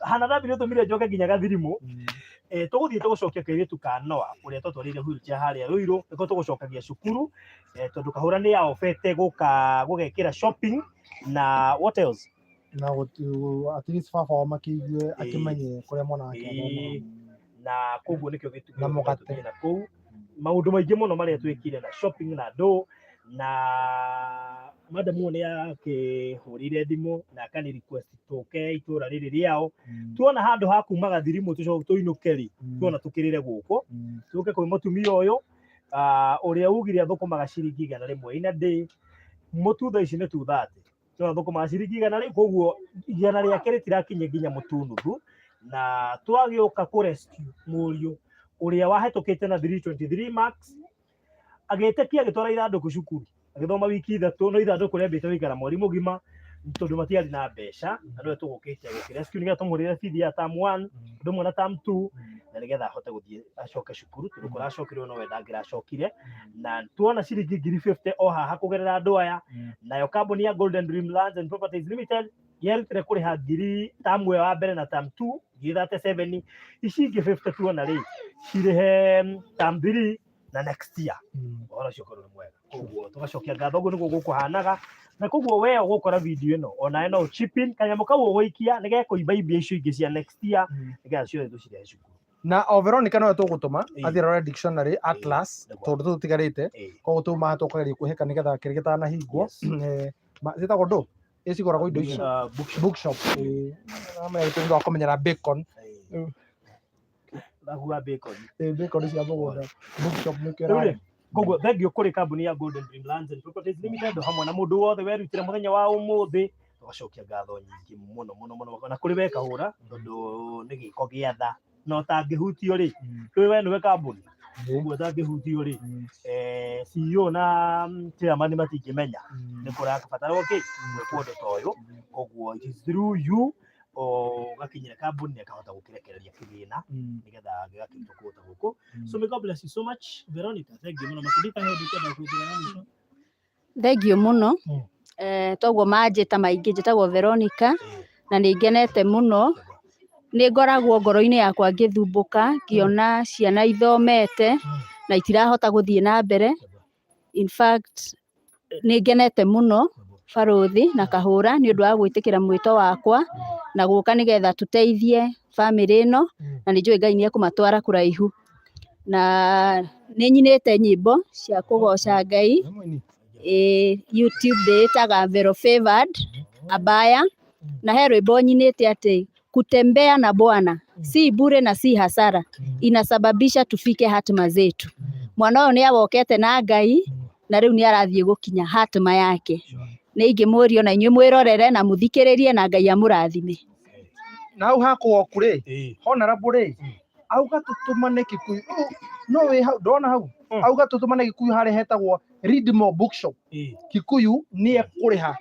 F: hana ndambiri ũtũmire njoke nginya Gathirimu tũgũthiĩ tũgũcokia kairĩtu ka Noah ũrĩa twatwarĩire wheelchair harĩa Ruiru nĩko tũgũcokagia cukuru tondũ kahũra nĩ yaobete gũgekĩra shopping na what else
C: na at least baba wa makĩigue akĩmenye kũrĩa mwana wake athoma
F: na koguo nĩkĩo gĩtũmire na kũu maũndũ maingĩ mũno marĩa twĩkire na shopping na ndũ na madamu nĩ akĩhũrire thimũ na akani request tũke itũra rĩrĩ rĩao tuona handũ ha kuma Gathirimu tũinũke rĩ tuona tũkĩrĩre gũkũ tũke kwĩ mũtumia ũyũ ũrĩa ugire athũkũmaga ciringi 100 ina day mũtu thaa ici nĩ 230 tuona athũkũmaga ciringi 100 koguo 100 rĩake rĩtirakinye nginya mũtu nuthu na twagĩũka kũ rescue mũriũ ũrĩa wahetũkĩte na 323 marks agĩtekia agĩtwara ithandũkũ cukuru agĩthoma wiki 3 no ithandũkũ rĩambĩte gũikara mweri mũgima tondũ matiarĩ na mbeca na nĩwe tũgũkĩte gũkĩrescue nĩgetha tũmũrĩre bithi ya term 1 ndũmwe na term 2 na nĩgetha ahote gũthiĩ acoke cukuru tondũ kũracokire no wenda ngĩracokire na tuona ciringi 50 o haha kũgerera andũ aya nayo kambuni ya Golden Dream Lands and Properties Limited yerutire kũrĩha ngiri term ĩyo wa mbere na term 2 37 ici ingĩ 50 tuona rĩ cirĩhe term 3 na next year ora cio korwo mwega koguo tugacokia ngatho ũguo nĩguo gũkũhanaga na koguo we ũgũkora video ĩno ona ĩno chipping kanyamũ kau ũgũikia nĩgekũimba imbia icio ingĩ cia next year nĩgetha ciothe tũcirĩhe cukuru
C: na o Veronica no tũgũtũma athiĩ rora dictionary atlas tondũ tũtigarĩte koguo tũma tũkageria kwĩhĩka nĩgetha kĩrĩ gĩtanahingwo zitagwo ndũ ĩcigũragwo indo ici bookshop ama ĩtũmĩrwo wa kũmenyera bacon
F: ndagua bacon
C: cia mũgũnda bookshop nĩ kĩra
F: koguo thengio kũrĩ kambuni ya Golden Dream Lands and Properties Limited hamwe na mũndũ wothe werutire mũthenya wa ũmũthĩ tũgacokia ngatho nyingĩ mũno na kũrĩ we Kahũra tondũ nĩ gĩko gĩa tha no tangĩhutio rĩ we nĩwe kambuni ũguo tangĩhutio rĩ CEO na chairman matingĩmenya nĩ kũrabatara gwĩkwo ũndũ ta ũyũ koguo it is through you gakinyira kambuni nĩ akahota gũkĩrekereria kĩgĩna nĩgetha gĩgakĩruta kũndũ gũkũ so may God bless you so much Veronica thank you mũno makĩndika hĩndĩ kenda kwĩrĩra mwisho
D: thank you mũno toguo manjĩta maingĩ njĩtagwo Veronica na nĩ ngenete mũno nĩ ngoragwo ngoro-inĩ yakwa ngĩthumbũka ngĩona ciana ithomete na itirahota gũthiĩ na mbere in fact nĩ ngenete mũno Baruthi na Kahura nĩ ũndũ wa gwĩtĩkĩra mwĩto wakwa na gũka nĩgetha tũteithie bamĩrĩ ĩno na nĩ njũĩ Ngai nĩ ekũmatwara kũraihu. Na nĩ nyinĩte nyĩmbo cia kũgoca Ngai YouTube ndĩĩtaga Vero Favored Abaya, na he rwĩmbo nyinĩte atĩ kutembea na Bwana si bure na si hasara, inasababisha tufike hatima zetu. Mwana ũyũ nĩ agokete na Ngai na rĩu nĩ arathiĩ gũkinya hatima yake. Nĩ ingĩmũũria na inyuĩ mwĩrorere na mũthikĩrĩrie na Ngai amũrathime.
C: Na hau hakuoku rĩ, honorable rĩ, auga tũtũmane Kikuyu. No wĩ hau, ndona hau. Auga tũtũmane Kikuyu harĩa hetagwo Readmore Bookshop. Kikuyu nĩ ekũrĩha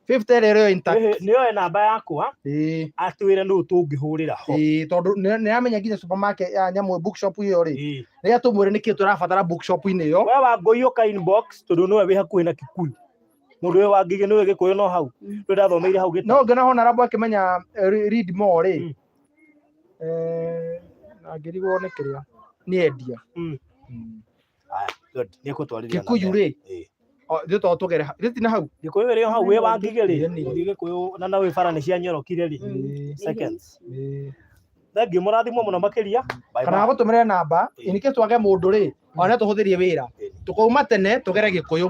C: 50 rero intact.
F: Nĩoe namba yakwa atwĩre nũ tũngĩhũrĩra ho.
C: Tondũ nĩ amenya nginya supermarket ya nyamũ bookshop iyo rĩ. Rĩrĩa tũmwĩre nĩkĩ tũrabatara bookshop-inĩ ĩyo.
F: We Wangũi ũka inbox tondũ nĩwe wĩ hakuhĩ na Kikuyu. Mũndũ ũyũ wa Ngigĩ nĩwe Gĩkũyũ no hau. Nĩ ndathomeire hau Gĩtara.
C: No ngĩona honorable akĩmenya Readmore rĩ. Na ngĩrigwo nĩ kĩrĩa. Nĩ endia.
F: Aya, good. Nĩ ekũtwarithia
C: Kikuyu rĩ. Ndio to tugere rĩti na hau
F: Gĩkũyũ ĩrĩ hau we wa Ngigĩ rĩ Gĩkũyũ na nawe bara nĩ cia nyorokire rĩ seconds. Thengiũ mũrathimwo mũno makĩria.
C: Kana gũtũmĩra namba in case twage mũndũ rĩ ona tũhũthĩrie wĩra tũkauma tene tũgere Gĩkũyũ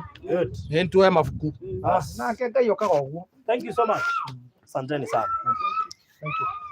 C: nĩ tuoe mabuku nake Ngai okaga ũguo.
F: Thank you so much. Asanteni sana.
C: Thank you.